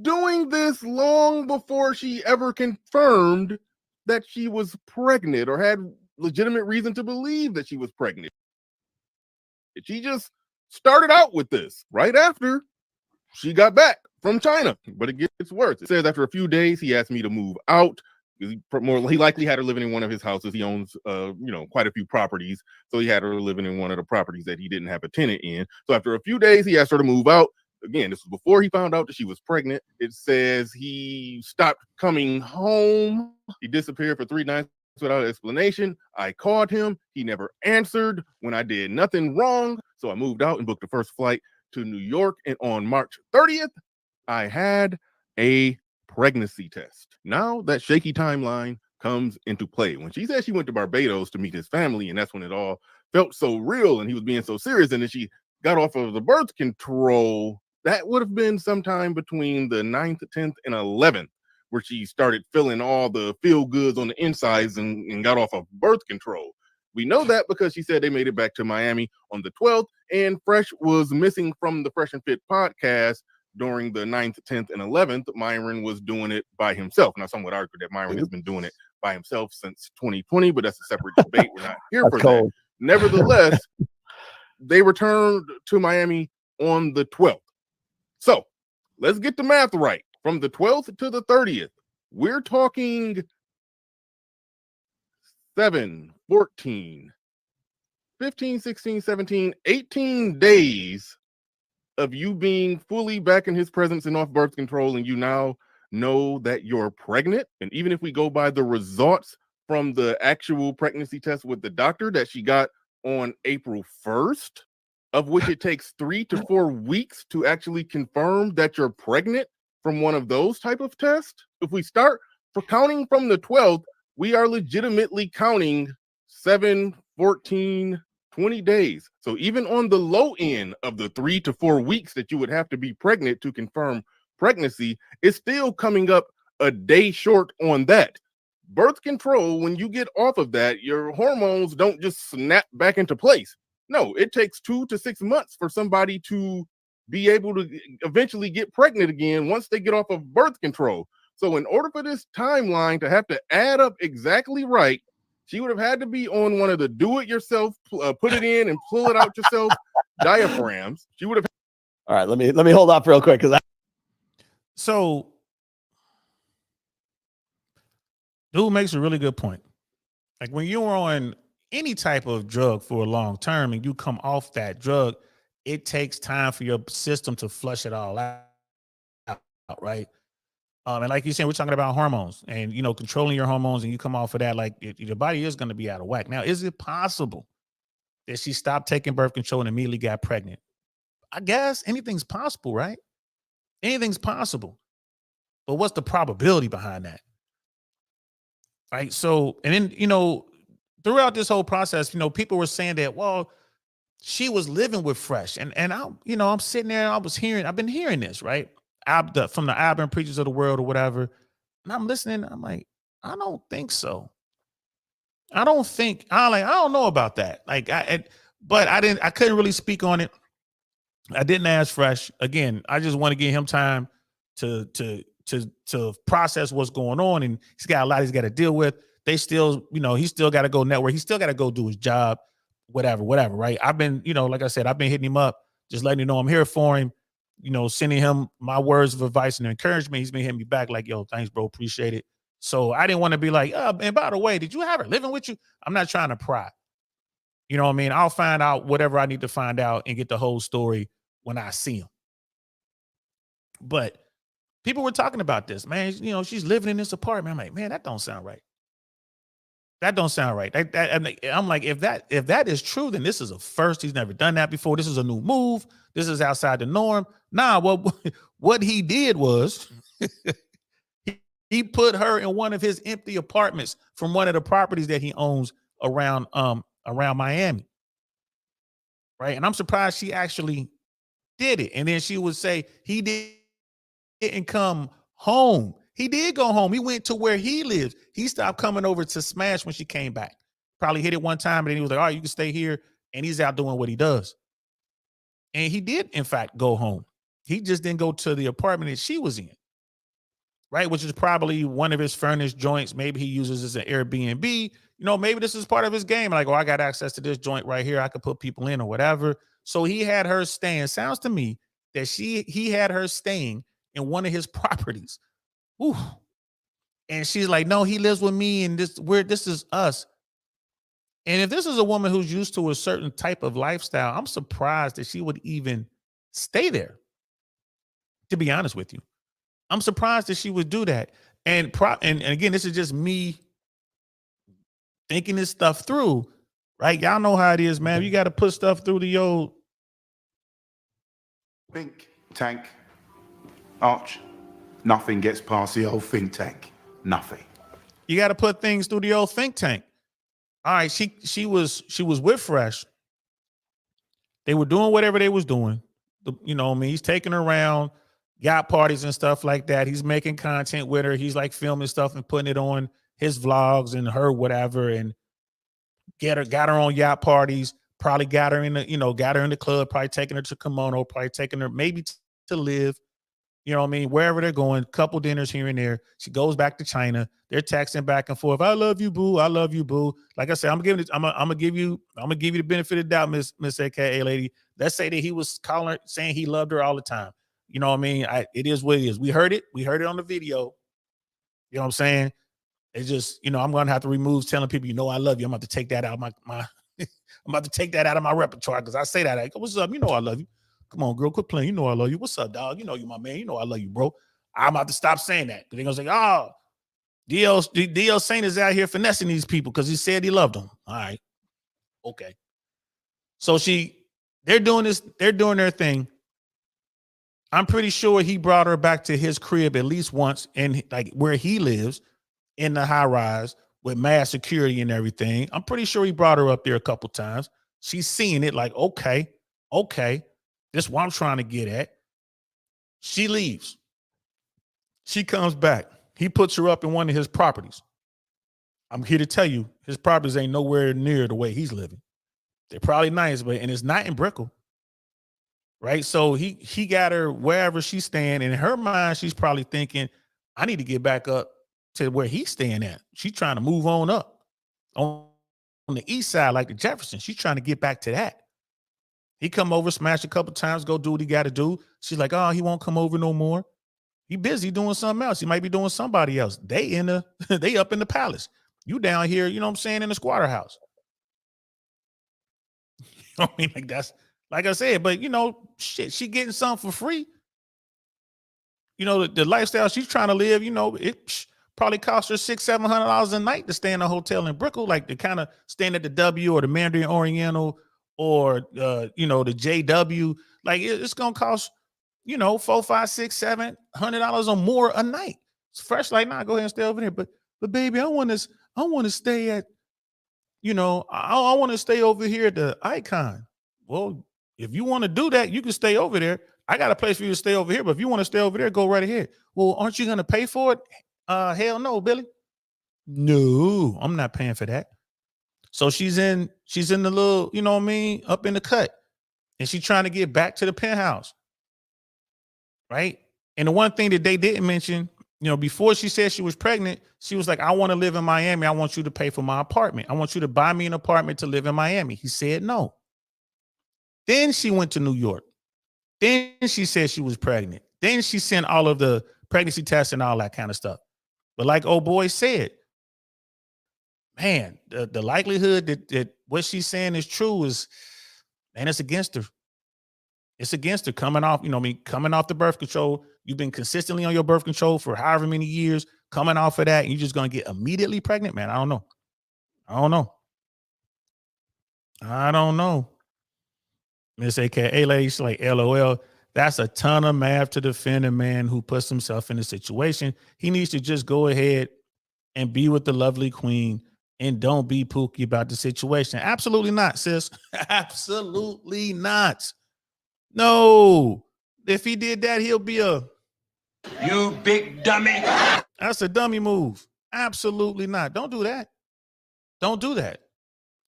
doing this long before she ever confirmed that she was pregnant or had legitimate reason to believe that she was pregnant. She just started out with this right after she got back from China. But it gets worse. It says after a few days, he asked me to move out. He likely had her living in one of his houses. He owns, quite a few properties. So he had her living in one of the properties that he didn't have a tenant in. So after a few days, he asked her to move out. Again, this was before he found out that she was pregnant. It says he stopped coming home. He disappeared for 3 nights without explanation. I called him. He never answered when I did nothing wrong. So I moved out and booked the first flight to New York. And on March 30th, I had a pregnancy test. Now that shaky timeline comes into play. When she said she went to Barbados to meet his family, and that's when it all felt so real and he was being so serious, and then she got off of the birth control, that would have been sometime between the 9th, 10th, and 11th, where she started feeling all the feel goods on the insides and got off of birth control. We know that because she said they made it back to Miami on the 12th, and Fresh was missing from the Fresh and Fit podcast during the 9th, 10th, and 11th. Myron was doing it by himself. Now, some would argue that Myron has been doing it by himself since 2020, but that's a separate debate. We're not here for that. Nevertheless, they returned to Miami on the 12th. So let's get the math right. From the 12th to the 30th, we're talking 7, 14, 15, 16, 17, 18 days of you being fully back in his presence and off birth control, and you now know that you're pregnant. And even if we go by the results from the actual pregnancy test with the doctor that she got on April 1st, of which it takes 3 to 4 weeks to actually confirm that you're pregnant from one of those type of tests. If we start for counting from the 12th, we are legitimately counting 7, 14, 20 days. So even on the low end of the 3 to 4 weeks that you would have to be pregnant to confirm pregnancy, it's still coming up a day short on that. Birth control, when you get off of that, your hormones don't just snap back into place. No, it takes 2 to 6 months for somebody to be able to eventually get pregnant again once they get off of birth control. So in order for this timeline to have to add up exactly right, she would have had to be on one of the do-it-yourself, put it in and pull it out yourself diaphragms. She would have. All right, let me hold off real quick because So, dude makes a really good point. Like when you're on any type of drug for a long term and you come off that drug, it takes time for your system to flush it all out, right? And like you said, we're talking about hormones and, controlling your hormones, and you come off of that, like your body is going to be out of whack. Now, is it possible that she stopped taking birth control and immediately got pregnant? I guess anything's possible, right? Anything's possible. But what's the probability behind that? Right. So, and then, throughout this whole process, people were saying that, well, she was living with Fresh. And I'm sitting there, I've been hearing this, right? From the Auburn preachers of the world or whatever. And I'm listening. I'm like, I don't think so. I don't know about that. I couldn't really speak on it I didn't ask Fresh. Again, I just want to give him time to process what's going on, and he's got a lot he's got to deal with. They still, he still got to go network. He still got to go do his job, whatever, right? I've been, like I said, I've been hitting him up, just letting him know I'm here for him, sending him my words of advice and encouragement. He's been hitting me back like, yo, thanks, bro, appreciate it. So I didn't want to be like, and by the way, did you have her living with you? I'm not trying to pry. You know what I mean? I'll find out whatever I need to find out and get the whole story when I see him. But people were talking about this, man. She's living in this apartment. I'm like, man, that don't sound right. That don't sound right. I'm like, if that is true, then this is a first. He's never done that before. This is a new move. This is outside the norm. Nah, what he did was he put her in one of his empty apartments from one of the properties that he owns around Miami. Right. And I'm surprised she actually did it. And then she would say he didn't come home. He did go home. He went to where he lives. He stopped coming over to smash when she came back. Probably hit it one time, and then he was like, all right, you can stay here. And he's out doing what he does. And he did, in fact, go home. He just didn't go to the apartment that she was in. Right, which is probably one of his furnished joints. Maybe he uses as an Airbnb. Maybe this is part of his game. Like, I got access to this joint right here. I could put people in or whatever. So he had her staying. Sounds to me that he had her staying in one of his properties. Ooh. And she's like, no, he lives with me, and this is us. And if this is a woman who's used to a certain type of lifestyle, I'm surprised that she would even stay there. To be honest with you. I'm surprised that she would do that. And again, this is just me thinking this stuff through, right? Y'all know how it is, man. You got to put stuff through the old think tank, Arch. Nothing gets past the old think tank. Nothing. You got to put things through the old think tank. All right, she was with Fresh. They were doing whatever they was doing. He's taking her around yacht parties and stuff like that. He's making content with her. He's like filming stuff and putting it on his vlogs and her whatever, and got her on yacht parties. Probably got her in the club. Probably taking her to Kimono. Probably taking her maybe to live. Wherever they're going, couple dinners here and there. She goes back to China. They're texting back and forth. I love you, boo. I love you, boo. Like I said, I'm gonna give you the benefit of the doubt, Miss AKA lady. Let's say that he was calling her, saying he loved her all the time. You know what I mean? It is what it is. We heard it on the video. You know what I'm saying? It's just, I'm gonna have to remove telling people, I love you. I'm about to take that out of my I'm about to take that out of my repertoire because I say that. Like, what's up? I love you. Come on, girl, quit playing. I love you. What's up, dog? You my man. I love you, bro. I'm about to stop saying that. They're gonna say, oh, DL Saint is out here finessing these people because he said he loved them. All right. Okay. So they're doing their thing. I'm pretty sure he brought her back to his crib at least once, and like where he lives in the high rise with mass security and everything. I'm pretty sure he brought her up there a couple times. She's seeing it like, okay, this is what I'm trying to get at. She leaves. She comes back. He puts her up in one of his properties. I'm here to tell you, his properties ain't nowhere near the way he's living. They're probably nice, and it's not in Brickell. Right. So he got her wherever she's staying. And in her mind, she's probably thinking, I need to get back up to where he's staying at. She's trying to move on up on the east side, like the Jefferson. She's trying to get back to that. He come over, smash a couple times, go do what he got to do. She's like, oh, he won't come over no more. He busy doing something else. He might be doing somebody else. They up in the palace. You down here, you know what I'm saying, in the squatter house. I mean, like that's, like I said, but shit, she getting something for free. The lifestyle she's trying to live, it probably cost her $600-700 a night to stay in a hotel in Brickell, like to kind of staying at the W or the Mandarin Oriental or the JW. Like it's gonna cost, $400, $500, $600, $700 or more a night. It's Fresh like, nah, go ahead and stay over there. But baby, I want to stay at, I want to stay over here at the Icon. Well, if you want to do that, you can stay over there. I got a place for you to stay over here, but if you want to stay over there, go right ahead. Well, aren't you going to pay for it? Hell no, Billy. No, I'm not paying for that. So she's in the little, up in the cut. and she's trying to get back to the penthouse, right? And the one thing that they didn't mention, before she said she was pregnant, she was like, I want to live in Miami. I want you to pay for my apartment. I want you to buy me an apartment to live in Miami. He said no. Then she went to New York. Then she said she was pregnant. Then she sent all of the pregnancy tests and all that kind of stuff. But like old boy said, man, the likelihood that what she's saying is true is, man, it's against her. It's against her coming off, coming off the birth control. You've been consistently on your birth control for however many years, coming off of that, and you're just going to get immediately pregnant, man. I don't know. Miss AKA lady, she's like, LOL. That's a ton of math to defend a man who puts himself in a situation. He needs to just go ahead and be with the lovely queen and don't be pooky about the situation. Absolutely not, sis. Absolutely not. No. If he did that, he'll be You big dummy. That's a dummy move. Absolutely not. Don't do that. Don't do that.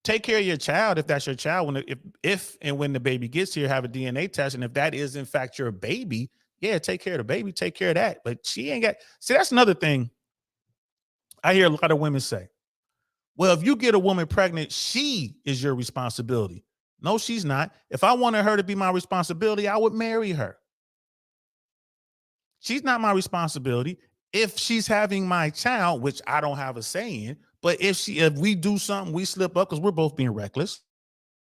Take care of your child if that's your child. If and when the baby gets here, have a DNA test. And if that is in fact your baby, yeah, take care of the baby, take care of that. But she ain't got, see, that's another thing I hear a lot of women say. Well, if you get a woman pregnant, she is your responsibility. No, she's not. If I wanted her to be my responsibility, I would marry her. She's not my responsibility. If she's having my child, which I don't have a say in, but if we do something, we slip up because we're both being reckless.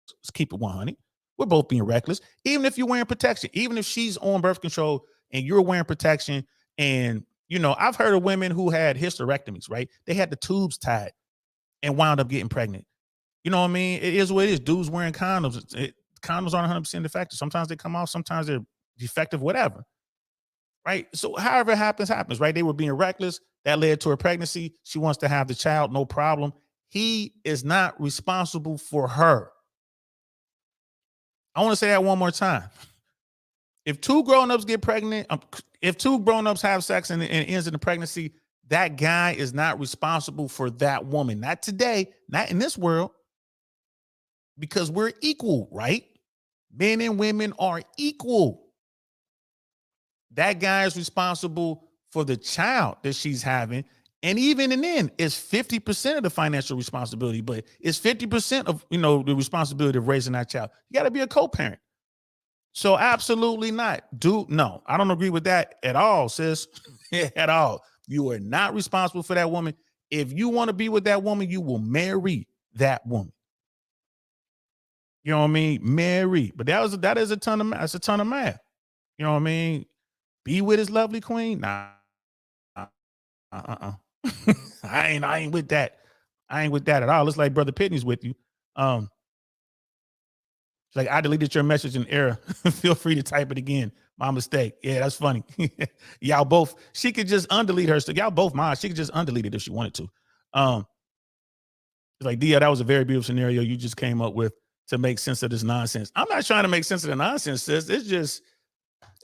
Let's keep it 100. We're both being reckless. Even if you're wearing protection, even if she's on birth control and you're wearing protection. And, I've heard of women who had hysterectomies, right? They had the tubes tied and wound up getting pregnant. You know what I mean? It is what it is. Dudes wearing condoms. Condoms aren't 100% effective. Sometimes they come off. Sometimes they're defective, whatever. Right? So however it happens, right? They were being reckless. That led to her pregnancy. She wants to have the child, no problem. He is not responsible for her. I want to say that one more time. If two grown-ups get pregnant, if two grown-ups have sex and it ends in a pregnancy, that guy is not responsible for that woman. Not today, not in this world, because we're equal, right? Men and women are equal. That guy is responsible for the child that she's having. And even in the end, it's 50% of the financial responsibility, but it's 50% of, the responsibility of raising that child. You got to be a co-parent. So absolutely not. No, I don't agree with that at all, sis. At all. You are not responsible for that woman. If you want to be with that woman, you will marry that woman. You know what I mean? Marry. But that is a ton of math. That's a ton of math. You know what I mean? Be with his lovely queen? Nah. I ain't with that. I ain't with that at all. It's like Brother Pitney's with you. It's like, I deleted your message in error. Feel free to type it again. My mistake. Yeah, that's funny. Y'all both, she could just undelete her stuff. Y'all both mine. She could just undelete it if she wanted to. It's like, Dia, that was a very beautiful scenario you just came up with to make sense of this nonsense. I'm not trying to make sense of the nonsense, sis.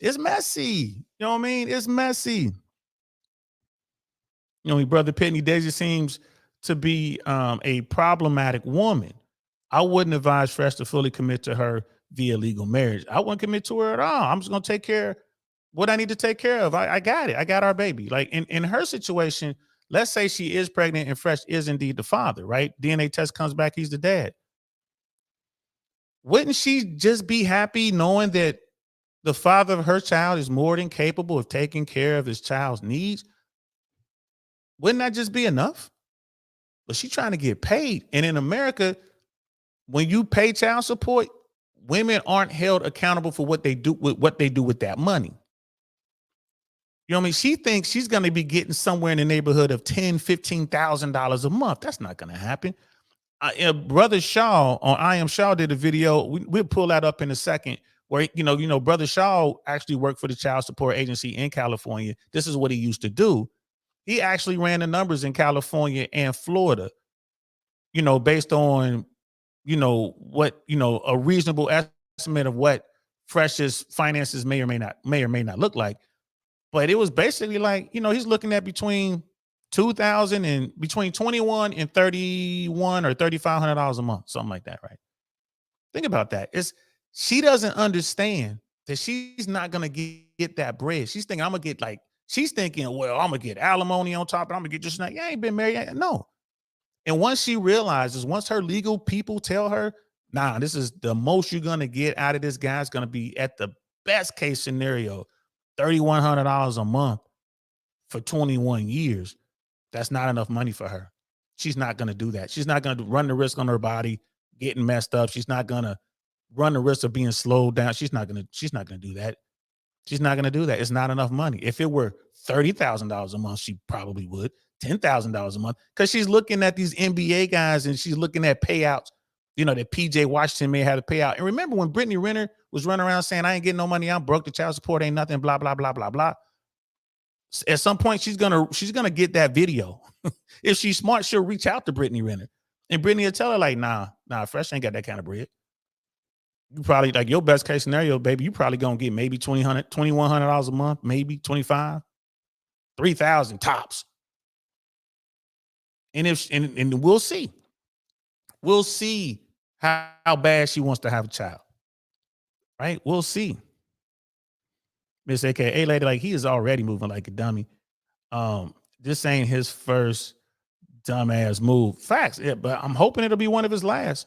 It's messy. You know what I mean? It's messy. Brother Pitney, Daisy seems to be a problematic woman. I wouldn't advise Fresh to fully commit to her via legal marriage. I wouldn't commit to her at all. I'm just going to take care of what I need to take care of. I got it. I got our baby. Like in her situation, let's say she is pregnant and Fresh is indeed the father, right? DNA test comes back, he's the dad. Wouldn't she just be happy knowing that the father of her child is more than capable of taking care of his child's needs? Wouldn't that just be enough? But she's trying to get paid. And in America, when you pay child support, women aren't held accountable for what they do with that money. You know what I mean? She thinks she's going to be getting somewhere in the neighborhood of $10,000, $15,000 a month. That's not going to happen. Brother Shaw on I Am Shaw did a video. We'll pull that up in a second. Where Brother Shaw actually worked for the child support agency in California. This is what he used to do. He actually ran the numbers in California and Florida, based on, what, a reasonable estimate of what Fresh's finances may or may not look like. But it was basically like, he's looking at between $2,000 and between $21 and $31 or $3,500 a month, something like that, right? Think about that. She doesn't understand that she's not gonna get that bread. She's thinking, I'm gonna get like, she's thinking, well, I'm gonna get alimony on top, and I'm gonna get just like, you ain't been married yet. No. And once she realizes, once her legal people tell her, nah, this is the most you're gonna get out of this guy, is gonna be at the best case scenario, $3,100 a month for 21 years. That's not enough money for her. She's not gonna do that. She's not gonna run the risk on her body getting messed up. She's not gonna run the risk of being slowed down. She's not gonna do that. She's not gonna do that. It's not enough money. If it were $30,000 a month, she probably would. $10,000 a month, because she's looking at these NBA guys and she's looking at payouts. You know, that PJ Washington may have to pay out. And remember when Brittany Renner was running around saying, I ain't getting no money, I'm broke, the child support ain't nothing, blah, blah, blah, blah, blah. At some point, she's gonna get that video. If she's smart, she'll reach out to Brittany Renner. And Brittany will tell her, like, nah, Fresh ain't got that kind of bread. You probably, like, your best case scenario, baby, you probably gonna get maybe $2,100 a month, maybe 25, 3,000 tops. And and we'll see. We'll see how bad she wants to have a child. Right? We'll see. Miss AKA lady, like, he is already moving like a dummy. This ain't his first dumbass move. Facts. Yeah, but I'm hoping it'll be one of his last.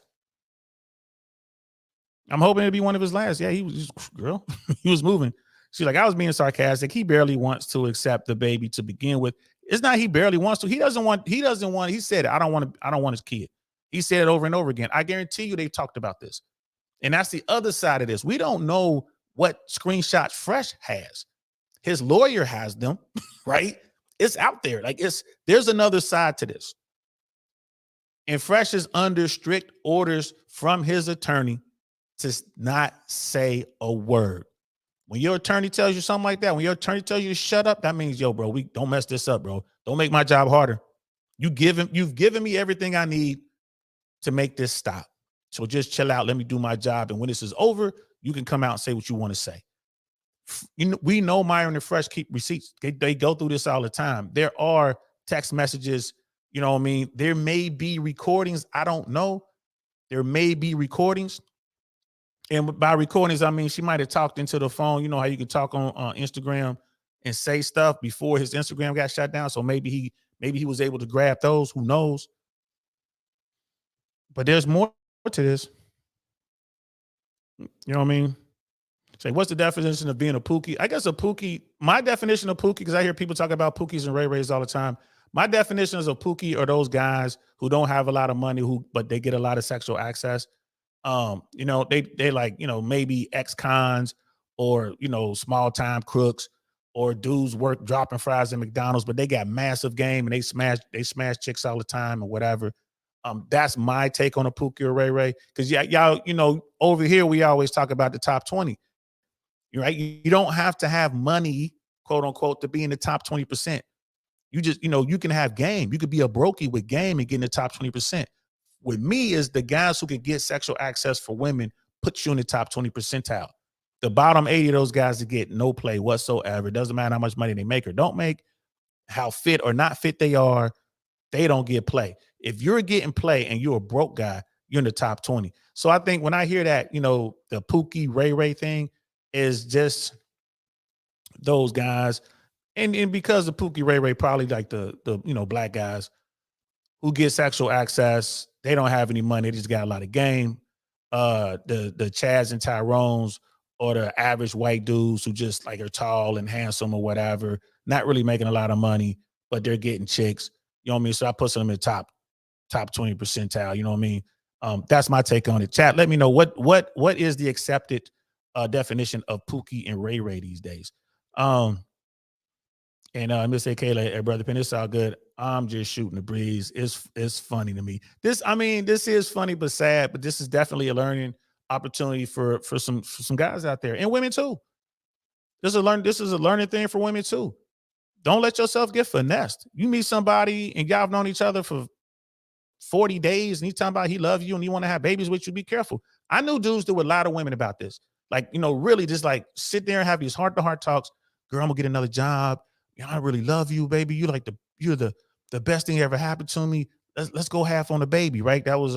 I'm hoping it'll be one of his last. Yeah, he was just, girl, he was moving. She's like, I was being sarcastic. He barely wants to accept the baby to begin with. It's not he barely wants to. He doesn't want, he said it. I don't want his kid. He said it over and over again. I guarantee you they've talked about this. And that's the other side of this. We don't know what screenshots Fresh has. His lawyer has them, right? It's out there. Like, there's another side to this. And Fresh is under strict orders from his attorney to not say a word. When your attorney tells you something like that, when your attorney tells you to shut up, that means, yo, bro, we don't mess this up, bro. Don't make my job harder. You've given me everything I need to make this stop. So just chill out. Let me do my job. And when this is over, you can come out and say what you want to say. You know, we know Myron and Fresh keep receipts. They go through this all the time. There are text messages. You know what I mean? There may be recordings. I don't know. There may be recordings. And by recordings, I mean, she might have talked into the phone. You know how you can talk on Instagram and say stuff before his Instagram got shut down. So maybe he was able to grab those. Who knows? But there's more to this. You know what I mean? Say, what's the definition of being a Pookie? I guess a Pookie, my definition of Pookie, because I hear people talk about Pookies and Ray Rays all the time. My definition of Pookie are those guys who don't have a lot of money, but they get a lot of sexual access. You know, they like, you know, maybe ex-cons or, you know, small time crooks or dudes work dropping fries at McDonald's, but they got massive game and they smash chicks all the time or whatever. That's my take on a Pookie or Ray Ray. Because y'all, you know, over here we always talk about the top 20. Right? You don't have to have money, quote unquote, to be in the top 20%. You just, you know, you can have game. You could be a brokey with game and get in the top 20%. With me is the guys who can get sexual access for women, put you in the top 20 percentile. The bottom 80 of those guys that get no play whatsoever. It doesn't matter how much money they make or don't make, how fit or not fit they are, they don't get play. If you're getting play and you're a broke guy, you're in the top 20. So I think when I hear that, you know, the Pookie Ray Ray thing is just those guys. And because of Pookie Ray Ray, probably like the you know, black guys who get sexual access, they don't have any money, they just got a lot of game. The Chads and Tyrones or the average white dudes who just like are tall and handsome or whatever, not really making a lot of money, but they're getting chicks. You know what I mean? So I put them in the top 20 percentile. You know what I mean? That's my take on it. Chat, let me know what is the accepted definition of Pookie and Ray Ray these days. And Miss AK, like, Brother Penn, it's all good. I'm just shooting the breeze. It's funny to me. This is funny but sad, but this is definitely a learning opportunity for some guys out there and women too. This is a learning thing for women too. Don't let yourself get finessed. You meet somebody and y'all have known each other for 40 days and he's talking about he loves you and he want to have babies with you. Be careful. I knew dudes do with a lot of women about this. Like, you know, really just like sit there and have these heart-to-heart talks. Girl, I'm gonna get another job. I really love you, baby. You're the best thing ever happened to me. Let's go half on the baby, right? That was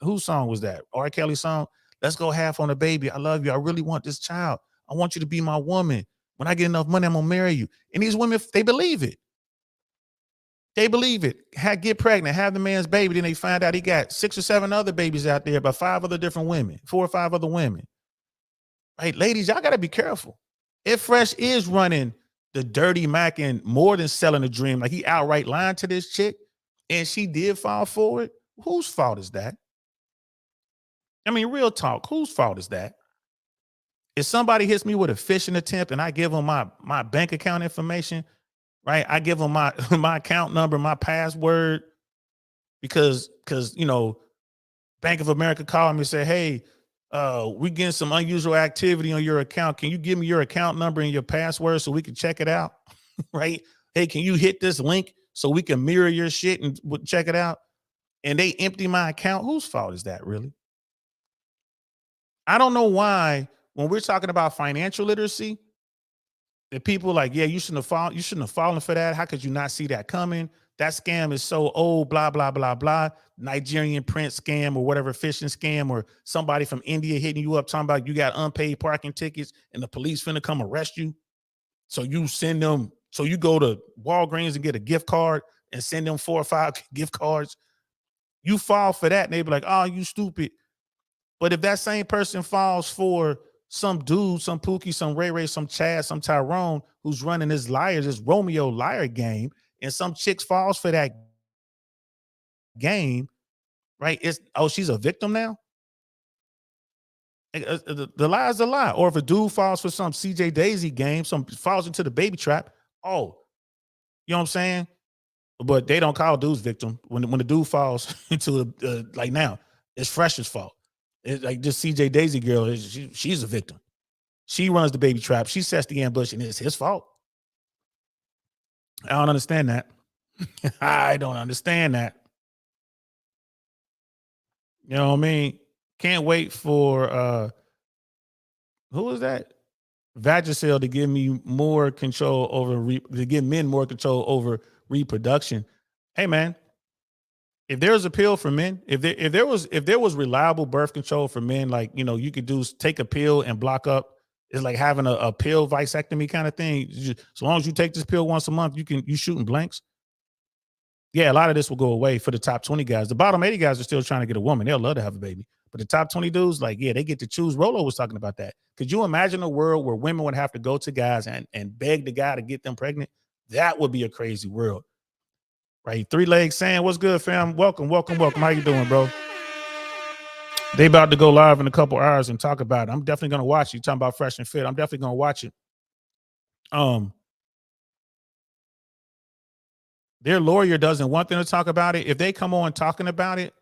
whose song was that? R. Kelly song. Let's go half on the baby. I love you. I really want this child. I want you to be my woman. When I get enough money, I'm gonna marry you. And these women, they believe it. They believe it. Get pregnant, have the man's baby. Then they find out he got 6 or 7 other babies out there by 5 other different women, 4 or 5 other women. Right, ladies, y'all gotta be careful. If Fresh is running the dirty Mac and more than selling a dream, like he outright lying to this chick, and she did fall for it, whose fault is that? I mean, real talk, whose fault is that? If somebody hits me with a phishing attempt and I give them my bank account information, right? I give them my my account number, my password, because you know, Bank of America called me and said, hey, we getting some unusual activity on your account. Can you give me your account number and your password so we can check it out? Right? Hey, can you hit this link so we can mirror your shit and check it out? And they empty my account. Whose fault is that, really? I don't know why when we're talking about financial literacy, that people like, yeah, you shouldn't have fallen for that. How could you not see that coming? That scam is so old, blah, blah, blah, blah. Nigerian prince scam or whatever, phishing scam, or somebody from India hitting you up talking about you got unpaid parking tickets and the police finna come arrest you. So you send them, so you go to Walgreens and get a gift card and send them 4 or 5 gift cards. You fall for that and they be like, oh, you stupid. But if that same person falls for some dude, some Pookie, some Ray Ray, some Chad, some Tyrone, who's running this Romeo liar game, and some chicks falls for that game, right? She's a victim now? The lie is a lie. Or if a dude falls for some CJ Daisy game, some falls into the baby trap, you know what I'm saying? But they don't call dudes victim. When the dude falls into like now, it's Fresh's fault. It's like this CJ Daisy girl, she's a victim. She runs the baby trap. She sets the ambush, and it's his fault. I don't understand that. I don't understand that. You know what I mean? Can't wait for who was that? Vagisil to give me more control over to give men more control over reproduction. Hey man, if there's a pill for men, if there was reliable birth control for men, like, you know, you could take a pill and block up. It's like having a pill vasectomy kind of thing. So long as you take this pill once a month, you shooting blanks. Yeah, a lot of this will go away for the top 20 guys. The bottom 80 guys are still trying to get a woman. They'll love to have a baby. But the top 20 dudes, like, yeah, they get to choose. Rolo was talking about that. Could you imagine a world where women would have to go to guys and beg the guy to get them pregnant? That would be a crazy world. Right? 3 Legs saying, what's good, fam? Welcome. How you doing, bro? They about to go live in a couple hours and talk about it. I'm definitely going to watch it. You're talking about Fresh and Fit. I'm definitely going to watch it. Their lawyer doesn't want them to talk about it. If they come on talking about it,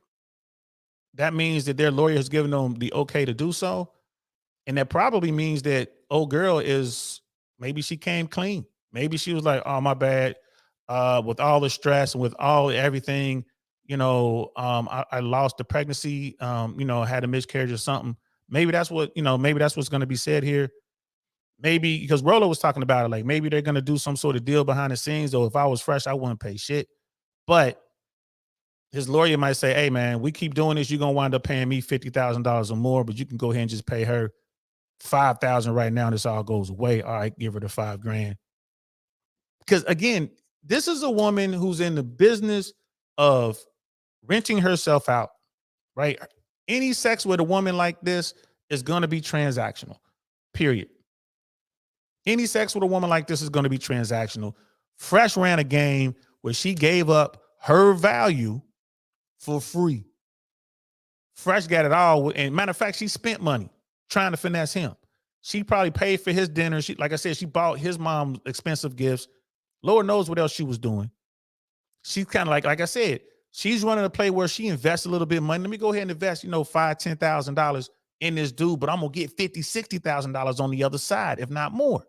that means that their lawyer has given them the okay to do so. And that probably means that old girl maybe she came clean. Maybe she was like, oh, my bad. With all the stress and with everything, you know, I lost the pregnancy, you know, had a miscarriage or something. Maybe that's what, you know, maybe that's what's going to be said here. Maybe because Rolo was talking about it, like maybe they're going to do some sort of deal behind the scenes. Or if I was Fresh, I wouldn't pay shit. But his lawyer might say, hey, man, we keep doing this. You're going to wind up paying me $50,000 or more, but you can go ahead and just pay her $5,000 right now. And this all goes away. All right, give her the $5,000. Because again, this is a woman who's in the business of renting herself out, right? Any sex with a woman like this is going to be transactional, period. Any sex with a woman like this is going to be transactional. Fresh ran a game where she gave up her value for free. Fresh got it all. And matter of fact, she spent money trying to finesse him. She probably paid for his dinner. Like I said, she bought his mom expensive gifts. Lord knows what else she was doing. She's kind of like I said, she's running a play where she invests a little bit of money. Let me go ahead and invest, you know, $5,000, $10,000 in this dude, but I'm going to get $50,000, $60,000 on the other side, if not more.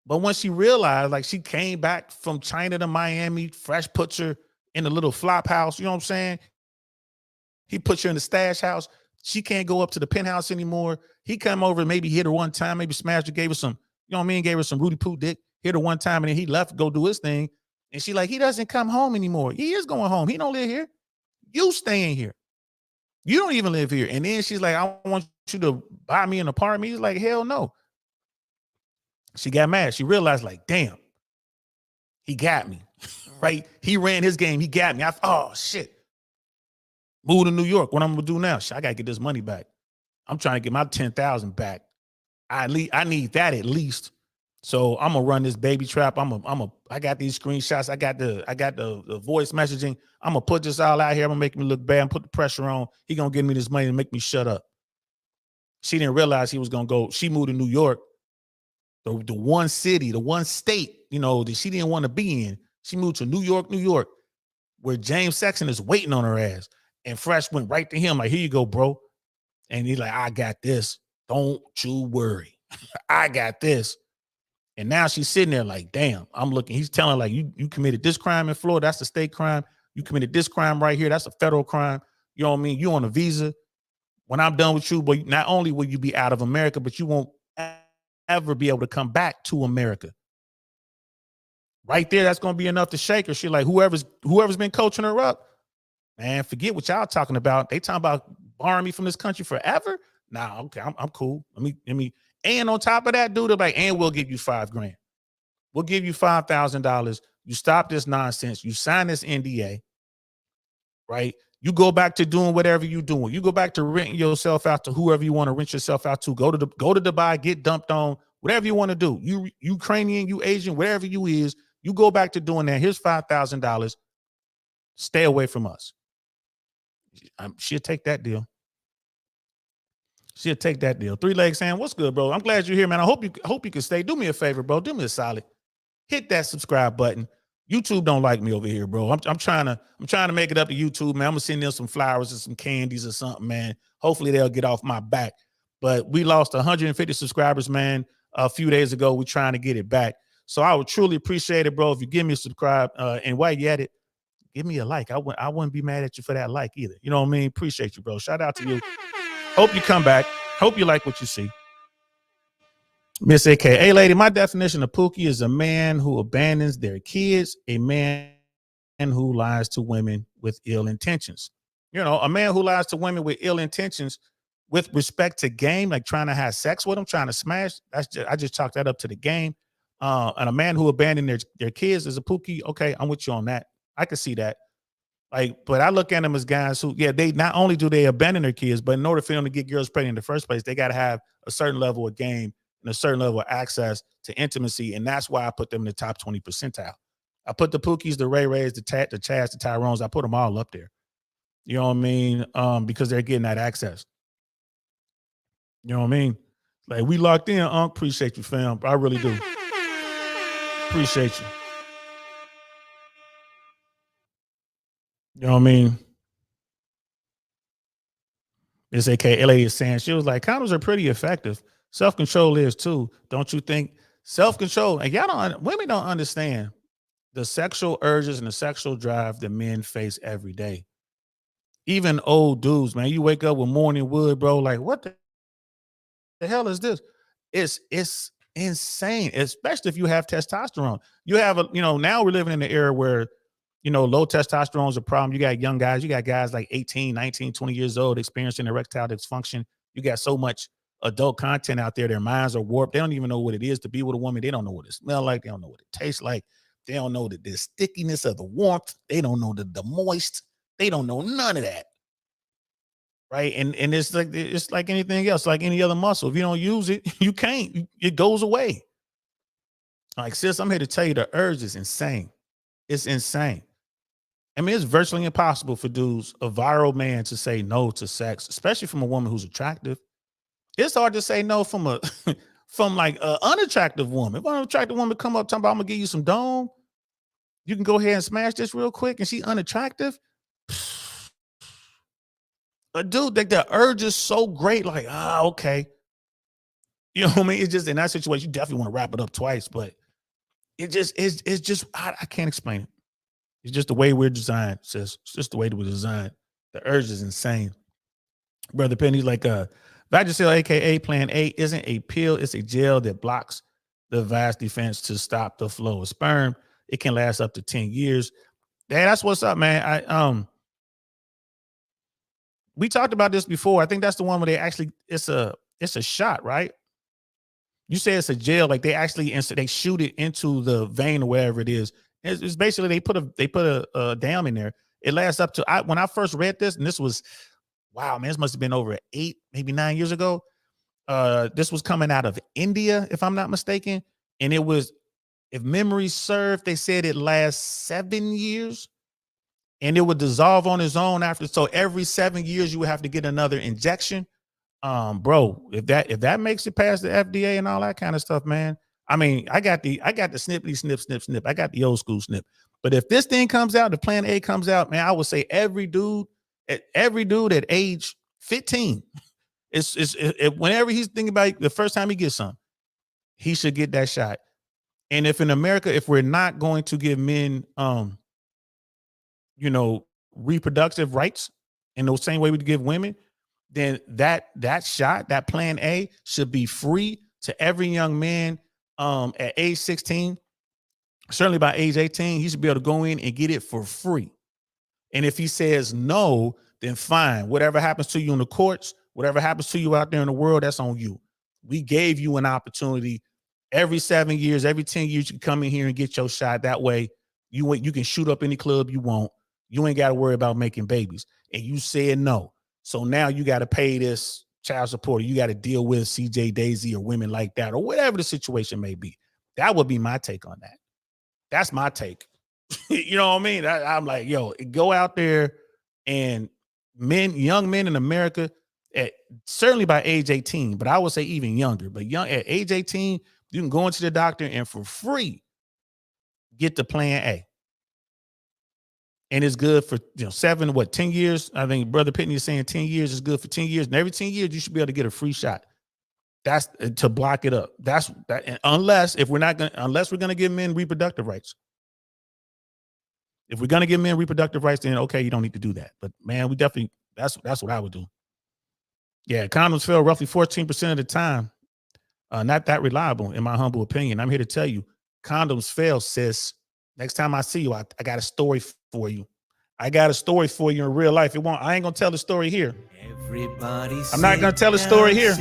But when she realized, like, she came back from China to Miami, Fresh puts her in a little flop house, you know what I'm saying? He puts her in the stash house. She can't go up to the penthouse anymore. He come over and maybe hit her one time, maybe smashed her, gave her some, you know what I mean? Gave her some Rudy Poo dick, hit her one time, and then he left to go do his thing. And she like, he doesn't come home anymore. He is going home. He don't live here. You staying here. You don't even live here. And then she's like, I want you to buy me an apartment. He's like, hell no. She got mad. She realized, like, damn, he got me. Right? He ran his game. He got me. Oh, shit. Move to New York. What I'm going to do now? Shit, I got to get this money back. I'm trying to get my 10,000 back. I need that at least. So I'm gonna run this baby trap. I got these screenshots. I got the voice messaging. I'm gonna put this all out here. I'm gonna make me look bad and put the pressure on. He gonna give me this money and make me shut up. She didn't realize he was gonna go. She moved to New York, the one city, the one state, that she didn't want to be in. She moved to New York, where James Sexton is waiting on her ass. And Fresh went right to him, like, here you go, bro. And he's like, I got this. Don't you worry. I got this. And now she's sitting there like, damn, I'm looking. He's telling her, like, you committed this crime in Florida. That's a state crime. You committed this crime right here. That's a federal crime. You know what I mean? You on a visa. When I'm done with you, but not only will you be out of America, but you won't ever be able to come back to America. Right there, that's going to be enough to shake her. She like, whoever's been coaching her up, man, forget what y'all talking about. They talking about barring me from this country forever. Nah, okay, I'm cool. Let me. And on top of that, dude, they're like, and we'll give you $5,000. We'll give you $5,000. You stop this nonsense. You sign this NDA, right? You go back to doing whatever you're doing. You go back to renting yourself out to whoever you want to rent yourself out to. Go to Dubai, get dumped on, whatever you want to do. You Ukrainian, you Asian, whatever you is, you go back to doing that. Here's $5,000. Stay away from us. She'll take that deal. She'll take that deal. 3 Legs Sam, what's good, bro? I'm glad you're here, man. I hope you can stay. Do me a favor, bro. Do me a solid. Hit that subscribe button. YouTube don't like me over here, bro. I'm trying to make it up to YouTube, man. I'm gonna send them some flowers and some candies or something, man. Hopefully they'll get off my back. But we lost 150 subscribers, man, a few days ago. We're trying to get it back. So I would truly appreciate it, bro, if you give me a subscribe. And while you at it, give me a like. I wouldn't be mad at you for that like either. You know what I mean? Appreciate you, bro. Shout out to you. Hope you come back. Hope you like what you see. Miss AK, hey lady, my definition of Pookie is a man who abandons their kids, a man who lies to women with ill intentions. A man who lies to women with ill intentions with respect to game, like trying to have sex with them, trying to smash. I just chalked that up to the game. And a man who abandoned their kids is a Pookie. Okay, I'm with you on that. I can see that. But I look at them as guys who, they not only do they abandon their kids, but in order for them to get girls pregnant in the first place, they got to have a certain level of game and a certain level of access to intimacy. And that's why I put them in the top 20 percentile. I put the Pookies, the Ray Rays, the Chads, the Tyrones, I put them all up there. You know what I mean? Because they're getting that access. You know what I mean? Like, we locked in, appreciate you, fam. I really do. Appreciate you. You know what I mean? It's AK LA is saying, she was like, condoms are pretty effective. Self-control is too. Don't you think? Self-control, and women don't understand the sexual urges and the sexual drive that men face every day. Even old dudes, man, you wake up with morning wood, bro. Like, what the hell is this? It's insane, especially if you have testosterone. You have now we're living in an era where low testosterone is a problem. You got young guys, you got guys like 18, 19, 20 years old experiencing erectile dysfunction. You got so much adult content out there. Their minds are warped. They don't even know what it is to be with a woman. They don't know what it smells like. They don't know what it tastes like. They don't know the stickiness of the warmth. They don't know the moist. They don't know none of that. Right. And it's like anything else, like any other muscle. If you don't use it, you can't. It goes away. Like, sis, I'm here to tell you the urge is insane. It's insane. I mean, it's virtually impossible for dudes, a viral man, to say no to sex, especially from a woman who's attractive. It's hard to say no from an unattractive woman. If an unattractive woman come up talking about, I'm gonna give you some dome, you can go ahead and smash this real quick, and she's unattractive. A dude, like, the urge is so great, like, okay. You know what I mean? It's just in that situation, you definitely want to wrap it up twice, but it's just I can't explain it. It's just the way we're designed, sis. It's just the way that we're designed. The urge is insane. Brother Penny's like, Vagisil, aka Plan A, isn't a pill, it's a gel that blocks the vas defense to stop the flow of sperm. It can last up to 10 years. That's what's up, man. we talked about this before. I think that's the one where they actually it's a shot, right? You say it's a gel, like they actually they shoot it into the vein or wherever it is. It's basically they put a dam in there. It lasts up to when I first read this, and this was wow, man, this must have been over 8, maybe 9 years ago. This was coming out of India, if I'm not mistaken, and it was, if memory served, they said it lasts 7 years, and it would dissolve on its own after. So every 7 years, you would have to get another injection. Bro, if that makes it past the FDA and all that kind of stuff, man. I mean, I got the snippity snip snip snip. I got the old school snip. But if this thing comes out, the Plan A comes out, man, I would say every dude at age 15, whenever he's thinking about the first time he gets some, he should get that shot. And if in America, if we're not going to give men, reproductive rights in the same way we give women, then that shot, that Plan A, should be free to every young man at age 16. Certainly by age 18, he should be able to go in and get it for free. And if he says no, then fine. Whatever happens to you in the courts, whatever happens to you out there in the world, that's on you. We gave you an opportunity. Every 7 years, every 10 years, you can come in here and get your shot. That way, you can shoot up any club you want. You ain't got to worry about making babies. And you said no. So now you got to pay this child support. You got to deal with CJ Daisy or women like that or whatever the situation may be. That would be my take on that. That's my take. You know what I mean? I'm like, yo, go out there, and young men in America, certainly by age 18, but I would say even younger, but at age 18, you can go into the doctor and for free get the Plan A. And it's good for 10 years. I think Brother Pitney is saying 10 years is good for 10 years. And every 10 years, you should be able to get a free shot. That's to block it up. That's that. Unless we're going to give men reproductive rights. If we're going to give men reproductive rights, then okay, you don't need to do that. But man, we definitely, that's what I would do. Yeah, condoms fail roughly 14% of the time. Not that reliable, in my humble opinion. I'm here to tell you, condoms fail, sis. Next time I see you, I got a story for you. I got a story for you in real life. I ain't gonna tell the story here. I'm not gonna tell the story here.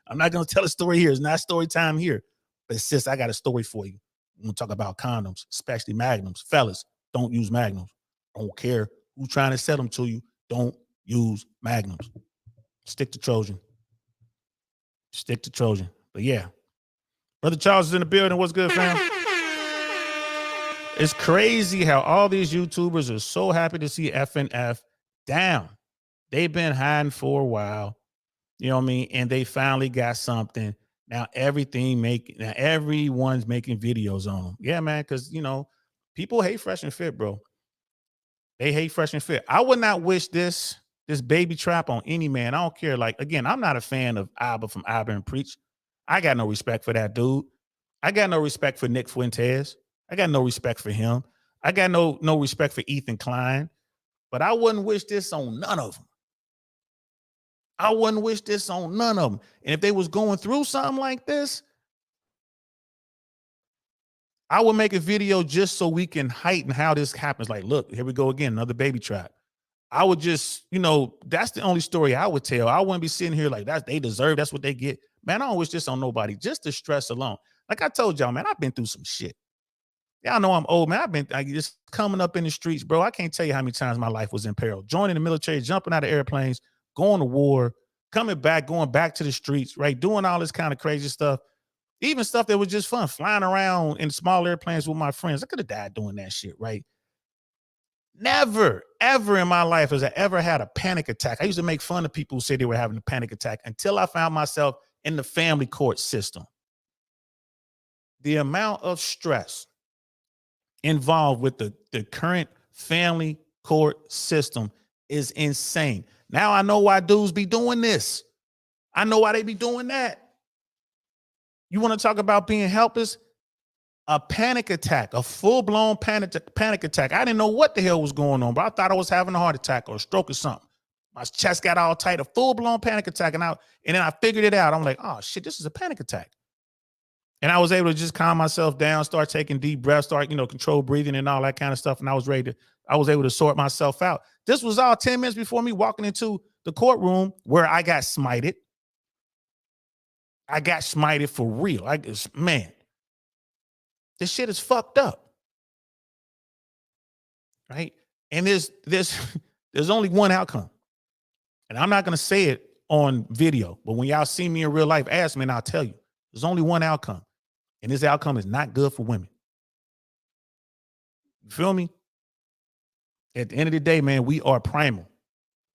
I'm not gonna tell the story here. It's not story time here. But sis, I got a story for you. We're gonna talk about condoms, especially magnums. Fellas, don't use magnums. I don't care who's trying to sell them to you. Don't use magnums. Stick to Trojan. Stick to Trojan. But yeah, Brother Charles is in the building. What's good, fam? It's crazy how all these YouTubers are so happy to see FNF down. They've been hiding for a while, you know what I mean? And they finally got something. Now everyone's making videos on them. Yeah, man, because people hate Fresh and Fit, bro. They hate Fresh and Fit. I would not wish this baby trap on any man. I don't care. Like, again, I'm not a fan of Abba from Abba and Preach. I got no respect for that dude. I got no respect for Nick Fuentes. I got no respect for him. I got no respect for Ethan Klein. But I wouldn't wish this on none of them. I wouldn't wish this on none of them. And if they was going through something like this, I would make a video just so we can heighten how this happens. Like, look, here we go again, another baby trap. I would just, that's the only story I would tell. I wouldn't be sitting here like that. They deserve, that's what they get. Man, I don't wish this on nobody. Just the stress alone. Like I told y'all, man, I've been through some shit. Y'all know I'm old, man. I've been just coming up in the streets, bro. I can't tell you how many times my life was in peril. Joining the military, jumping out of airplanes, going to war, coming back, going back to the streets, right? Doing all this kind of crazy stuff. Even stuff that was just fun, flying around in small airplanes with my friends. I could have died doing that shit, right? Never, ever in my life has I ever had a panic attack. I used to make fun of people who say they were having a panic attack until I found myself in the family court system. The amount of stress involved with the current family court system is insane. Now I know why dudes be doing this. I know why they be doing that. You want to talk about being helpless? A panic attack, a full-blown panic attack. I didn't know what the hell was going on, but I thought I was having a heart attack or a stroke or something. My chest got all tight, a full-blown panic attack. And then I figured it out. I'm like, oh shit, this is a panic attack. And I was able to just calm myself down, start taking deep breaths, start, control breathing and all that kind of stuff. And I was ready I was able to sort myself out. This was all 10 minutes before me walking into the courtroom where I got smited. I got smited for real. Man, this shit is fucked up. Right? And there's only one outcome. And I'm not going to say it on video, but when y'all see me in real life, ask me and I'll tell you. There's only one outcome. And this outcome is not good for women. You feel me? At the end of the day, man, we are primal.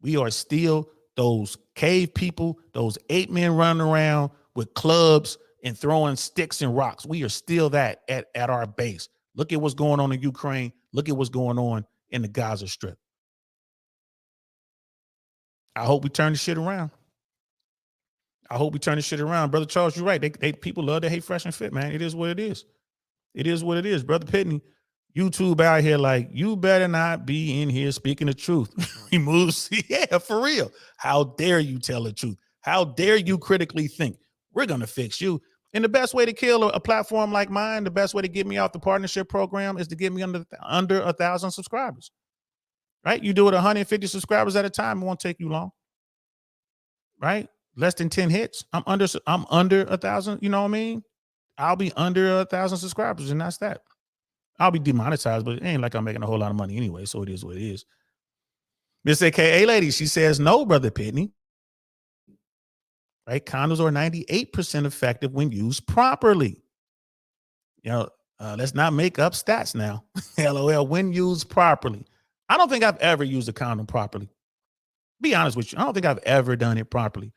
We are still those cave people, those 8 men running around with clubs and throwing sticks and rocks. We are still that at our base. Look at what's going on in Ukraine. Look at what's going on in the Gaza Strip. I hope we turn the shit around. I hope we turn the shit around. Brother Charles, you're right. People love to hate Fresh and Fit, man. It is what it is. It is what it is. Brother Pitney, YouTube out here like, you better not be in here speaking the truth. Removes, yeah, for real. How dare you tell the truth? How dare you critically think? We're going to fix you. And the best way to kill a platform like mine, the best way to get me off the partnership program is to get me under 1,000 subscribers. Right? You do it 150 subscribers at a time, it won't take you long. Right? Less than 10 hits. I'm under 1,000, you know what I mean? I'll be under 1,000 subscribers, and that's that. I'll be demonetized, but it ain't like I'm making a whole lot of money anyway, so it is what it is. Miss AKA lady, she says, no, Brother Pitney. Right? Condoms are 98% effective when used properly. You know, let's not make up stats now. LOL, when used properly. I don't think I've ever used a condom properly. Be honest with you. I don't think I've ever done it properly.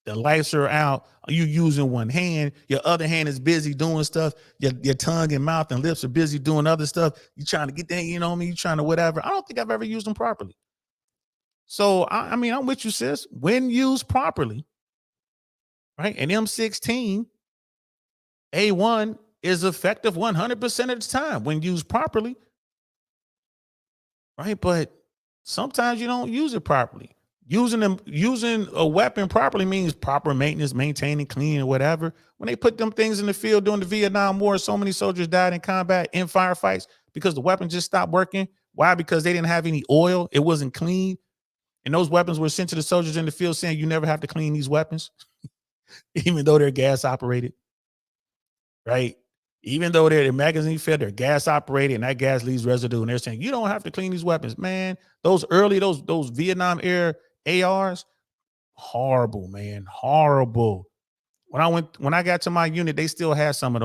The lights are out. You using one hand. Your other hand is busy doing stuff. Your tongue and mouth and lips are busy doing other stuff. You trying to get that, you know what I mean? You trying to whatever. I don't think I've ever used them properly. So, I mean, I'm with you, sis. When used properly, right? An M16 A1 is effective 100% of the time when used properly, right? But sometimes you don't use it properly. Using a weapon properly means proper maintenance, maintaining, cleaning, or whatever. When they put them things in the field during the Vietnam War, so many soldiers died in combat, in firefights, because the weapon just stopped working. Why? Because they didn't have any oil. It wasn't clean. And those weapons were sent to the soldiers in the field saying, you never have to clean these weapons, even though they're gas operated, right? Even though they're magazine fed, they're gas operated, and that gas leaves residue. And they're saying, you don't have to clean these weapons, man. Those Vietnam era ARs, horrible, man, horrible. When I got to my unit, they still had some of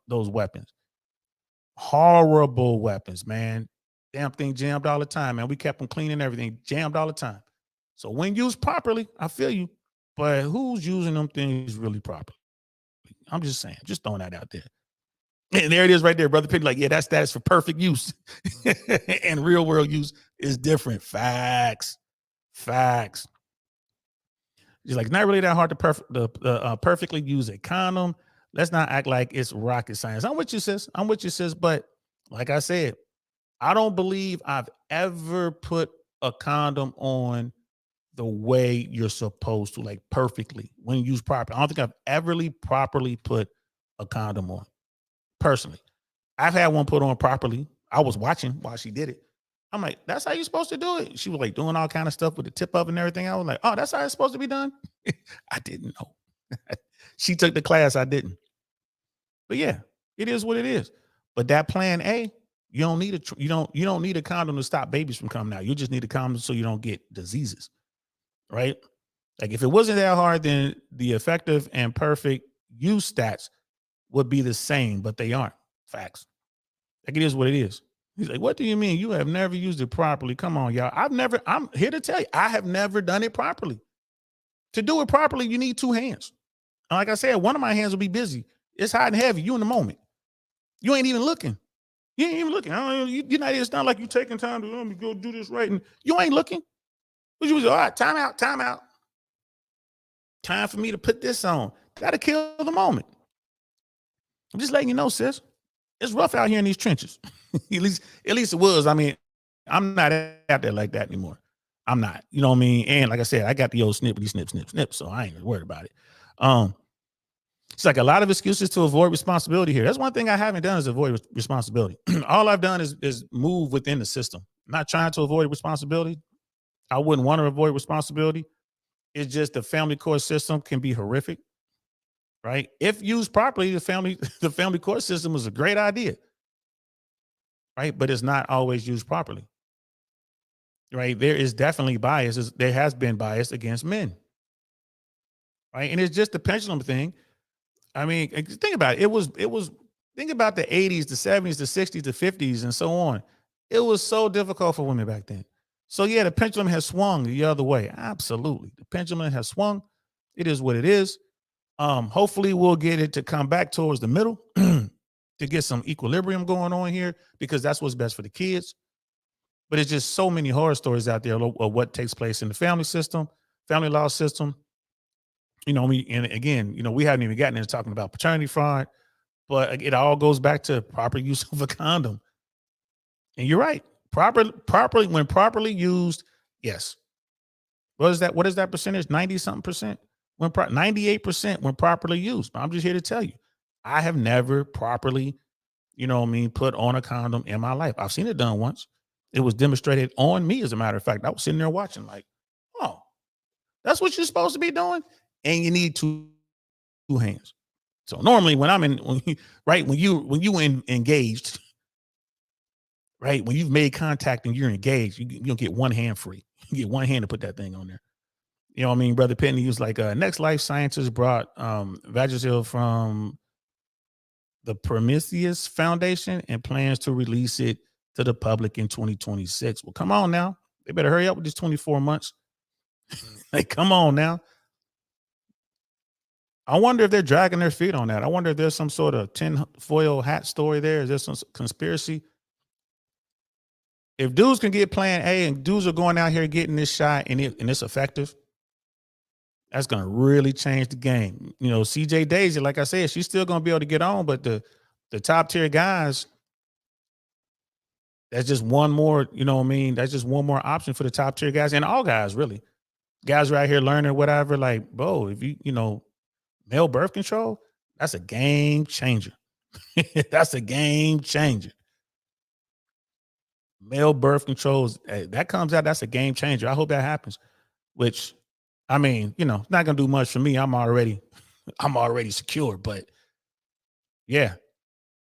those weapons. Horrible weapons, man. Damn thing jammed all the time, man. We kept them cleaning everything, jammed all the time. So when used properly, I feel you, but who's using them things really properly? I'm just saying, just throwing that out there. And there it is right there, Brother Pitney. Like, yeah, that's status for perfect use. And real world use is different. Facts. He's like, not really that hard to perfectly use a condom. Let's not act like it's rocket science. I'm with you, sis. But like I said, I don't believe I've ever put a condom on the way you're supposed to, like perfectly, when used properly. I don't think I've ever properly put a condom on. Personally, I've had one put on properly. I was watching while she did it. I'm like, that's how you're supposed to do it. She was like doing all kind of stuff with the tip of and everything. I was like, oh, that's how it's supposed to be done. I didn't know. She took the class. I didn't. But yeah, it is what it is. But that plan A, you don't need a condom to stop babies from coming out. You just need a condom so you don't get diseases, right? Like if it wasn't that hard, then the effective and perfect use stats would be the same, but they aren't. Facts. Like it is what it is. He's like, what do you mean? You have never used it properly. Come on, y'all. I'm here to tell you, I have never done it properly. To do it properly, you need two hands. And like I said, one of my hands will be busy. It's hot and heavy. You in the moment. You ain't even looking. You ain't even looking. You're not, it's not like you taking time to let me go do this right. And you ain't looking. But you was, all right, time out. Time for me to put this on. Gotta kill the moment. I'm just letting you know, sis. It's rough out here in these trenches. at least it was. I mean, I'm not out there like that anymore. I'm not. You know what I mean? And like I said, I got the old snippety snip, so I ain't worried about it. It's like a lot of excuses to avoid responsibility here. That's one thing I haven't done is avoid responsibility. All I've done is move within the system. not trying to avoid responsibility. I wouldn't want to avoid responsibility. It's just the family court system can be horrific, right? If used properly, the family court system is a great idea, right? But it's not always used properly, right? There is definitely bias. There has been bias against men, right? And it's just the pendulum thing. I mean, think about it. It was. Think about the 80s, the 70s, the 60s, the 50s, and so on. It was so difficult for women back then. So yeah, the pendulum has swung the other way. Absolutely, the pendulum has swung. It is what it is. Hopefully, we'll get it to come back towards the middle to get some equilibrium going on here, because that's what's best for the kids. But it's just so many horror stories out there of what takes place in the family system, family law system. And again, we haven't even gotten into talking about paternity fraud. But it all goes back to proper use of a condom. And you're right. Properly, when properly used, yes. What is that percentage? 90-something percent? 98% when properly used. I'm just here to tell you, I have never properly, put on a condom in my life. I've seen it done once. It was demonstrated on me, as a matter of fact. I was sitting there watching like, oh, that's what you're supposed to be doing? And you need two hands. So normally when you engaged, right, when you've made contact and you're engaged, you'll get one hand free. You get one hand to put that thing on there. You know what I mean? Brother Pitney was like, Next Life Sciences brought Vagisil from the Prometheus Foundation and plans to release it to the public in 2026. Well, come on now. They better hurry up with this 24 months. Like, come on now. I wonder if they're dragging their feet on that. I wonder if there's some sort of tinfoil hat story there. Is there some conspiracy? If dudes can get plan A and dudes are going out here getting this shot and it's effective, that's going to really change the game. CJ Daisy, like I said, she's still going to be able to get on, but the top tier guys, that's just one more, that's just one more option for the top tier guys and all guys, really. Guys right here learning whatever, like, bro, if male birth control, that's a game changer. That's a game changer. Male birth controls, that comes out, that's a game changer. I hope that happens. Which, I mean, not gonna do much for me. I'm already secure. But yeah,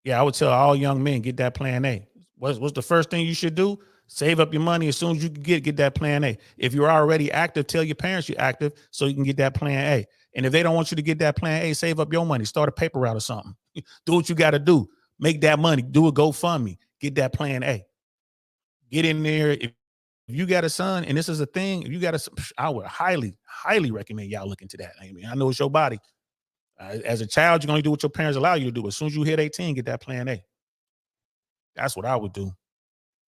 I would tell all young men, get that plan A. What's the first thing you should do? Save up your money as soon as you can get that plan A. If you're already active, tell your parents you're active so you can get that plan A. And if they don't want you to get that plan A, save up your money. Start a paper route or something. Do what you got to do. Make that money. Do a GoFundMe. Get that plan A. Get in there. If you got a son, and this is a thing, if you got I would highly, highly recommend y'all look into that. I mean, I know it's your body. As a child, you're going to do what your parents allow you to do. As soon as you hit 18, get that plan A. That's what I would do.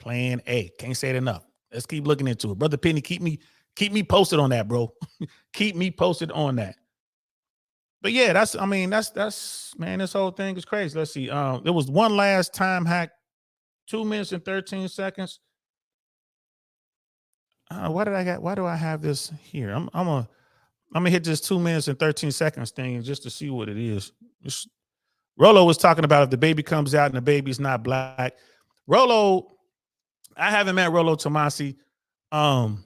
Plan A. Can't say it enough. Let's keep looking into it. Brother Penny, keep me posted on that, bro. Keep me posted on that. But yeah, that's man, this whole thing is crazy. Let's see. There was one last time hack, 2 minutes and 13 seconds. Why do I have this here? I'm gonna hit this 2 minutes and 13 seconds thing just to see what it is. Rolo was talking about if the baby comes out and the baby's not black. Rolo, I haven't met Rolo Tomasi. I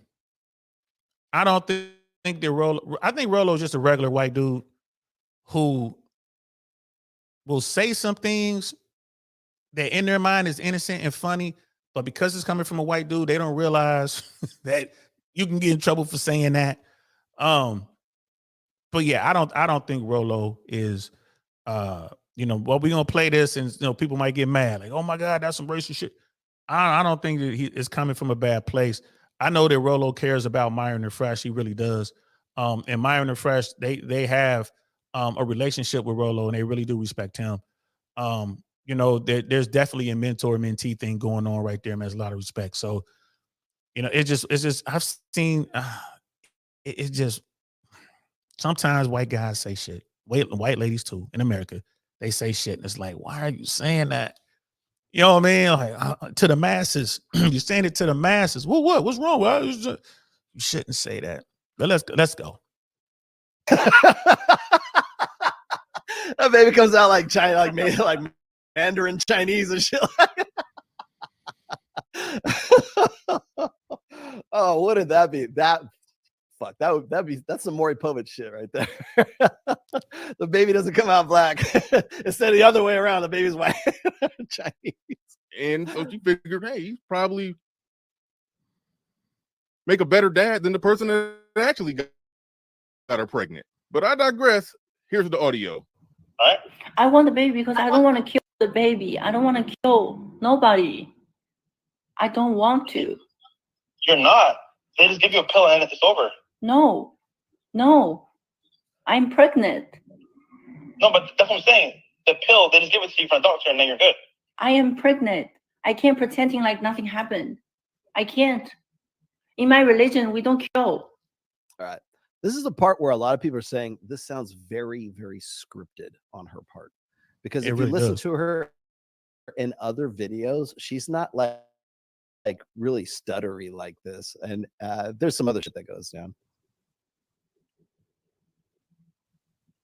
don't think that Rolo. I think Rolo is just a regular white dude who will say some things that in their mind is innocent and funny, but because it's coming from a white dude, they don't realize that you can get in trouble for saying that. But yeah, I don't think Rolo is well, we're gonna play this and people might get mad, like, oh my God, that's some racist shit. I don't think that he is coming from a bad place. I know that Rolo cares about Myron and Fresh. He really does. And Myron and Fresh, they have a relationship with Rolo, and they really do respect him. There's definitely a mentor-mentee thing going on right there, man. There's a lot of respect. So, it's just I've seen it's just sometimes white guys say shit. White ladies too in America, they say shit, and it's like, why are you saying that? You know what I mean? Like to the masses, you're saying it to the masses. Well, what? What's wrong? Well, you shouldn't say that. But let's go. That baby comes out like China, like Mandarin Chinese and shit. Oh, what did that be? That fuck. That's some Maury Povich shit right there. The baby doesn't come out black. Instead of the other way around, the baby's white. Chinese. And so she figured, hey, he's probably make a better dad than the person that actually got her pregnant. But I digress. Here's the audio. Right? I want the baby because I don't want to kill the baby. I don't want to kill nobody. I don't want to. You're not. They just give you a pill and it's over. No. I'm pregnant. No, but that's what I'm saying. The pill, they just give it to you from a doctor and then you're good. I am pregnant. I can't pretending like nothing happened. I can't. In my religion, we don't kill. All right. This is the part where a lot of people are saying this sounds very, very scripted on her part. Because if you listen to her in other videos, she's not like really stuttery like this. And there's some other shit that goes down.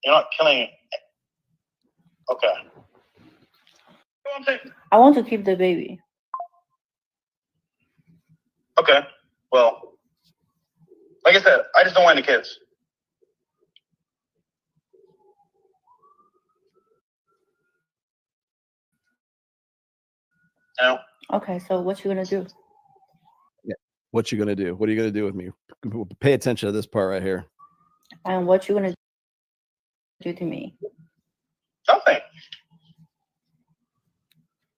You're not killing. Okay. I want to keep the baby. Okay. Well, like I said, I just don't want any kids. No. Okay, so what you gonna do? Yeah. What you gonna do? What are you gonna do with me? Pay attention to this part right here. And what you gonna do to me? Nothing.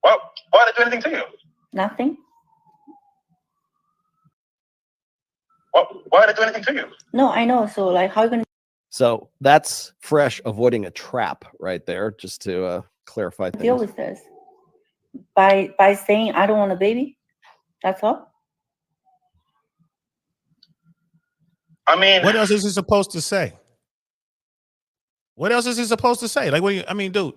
Well, why did I do anything to you? Nothing? Why did I do anything to you? No, I know. So like, how are you gonna? So that's Fresh avoiding a trap right there, just to clarify things. Deal with this by saying I don't want a baby. That's all. I mean, what else is he supposed to say? What else is he supposed to say? Like, what do you? I mean, dude,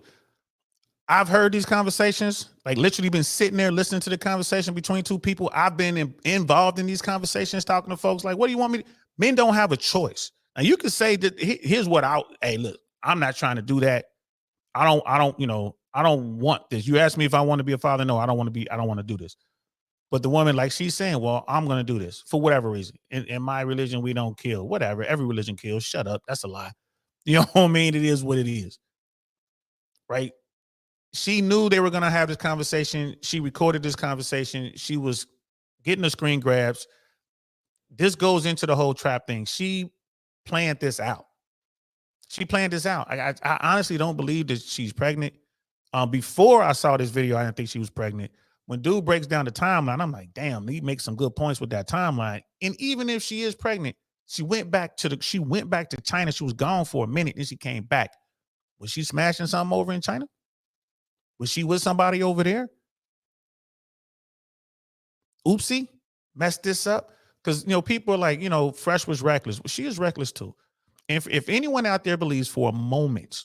I've heard these conversations. Like, literally, been sitting there listening to the conversation between two people. I've been involved in these conversations, talking to folks. Like, what do you want me to? Men don't have a choice. Now, you can say that. Here's what I. Hey, look, I'm not trying to do that. I don't. You know, I don't want this. You asked me if I want to be a father. No, I don't want to be. I don't want to do this. But the woman, like she's saying, well, I'm going to do this for whatever reason. In my religion, we don't kill. Whatever. Every religion kills. Shut up. That's a lie. You know what I mean? It is what it is. Right? She knew they were going to have this conversation. She recorded this conversation. She was getting the screen grabs. This goes into the whole trap thing. She planned this out. She planned this out. I honestly don't believe that she's pregnant. Before I saw this video, I didn't think she was pregnant. When dude breaks down the timeline, I'm like, damn, he makes some good points with that timeline. And even if she is pregnant, she went back to China. She was gone for a minute, and she came back. Was she smashing something over in China? Was she with somebody over there? Oopsie, messed this up. Because, you know, people are like, you know, Fresh was reckless. Well, she is reckless too. And if anyone out there believes for a moment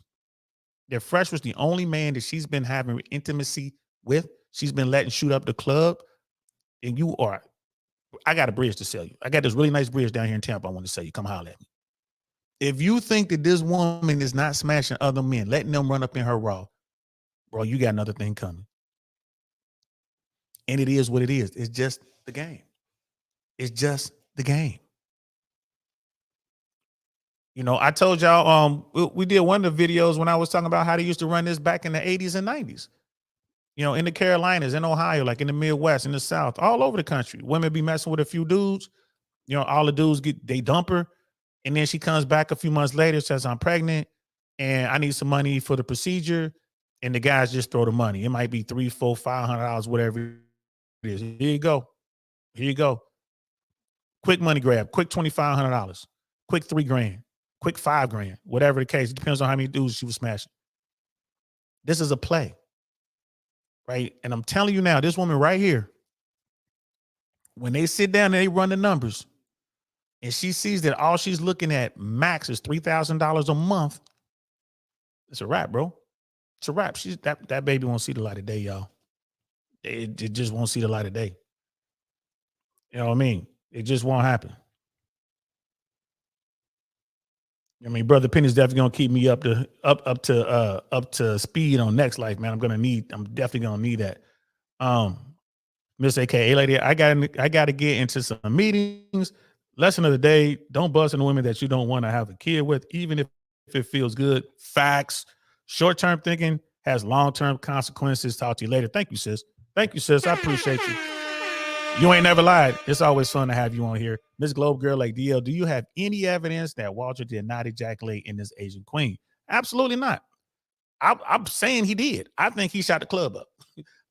that Fresh was the only man that she's been having intimacy with, she's been letting shoot up the club, and you are, I got a bridge to sell you. I got this really nice bridge down here in Tampa I want to sell you. Come holler at me. If you think that this woman is not smashing other men, letting them run up in her raw, bro, you got another thing coming. And it is what it is. It's just the game. It's just the game. You know, I told y'all, we did one of the videos when I was talking about how they used to run this back in the 80s and 90s. You know, in the Carolinas, in Ohio, like in the Midwest, in the South, all over the country. Women be messing with a few dudes. You know, all the dudes they dump her. And then she comes back a few months later, says, I'm pregnant and I need some money for the procedure. And the guys just throw the money. It might be $300, $400, $500, whatever it is. Here you go. Here you go. Quick money grab, quick $2,500, quick $3,000, quick $5,000, whatever the case. It depends on how many dudes she was smashing. This is a play, right? And I'm telling you now, this woman right here, when they sit down and they run the numbers, and she sees that all she's looking at max is $3,000 a month, it's a wrap, bro. It's a wrap. That baby won't see the light of day, y'all. It just won't see the light of day. You know what I mean? It just won't happen. I mean, Brother Penny's definitely gonna keep me up to speed on Next Life, man. I'm definitely gonna need that. Miss AKA lady, I gotta get into some meetings. Lesson of the day: don't bust in women that you don't want to have a kid with, even if it feels good. Facts. Short-term thinking has long-term consequences. Talk to you later. Thank you, sis. Thank you, sis. I appreciate you. You ain't never lied. It's always fun to have you on here. Miss Globe Girl like DL, do you have any evidence that Walter did not ejaculate in this Asian queen? Absolutely not. I'm saying he did. I think he shot the club up.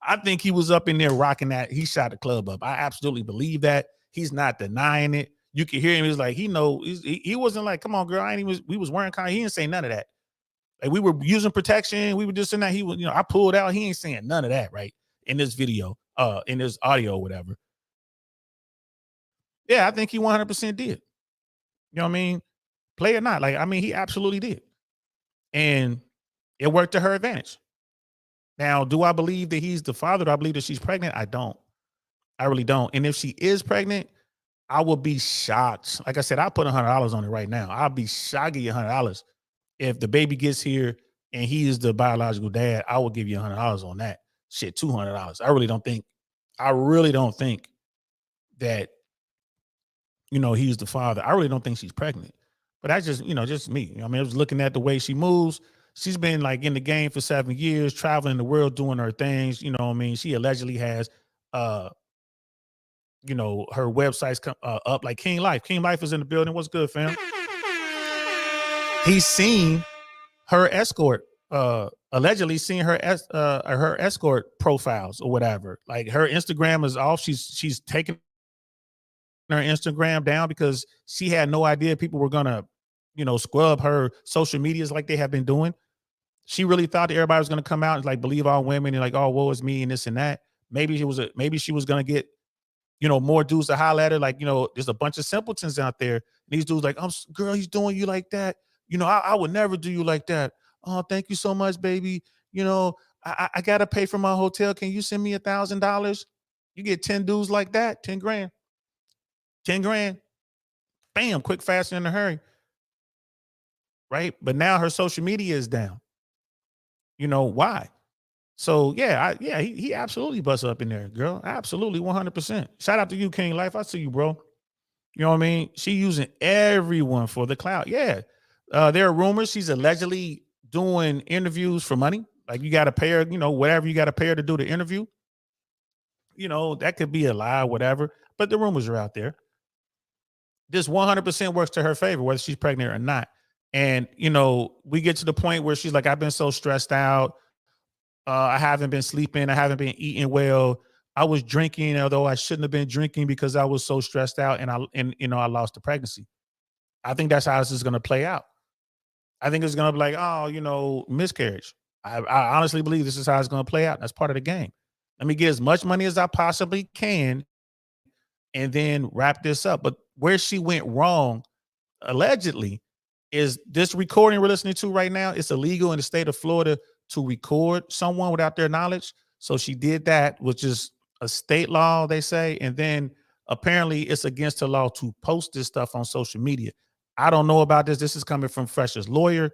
I think he was up in there rocking that. He shot the club up. I absolutely believe that. He's not denying it. You can hear him. He's like, he wasn't like, come on, girl. We was wearing kind. He didn't say none of that. Like, we were using protection. We were just in that. He was, I pulled out. He ain't saying none of that, right? In this video, in this audio, or whatever. Yeah, I think he 100% did. You know what I mean? Play or not. Like, I mean, he absolutely did. And it worked to her advantage. Now, do I believe that he's the father? Do I believe that she's pregnant? I don't. I really don't. And if she is pregnant, I will be shocked. Like I said, I'll put $100 on it right now. I'll be shocked to give you $100. If the baby gets here and he is the biological dad, I will give you $100 on that. Shit, $200. I really don't think that, he's the father. I really don't think she's pregnant. But that's just, just me. I mean, I was looking at the way she moves. She's been like in the game for 7 years, traveling the world, doing her things. You know what I mean? She allegedly has, her websites come up like King Life. King Life is in the building. What's good, fam? He's seen her escort, allegedly seen her escort profiles or whatever. Like, her Instagram is off. She's taken her Instagram down because she had no idea people were gonna, scrub her social medias like they have been doing. She really thought that everybody was gonna come out and like believe all women and like, oh, woe is me and this and that. Maybe she was gonna get, more dudes to holler at her. Like, there's a bunch of simpletons out there. And these dudes like, girl, he's doing you like that. I would never do you like that. Oh, thank you so much, baby. I gotta pay for my hotel. Can you send me $1,000? You get 10 dudes like that, 10 grand. 10 grand. Bam, quick, fast, and in a hurry. Right? But now her social media is down. Why? So he absolutely busts up in there, girl. Absolutely, 100%. Shout out to you, King Life. I see you, bro. You know what I mean? She using everyone for the clout. Yeah. There are rumors she's allegedly doing interviews for money. Like, you got to pay her, whatever you got to pay her to do the interview. That could be a lie, whatever. But the rumors are out there. This 100% works to her favor, whether she's pregnant or not. And, we get to the point where she's like, I've been so stressed out. I haven't been sleeping. I haven't been eating well. I was drinking, although I shouldn't have been drinking because I was so stressed out and I lost the pregnancy. I think that's how this is going to play out. I think it's going to be like, oh, miscarriage. I honestly believe this is how it's going to play out. That's part of the game. Let me get as much money as I possibly can and then wrap this up. But where she went wrong, allegedly, is this recording we're listening to right now. It's illegal in the state of Florida to record someone without their knowledge. So she did that, which is a state law, they say. And then apparently it's against the law to post this stuff on social media. I don't know about this. This is coming from Fresh's lawyer,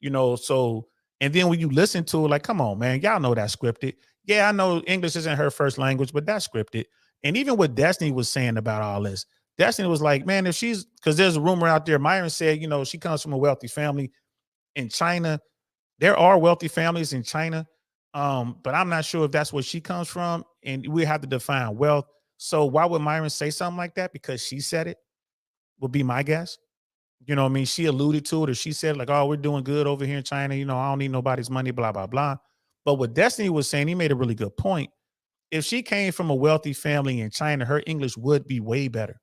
so, and then when you listen to it, like, come on, man, y'all know that's scripted. Yeah, I know English isn't her first language, but that's scripted. And even what Destiny was saying about all this, Destiny was like, man, because there's a rumor out there, Myron said, she comes from a wealthy family in China. There are wealthy families in China, but I'm not sure if that's where she comes from, and we have to define wealth. So why would Myron say something like that? Because she said it, would be my guess. You know what I mean? She alluded to it, or she said like, oh, we're doing good over here in China. I don't need nobody's money, blah, blah, blah. But what Destiny was saying, he made a really good point. If she came from a wealthy family in China, her English would be way better.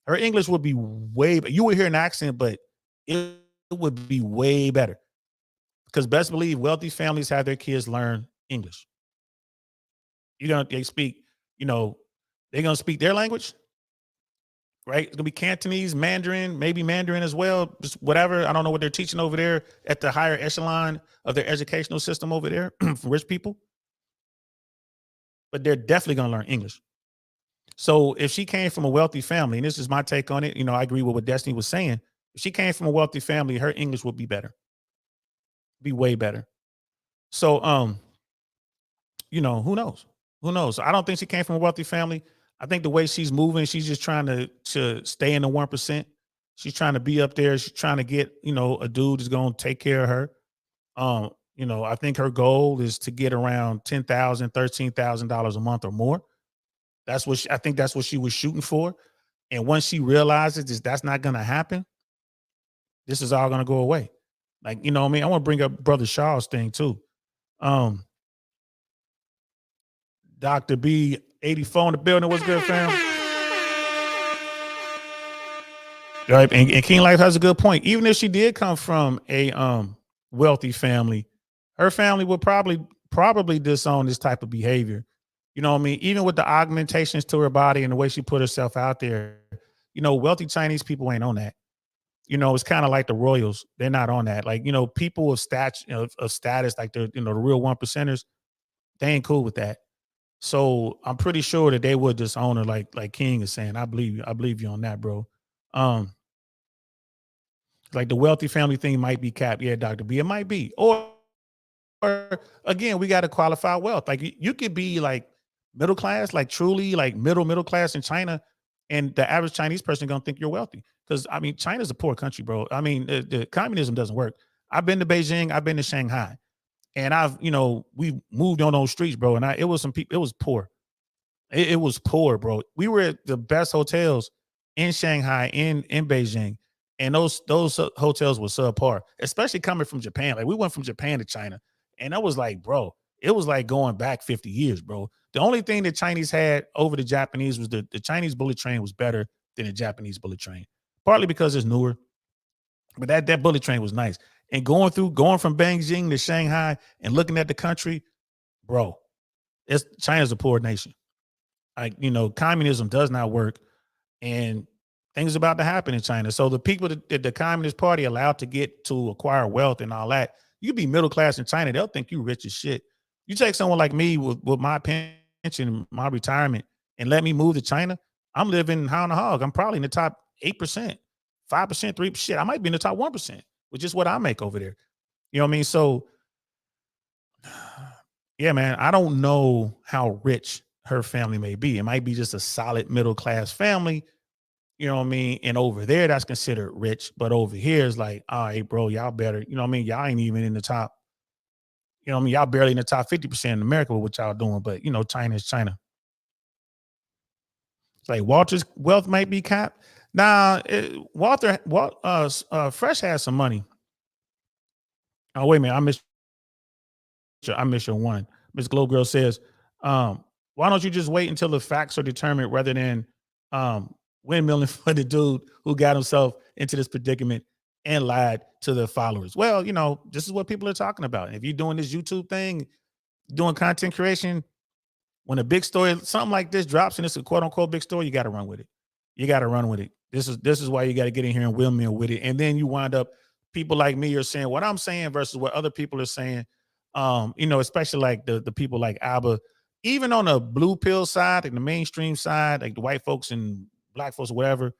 Her English would be way better. You would hear an accent, but it would be way better. Because best believe wealthy families have their kids learn English. They speak, they're going to speak their language, right? It's going to be Cantonese, Mandarin, maybe Mandarin as well, just whatever. I don't know what they're teaching over there at the higher echelon of their educational system over there for rich people. But they're definitely going to learn English. So if she came from a wealthy family, and this is my take on it, I agree with what Destiny was saying. If she came from a wealthy family, her English would be better. Be way better. So, who knows? Who knows? I don't think she came from a wealthy family. I think the way she's moving, she's just trying to stay in the 1%. She's trying to be up there. She's trying to get, a dude that's going to take care of her. I think her goal is to get around $10,000, $13,000 a month or more. I think that's what she was shooting for. And once she realizes that's not going to happen, this is all going to go away. Like, I want to bring up Brother Shaw's thing too. Dr. B 84 in the building. What's good, fam? Right. And King Life has a good point. Even if she did come from a wealthy family, her family would probably disown this type of behavior. You know what I mean? Even with the augmentations to her body and the way she put herself out there, wealthy Chinese people ain't on that. It's kind of like the royals. They're not on that. Like, people of status, like the real 1%ers, they ain't cool with that. So I'm pretty sure that they would disown her, like King is saying. I believe you on that, bro. Like the wealthy family thing might be capped. Yeah, Dr. B, it might be. Or again, we got to qualify wealth. Like you could be like middle class, like truly like middle class in China, and the average Chinese person gonna think you're wealthy. Because China's a poor country, bro. The communism doesn't work. I've been to Beijing, I've been to Shanghai, and we moved on those streets, bro. And it was some people, it was poor. It was poor, bro. We were at the best hotels in Shanghai, in Beijing, and those hotels were subpar, especially coming from Japan. Like we went from Japan to China, and I was like, bro, it was like going back 50 years, bro. The only thing the Chinese had over the Japanese was the Chinese bullet train was better than the Japanese bullet train, partly because it's newer, but that bullet train was nice. And going from Beijing to Shanghai and looking at the country, bro, China's a poor nation. Like, communism does not work, and things about to happen in China. So the people that the Communist Party allowed to get to acquire wealth and all that, you be middle class in China, they'll think you rich as shit. You take someone like me with my pension, my retirement, and let me move to China, I'm living high on the hog. I'm probably in the top 8%, 5%, 3%. I might be in the top 1%, which is what I make over there. You know what I mean? So yeah, man, I don't know how rich her family may be. It might be just a solid middle class family, you know what I mean? And over there, that's considered rich. But over here is like, all right, bro, y'all better, you know what I mean? Y'all ain't even in the top, you know what I mean? Y'all barely in the top 50% in America with what y'all doing. But, China is China. It's like Walter's wealth might be capped. Nah, Fresh has some money. Oh, wait a minute. I missed your one. Miss Glow Girl says, why don't you just wait until the facts are determined rather than windmilling for the dude who got himself into this predicament and lied to the followers? Well, this is what people are talking about. If you're doing this YouTube thing, doing content creation, when a big story, something like this drops and it's a quote unquote big story, you got to run with it. You got to run with it. This is why you got to get in here and windmill with it. And then you wind up, people like me are saying what I'm saying versus what other people are saying. Especially like the people like Abba, even on the blue pill side and the mainstream side, like the white folks and black folks, whatever,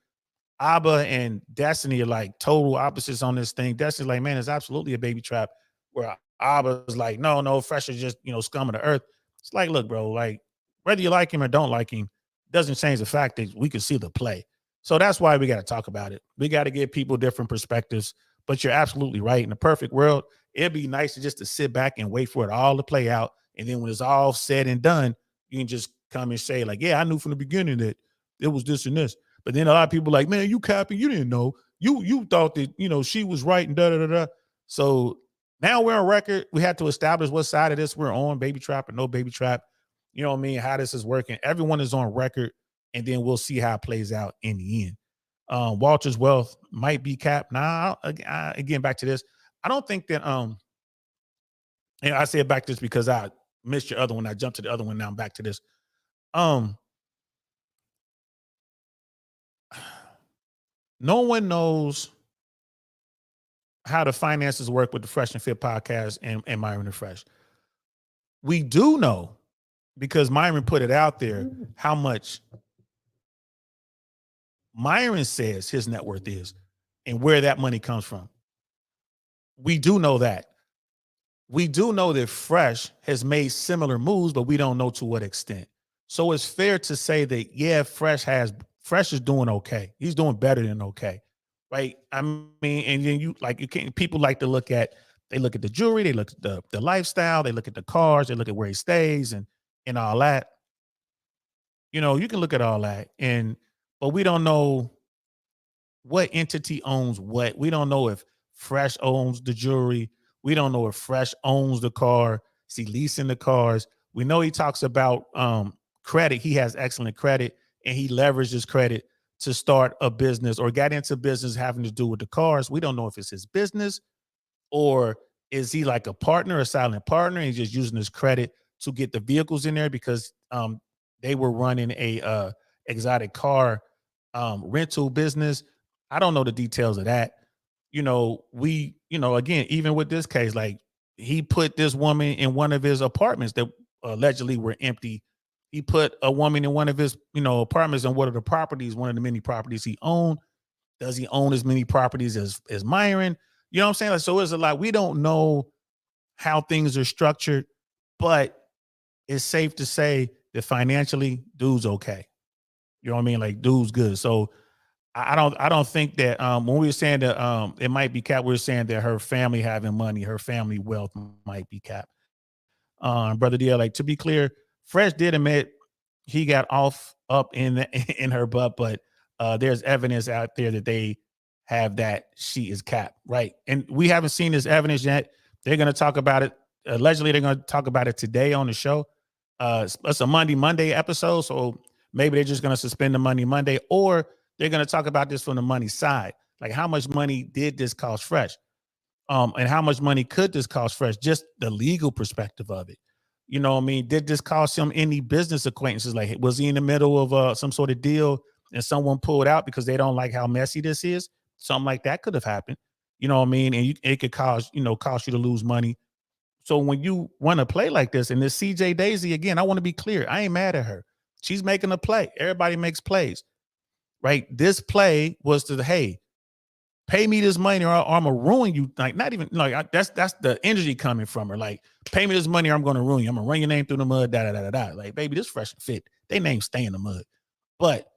Abba and Destiny are like total opposites on this thing. Destiny's like, man, it's absolutely a baby trap. Where Abba's like, no, Fresh is just, scum of the earth. It's like, look, bro, like whether you like him or don't like him doesn't change the fact that we can see the play. So that's why we got to talk about it. We got to give people different perspectives. But you're absolutely right. In the perfect world, it'd be nice just to sit back and wait for it all to play out. And then when it's all said and done, you can just come and say, like, yeah, I knew from the beginning that it was this and this. But then a lot of people like, man, you capping, you didn't know. You thought that, she was right and da-da-da-da. So now we're on record. We had to establish what side of this we're on, baby trap or no baby trap. You know what I mean? How this is working. Everyone is on record, and then we'll see how it plays out in the end. Walter's wealth might be capped. Now, again, back to this. I don't think that, and I say it back to this because I missed your other one. I jumped to the other one. Now I'm back to this. No one knows how the finances work with the Fresh and Fit podcast and Myron and Fresh. We do know, because Myron put it out there, how much Myron says his net worth is and where that money comes from. We do know that. we do know that Fresh has made similar moves, but we don't know to what extent. So it's fair to say that, yeah, Fresh is doing okay. He's doing better than okay. Right. I mean, and then people like to look at the jewelry, they look at the lifestyle, they look at the cars, they look at where he stays and all that. You know, you can look at all that, but we don't know what entity owns what. We don't know if Fresh owns the jewelry. We don't know if Fresh owns the car. Is he leasing the cars? We know he talks about credit. He has excellent credit, and he leveraged his credit to start a business or got into business having to do with the cars. We don't know if it's his business or is he like a partner, a silent partner, and he's just using his credit to get the vehicles in there because they were running a exotic car rental business. I don't know the details of that. Again, even with this case, like he put this woman in one of his apartments that allegedly were empty. He put a woman in one of his, apartments on one of the many properties he owned. Does he own as many properties as Myron? You know what I'm saying? Like, so it's a lot. We don't know how things are structured, but it's safe to say that financially, dude's okay. You know what I mean? Like, dude's good. So I don't think that when we were saying that it might be capped, we were saying that her family having money, her family wealth might be capped. Brother DL, like, to be clear, Fresh did admit he got up in her butt, but there's evidence out there that they have that she is capped, right? And we haven't seen this evidence yet. They're going to talk about it. Allegedly, they're going to talk about it today on the show. It's a Monday episode, so maybe they're just going to suspend the Monday, or they're going to talk about this from the money side. Like, how much money did this cost Fresh? And how much money could this cost Fresh? Just the legal perspective of it. You know what I mean? Did this cost him any business acquaintances? Like, was he in the middle of some sort of deal and someone pulled out because they don't like how messy this is? Something like that could have happened. You know what I mean? And it could cost you to lose money. So when you want to play like this, and this CJ Daisy, again, I want to be clear. I ain't mad at her. She's making a play. Everybody makes plays, right? This play was to, hey, pay me this money or I'm gonna ruin you. Like, not even like that's the energy coming from her. Like, pay me this money or I'm gonna ruin you. I'm gonna run your name through the mud. Like, baby, this Fresh and Fit. They names stay in the mud. But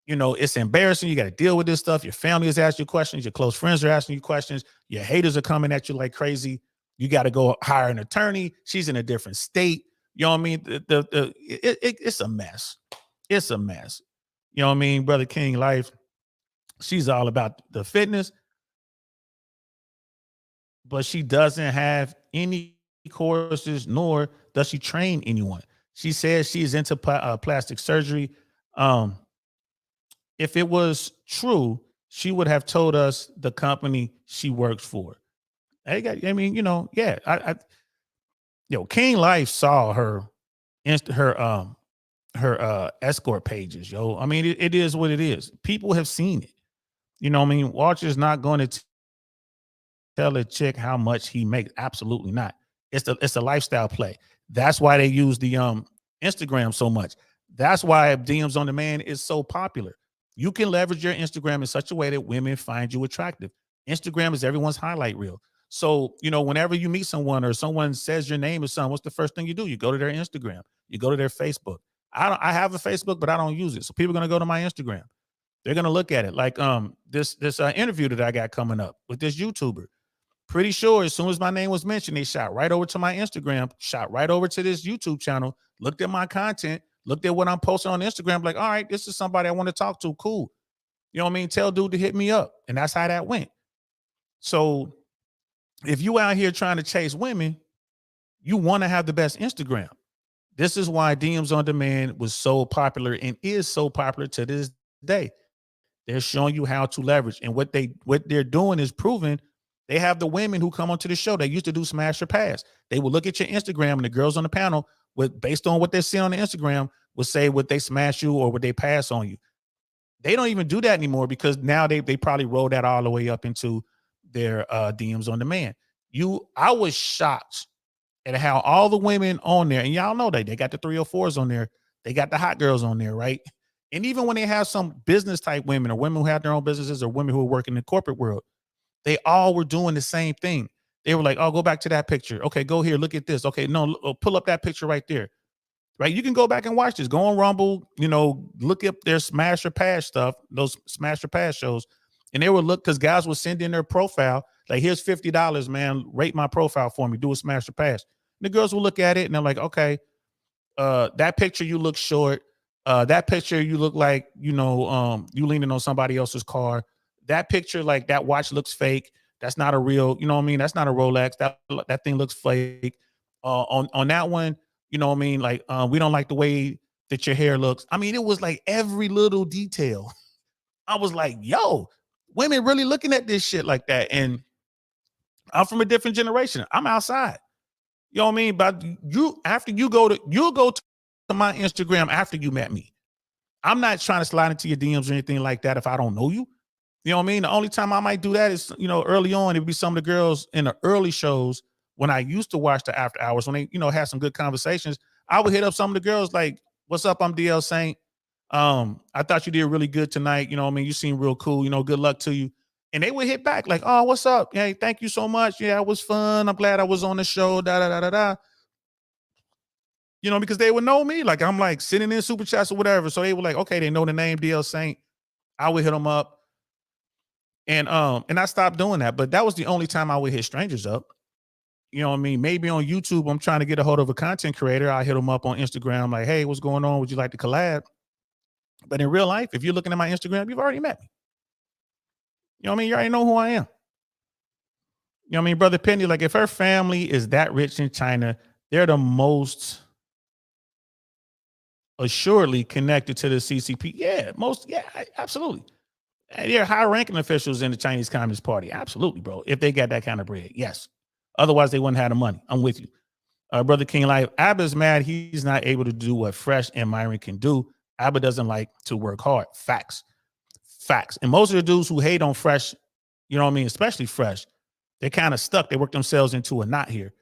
it's embarrassing. You got to deal with this stuff. Your family is asking you questions. Your close friends are asking you questions. Your haters are coming at you like crazy. You got to go hire an attorney. She's in a different state. You know what I mean? It's a mess. It's a mess. You know what I mean? Brother King Life. She's all about the fitness, but she doesn't have any courses, nor does she train anyone. She says she's into plastic surgery. If it was true, she would have told us the company she works for. King Life saw her escort pages, yo. I mean, it is what it is. People have seen it. You know what I mean? Walter's not going to tell a chick how much he makes. Absolutely not. It's a lifestyle play. That's why they use the Instagram so much. That's why DMs on Demand is so popular. You can leverage your Instagram in such a way that women find you attractive. Instagram is everyone's highlight reel. So, whenever you meet someone or someone says your name or something, what's the first thing you do? You go to their Instagram. You go to their Facebook. I have a Facebook, but I don't use it. So people are going to go to my Instagram. They're going to look at it. Like this interview that I got coming up with this YouTuber. Pretty sure as soon as my name was mentioned, they shot right over to my Instagram, shot right over to this YouTube channel, looked at my content, looked at what I'm posting on Instagram, like, all right, this is somebody I want to talk to. Cool. You know what I mean? Tell dude to hit me up. And that's how that went. So if you out here trying to chase women, you want to have the best Instagram. This is why DMs on Demand was so popular and is so popular to this day. They're showing you how to leverage. And what they're doing is proving they have the women who come onto the show. They used to do Smash or Pass. They will look at your Instagram and the girls on the panel, based on what they're seeing on the Instagram, will say would they smash you or would they pass on you. They don't even do that anymore because now they probably roll that all the way up into their DMs on Demand. I was shocked at how all the women on there, and y'all know they got the 304s on there. They got the hot girls on there, right? And even when they have some business type women or women who have their own businesses or women who are working in the corporate world, they all were doing the same thing. They were like, oh, go back to that picture. Okay, go here. Look at this. Okay, no, pull up that picture right there. Right? You can go back and watch this. Go on Rumble, look up their Smash or Pass stuff, those Smash or Pass shows. And they would look, because guys would send in their profile, like, here's $50, man. Rate my profile for me. Do a Smash or Pass. And the girls will look at it and they're like, okay, that picture you look short. That picture you look like, you leaning on somebody else's car. That picture, like, that watch looks fake. That's not a real, that's not a Rolex. That thing looks fake. On that one, like, we don't like the way that your hair looks. I mean, it was like every little detail. I was like, yo, women really looking at this shit like that. And I'm from a different generation. I'm outside. You know what I mean? But you'll go to my Instagram after you met me. I'm not trying to slide into your DMs or anything like that if I don't know you. You know what I mean? The only time I might do that is, early on, it would be some of the girls in the early shows when I used to watch the after hours, when they, had some good conversations. I would hit up some of the girls like, what's up? I'm DL Saint. I thought you did really good tonight. You know what I mean? You seem real cool. Good luck to you. And they would hit back like, oh, what's up? Hey, thank you so much. Yeah, it was fun. I'm glad I was on the show. Da da da da da. Because they would know me. Like, I'm like sitting in super chats or whatever. So they were like, okay, they know the name DL Saint. I would hit them up. And I stopped doing that. But that was the only time I would hit strangers up. You know what I mean? Maybe on YouTube, I'm trying to get a hold of a content creator. I hit them up on Instagram, like, hey, what's going on? Would you like to collab? But in real life, if you're looking at my Instagram, you've already met me. You know what I mean? You already know who I am. You know what I mean? Brother Penny, like, if her family is that rich in China, they're the most assuredly connected to the CCP. Yeah, absolutely. And they're high-ranking officials in the Chinese Communist Party. Absolutely, bro. If they got that kind of bread, yes. Otherwise, they wouldn't have the money. I'm with you. Brother King Life, Abba's mad he's not able to do what Fresh and Myron can do. Abba doesn't like to work hard. Facts. And most of the dudes who hate on Fresh, you know what I mean, especially Fresh, they're kind of stuck. They work themselves into a knot here.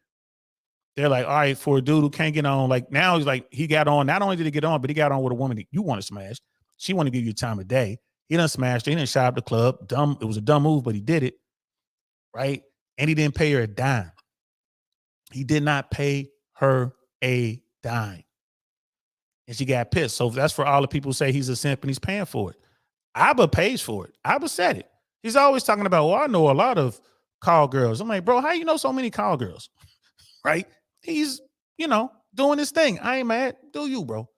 They're like, all right, for a dude who can't get on, like, now he's like, he got on. Not only did he get on, but he got on with a woman that you want to smash. She want to give you time of day. He done smashed her. He didn't shot up the club. Dumb. It was a dumb move, but he did it. Right? And he didn't pay her a dime. He did not pay her a dime. And she got pissed. So that's for all the people who say he's a simp and he's paying for it. Abba pays for it. Abba said it. He's always talking about, well, I know a lot of call girls. I'm like, bro, how you know so many call girls? Right? He's, doing his thing. I ain't mad. Do you, bro?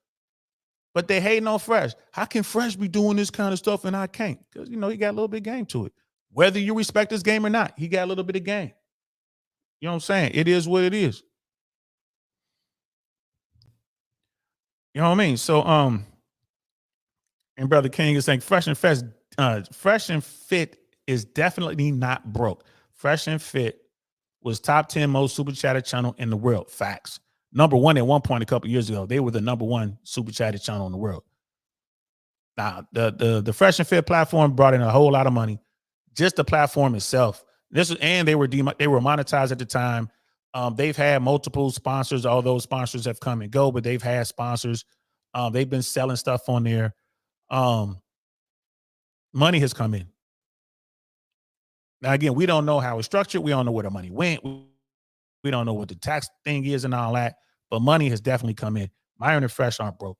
But they hating on Fresh. How can Fresh be doing this kind of stuff and I can't? Because, he got a little bit of game to it. Whether you respect this game or not, he got a little bit of game. You know what I'm saying? It is what it is. You know what I mean? So, and Brother King is saying Fresh and Fit is definitely not broke. Fresh and Fit was top 10 most super chatted channel in the world. Facts. Number one at one point a couple years ago. They were the number one super chatted channel in the world. Now, the Fresh and Fit platform brought in a whole lot of money. Just the platform itself. And they were monetized at the time. They've had multiple sponsors. All those sponsors have come and go, but they've had sponsors. They've been selling stuff on there. Money has come in. Now, again, we don't know how it's structured. We don't know where the money went. We don't know what the tax thing is and all that, but money has definitely come in. Myron and Fresh aren't broke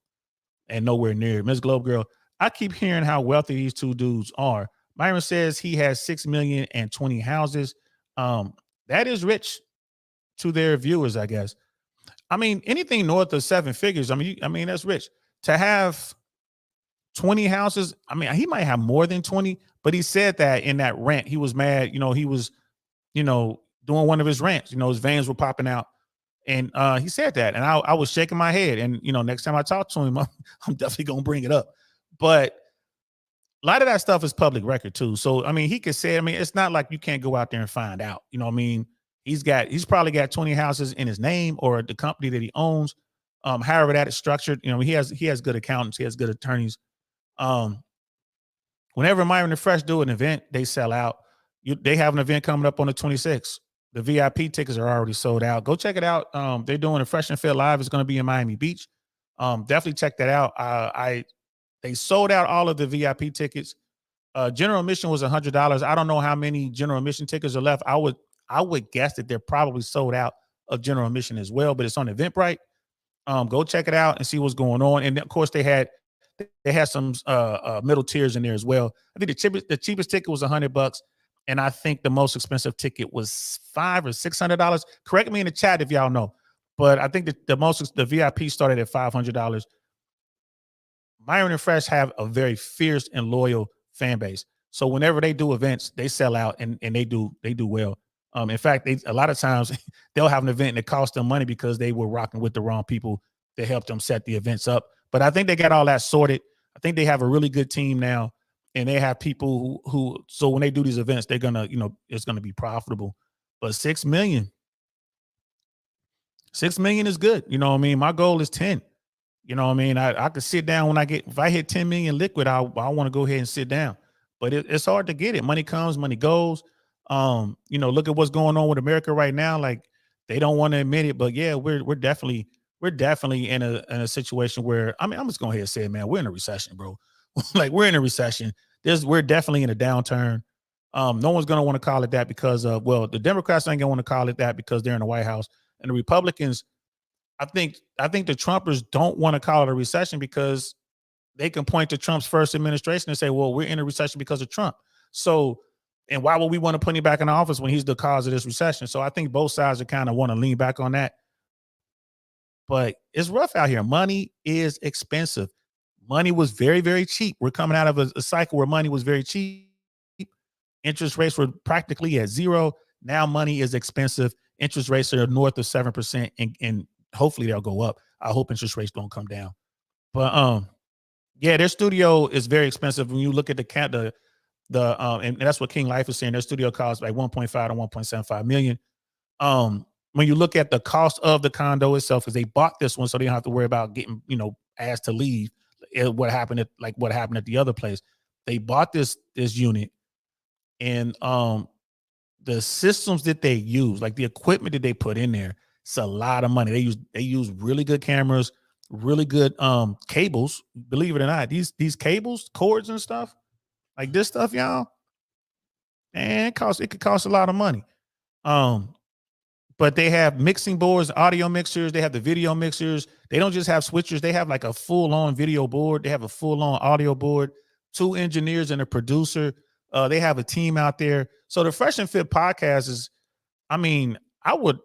and nowhere near. Ms. Globe Girl, I keep hearing how wealthy these two dudes are. Myron says he has 6 million and 20 houses. That is rich to their viewers, I guess. I mean, anything north of 7 figures, I mean, that's rich. To have 20 houses, I mean, he might have more than 20, but he said that in that rant. He was mad, he was, doing one of his rants, his veins were popping out. And he said that. And I was shaking my head. And, next time I talk to him, I'm definitely going to bring it up. But a lot of that stuff is public record too. So, I mean, he could say, it's not like you can't go out there and find out, you know what I mean? He's probably got 20 houses in his name or the company that he owns. However that is structured, he has good accountants. He has good attorneys. Whenever Myron and Fresh do an event, they sell out. They have an event coming up on the 26th. The VIP tickets are already sold out. Go check it out. They're doing a Fresh and Fit Live. It's going to be in Miami Beach. Definitely check that out. They sold out all of the VIP tickets. General admission was $100. I don't know how many general admission tickets are left. I would guess that they're probably sold out of general admission as well, but it's on Eventbrite. Go check it out and see what's going on. And of course, they had some middle tiers in there as well. I think the cheapest ticket was $100, and I think the most expensive ticket was $500 or $600. Correct me in the chat if y'all know, but I think the VIP started at $500. Myron and Fresh have a very fierce and loyal fan base, so whenever they do events, they sell out and they do well. In fact, a lot of times they'll have an event and it costs them money because they were rocking with the wrong people that helped them set the events up. But I think they got all that sorted. I think they have a really good team now, and they have people who so when they do these events, they're gonna, it's gonna be profitable. But 6 million is good. You know what I mean? My goal is 10. You know what I mean? I could sit down if I hit 10 million liquid, I want to go ahead and sit down. But it's hard to get it. Money comes, money goes. Look at what's going on with America right now. Like, they don't want to admit it, but yeah, we're definitely in a situation where, I mean, I'm just going ahead and say it, man, we're in a recession, bro. Like, we're in a recession. We're definitely in a downturn. No one's going to want to call it that because of, the Democrats ain't going to want to call it that because they're in the White House, and the Republicans, I think the Trumpers don't want to call it a recession because they can point to Trump's first administration and say, well, we're in a recession because of Trump. So, and why would we want to put him back in office when he's the cause of this recession? So I think both sides are kind of want to lean back on that. But it's rough out here. Money is expensive. Money was very, very cheap. We're coming out of a cycle where money was very cheap. Interest rates were practically at zero. Now money is expensive. Interest rates are north of 7%, and hopefully they'll go up. I hope interest rates don't come down. But yeah, their studio is very expensive. When you look at and that's what King Life is saying, their studio costs like 1.5 to 1.75 million. When you look at the cost of the condo itself, because they bought this one, so they don't have to worry about getting, asked to leave. What happened at the other place? They bought this unit, and the systems that they use, like the equipment that they put in there, it's a lot of money. They use really good cameras, really good cables. Believe it or not, these cables, cords and stuff, like this stuff, y'all, and it could cost a lot of money. But they have mixing boards, audio mixers, they have the video mixers. They don't just have switchers, they have like a full-on video board, they have a full-on audio board, 2 engineers and a producer. They have a team out there. So the Fresh and Fit podcast is, I mean, I would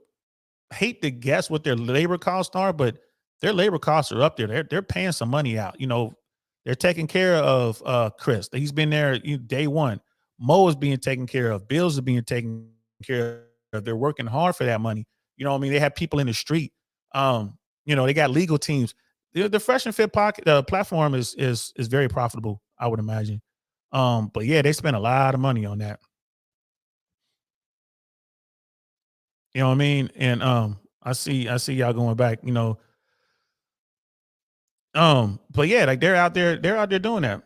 hate to guess what their labor costs are, but their labor costs are up there. They're paying some money out. They're taking care of Chris. He's been there day one. Mo is being taken care of. Bills are being taken care of. They're working hard for that money. You know what I mean? They have people in the street. They got legal teams. The Fresh and Fit platform is very profitable, I would imagine. But yeah, they spend a lot of money on that. You know what I mean? And I see y'all going back, but yeah, like they're out there doing that.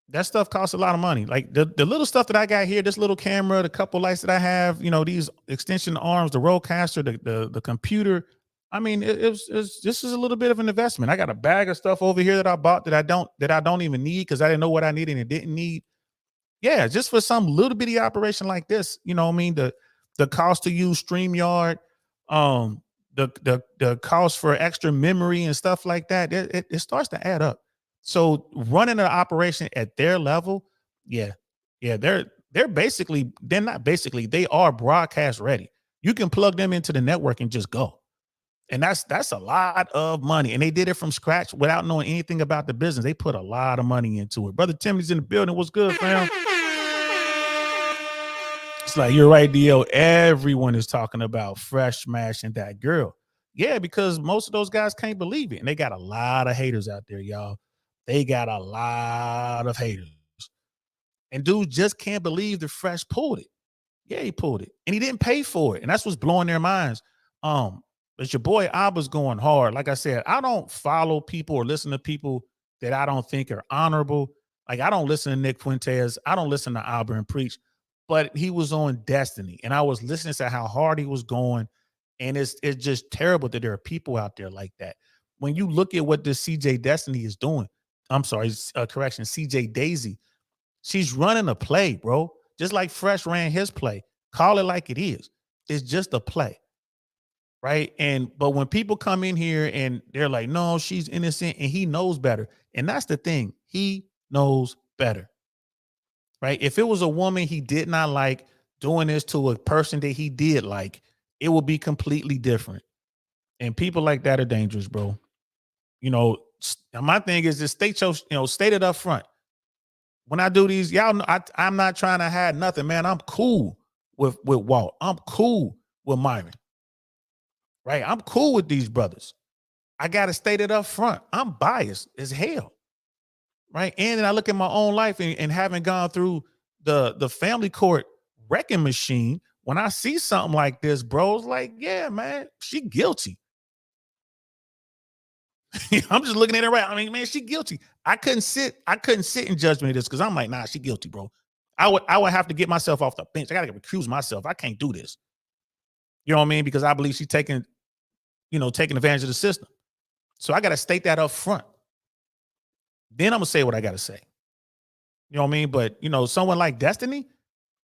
That stuff costs a lot of money. Like the little stuff that I got here, this little camera, the couple lights that I have, these extension arms, the roadcaster, the computer. I mean, this is a little bit of an investment. I got a bag of stuff over here that I bought that I don't even need because I didn't know what I needed and didn't need. Yeah, just for some little bitty operation like this, you know what I mean? The cost to use StreamYard, the cost for extra memory and stuff like that, it starts to add up. So running an operation at their level, they're they are broadcast ready. You can plug them into the network and just go. And that's a lot of money. And they did it from scratch without knowing anything about the business. They put a lot of money into it. Brother Timmy's in the building. What's good, fam? It's like, you're right, Dio. Everyone is talking about Fresh smashing that girl. Yeah, because most of those guys can't believe it. And they got a lot of haters out there, y'all. They got a lot of haters. And dudes just can't believe the Fresh pulled it. Yeah, he pulled it. And he didn't pay for it. And that's what's blowing their minds. But your boy Abba's going hard. Like I said, I don't follow people or listen to people that I don't think are honorable. Like, I don't listen to Nick Fuentes. I don't listen to Abba and preach. But he was on Destiny, and I was listening to how hard he was going, and it's just terrible that there are people out there like that. When you look at what this CJ Destiny is doing, CJ Daisy, she's running a play, bro, just like Fresh ran his play. Call it like it is. It's just a play. Right. But when people come in here and they're like, no, she's innocent, and he knows better. And that's the thing. He knows better. Right. If it was a woman he did not like doing this to a person that he did like, it would be completely different. And people like that are dangerous, bro. My thing is just state it up front. When I do these, y'all know I'm not trying to hide nothing, man. I'm cool with Walt. I'm cool with Myron. Right? I'm cool with these brothers. I gotta state it up front. I'm biased as hell. Right. And then I look at my own life and having gone through the family court wrecking machine. When I see something like this, bro, it's like, yeah, man, she guilty. I'm just looking at it right. I mean, man, she guilty. I couldn't sit in judgment of this because I'm like, nah, she guilty, bro. I would have to get myself off the bench. I gotta recuse myself. I can't do this. You know what I mean? Because I believe she's taking advantage of the system. So I gotta state that up front. Then I'm gonna say what I gotta say. You know what I mean? But someone like Destiny,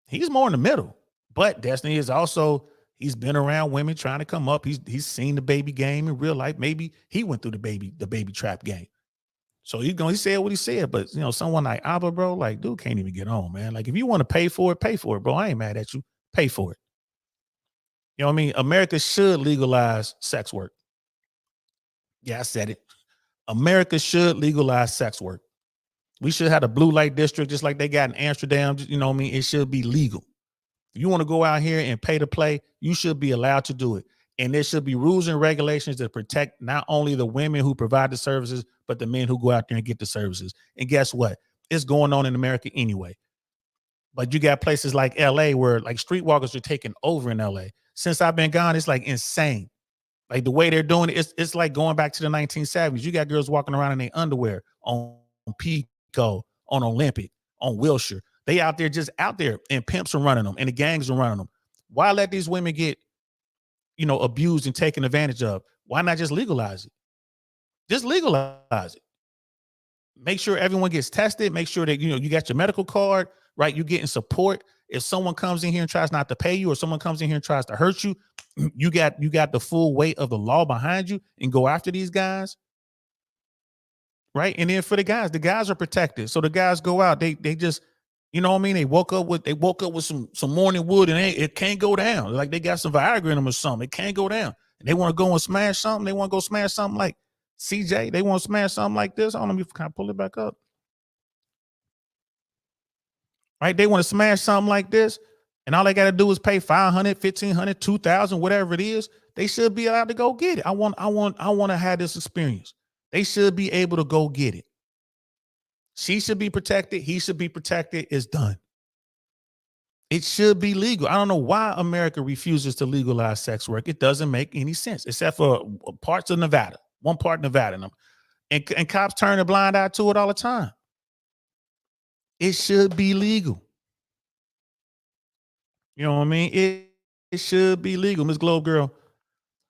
he's more in the middle. But Destiny is also, he's been around women trying to come up. He's seen the baby game in real life. Maybe he went through the baby trap game. So he said what he said. But someone like Abba, bro, like, dude can't even get on, man. Like, if you want to pay for it, bro. I ain't mad at you. Pay for it. You know what I mean? America should legalize sex work. Yeah, I said it. America should legalize sex work. We should have a blue light district just like they got in Amsterdam. You know what I mean? It should be legal. If you want to go out here and pay to play, you should be allowed to do it. And there should be rules and regulations that protect not only the women who provide the services, but the men who go out there and get the services. And guess what? It's going on in America anyway. But you got places like LA where like streetwalkers are taking over in LA. Since I've been gone, it's like insane. Like the way they're doing it, it's like going back to the 1970s. You got girls walking around in their underwear on Pico, on Olympic, on Wilshire. They out there, and pimps are running them, and the gangs are running them. Why let these women get, abused and taken advantage of? Why not just legalize it? Just legalize it. Make sure everyone gets tested. Make sure that, you got your medical card, right? You're getting support. If someone comes in here and tries not to pay you, or someone comes in here and tries to hurt you, you got the full weight of the law behind you and go after these guys. Right. And then for the guys are protected. So the guys go out, they just, you know what I mean? They woke up with some morning wood, and it can't go down. Like they got some Viagra in them or something. It can't go down. And they want to go and smash something. They want to go smash something like CJ. They want to smash something like this. I don't know if you can pull it back up. Right. They want to smash something like this. And all they got to do is pay $500, $1,500, $2,000, whatever it is. They should be allowed to go get it. I want to have this experience. They should be able to go get it. She should be protected. He should be protected. It's done. It should be legal. I don't know why America refuses to legalize sex work. It doesn't make any sense, except for parts of Nevada, one part of Nevada. And cops turn a blind eye to it all the time. It should be legal. You know what I mean? It should be legal. Miss Globe Girl,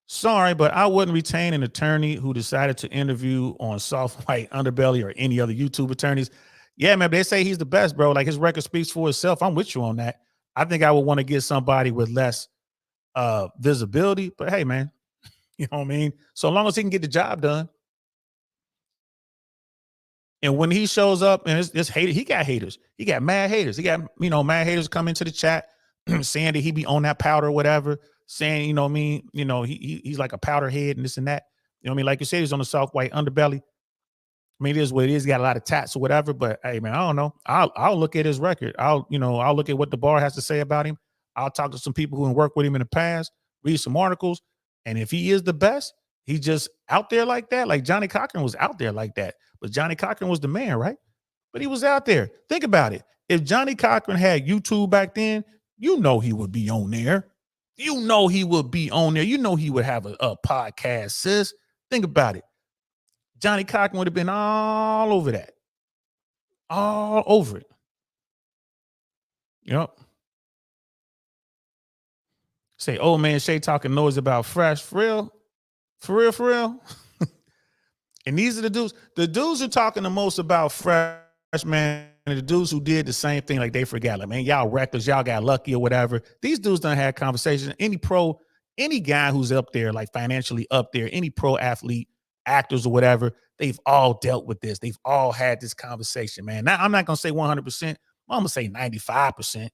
sorry, but I wouldn't retain an attorney who decided to interview on Soft White Underbelly or any other YouTube attorneys. Yeah, man, they say he's the best, bro. Like his record speaks for itself. I'm with you on that. I think I would want to get somebody with less visibility, but hey, man, you know what I mean? So long as he can get the job done. And when he shows up and it's hated, he got haters. He got mad haters. He got, mad haters come into the chat saying that he be on that powder or whatever, saying, you know what I mean? He's like a powder head and this and that. You know what I mean? Like you said, he's on the soft white underbelly. I mean, it is what it is. He got a lot of tats or whatever, but hey, man, I don't know. I'll look at his record. I'll look at what the bar has to say about him. I'll talk to some people who have worked with him in the past, read some articles. And if he is the best, he's just out there like that. Like Johnny Cochran was out there like that. But Johnny Cochran was the man, right? But he was out there. Think about it. If Johnny Cochran had YouTube back then, he would be on there. He would be on there. He would have a podcast, sis. Think about it. Johnny Cochran would have been all over that. All over it. Yep. Say, oh man, Shay talking noise about Fresh. For real? For real, for real? And these are the dudes. The dudes who are talking the most about Fresh, man, the dudes who did the same thing, like they forgot, like, man, y'all reckless, y'all got lucky or whatever. These dudes done had conversations. Any guy who's up there, like financially up there, any pro athlete, actors or whatever, they've all dealt with this. They've all had this conversation, man. Now, I'm not going to say 100%. I'm going to say 95%.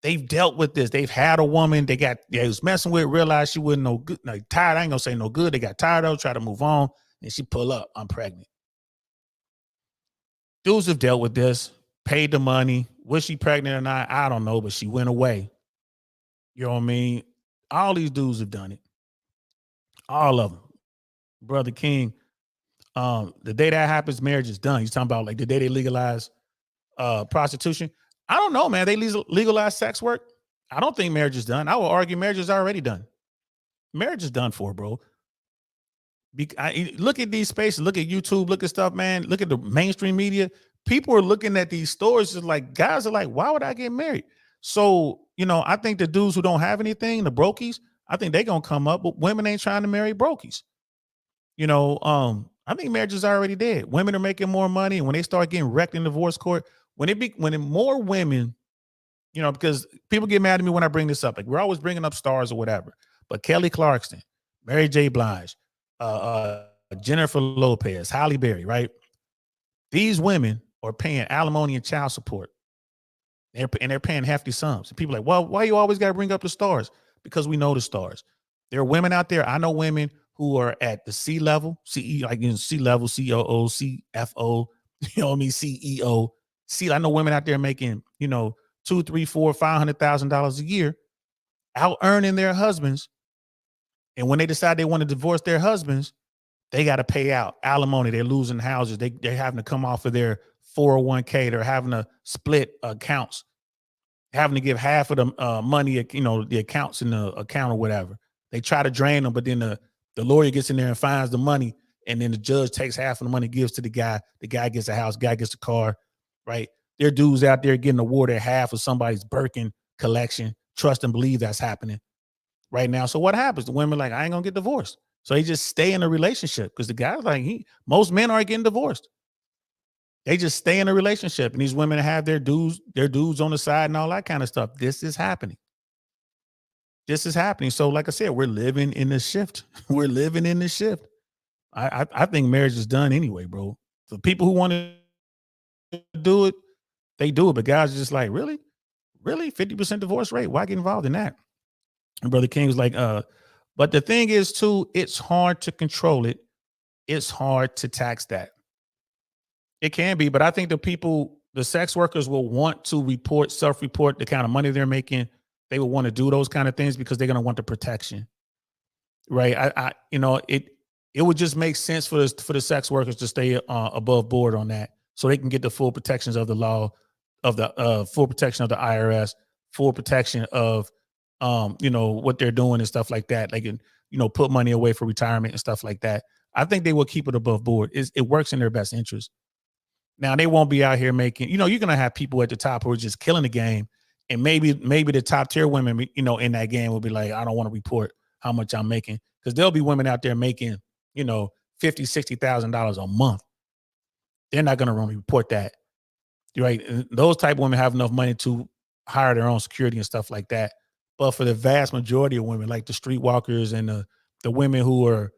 They've dealt with this. They've had a woman they was messing with, realized she wasn't no good, like tired. I ain't going to say no good. They got tired of, try to move on, and she pull up, I'm pregnant. Dudes have dealt with this, paid the money. Was she pregnant or not? I don't know, but she went away. You know what I mean? All these dudes have done it. All of them. Brother King, the day that happens, marriage is done. He's talking about like the day they legalize prostitution. I don't know, man. They legalize sex work. I don't think marriage is done. I will argue marriage is already done. Marriage is done for, bro. Look at these spaces. Look at YouTube. Look at stuff, man. Look at the mainstream media. People are looking at these stories. Just like guys are like, why would I get married? So, I think the dudes who don't have anything, the brokies, I think they're going to come up, but women ain't trying to marry brokies. I think marriage is already dead. Women are making more money. And when they start getting wrecked in divorce court, when more women, because people get mad at me when I bring this up. Like we're always bringing up stars or whatever. But Kelly Clarkson, Mary J. Blige, Jennifer Lopez, Halle Berry, right? These women are paying alimony and child support. They're paying hefty sums. And people are like, well, why you always got to bring up the stars? Because we know the stars. There are women out there. I know women who are at the C level, C level, COO, CFO, CEO. I know women out there making, $200,000, $300,000, $500,000 a year, out earning their husbands. And when they decide they want to divorce their husbands, they got to pay out alimony. They're losing houses. They're having to come off of their 401k. They're having to split accounts, having to give half of the money, the accounts in the account or whatever. They try to drain them, but then the lawyer gets in there and finds the money, and then the judge takes half of the money, gives to the guy. The guy gets a house, guy gets a car, right? There are dudes out there getting awarded half of somebody's Birkin collection. Trust and believe that's happening right now. So what happens? The women are like, I ain't gonna get divorced. So they just stay in a relationship because the guy's like, most men aren't getting divorced. They just stay in a relationship, and these women have their dudes on the side and all that kind of stuff. This is happening. This is happening. So like I said, we're living in the shift. We're living in the shift. I think marriage is done anyway, bro. For people who want to do it, they do it. But guys are just like, really? 50% divorce rate? Why get involved in that? And Brother King was like, but the thing is too, it's hard to control it. It's hard to tax that. It can be, but I think the sex workers will want to self-report the kind of money they're making. They will want to do those kind of things because they're going to want the protection, right? It would just make sense for the sex workers to stay above board on that, so they can get the full protections of the law, of the full protection of the IRS, full protection of what they're doing and stuff like that. They can put money away for retirement and stuff like that. I think they will keep it above board. It works in their best interest. Now they won't be out here making. You're going to have people at the top who are just killing the game. And maybe the top tier women, in that game will be like, I don't want to report how much I'm making, because there'll be women out there making, $50,000, $60,000 a month. They're not going to report that, right? And those type of women have enough money to hire their own security and stuff like that. But for the vast majority of women, like the streetwalkers and the women who are,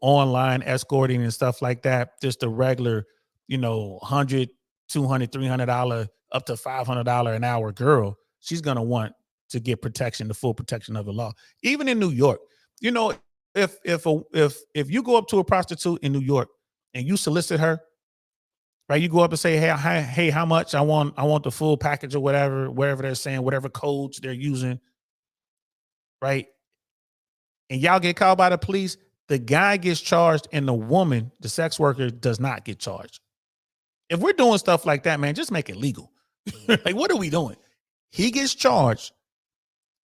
online escorting and stuff like that, just the regular, $100, $200, $300, up to $500 an hour girl, she's going to want to get protection, the full protection of the law. Even in New York, if you go up to a prostitute in New York and you solicit her, right? You go up and say, hey, how much? I want the full package or wherever they're saying, whatever codes they're using, right? And y'all get called by the police, the guy gets charged and the woman, the sex worker, does not get charged. If we're doing stuff like that, man, just make it legal. Like, what are we doing? He gets charged,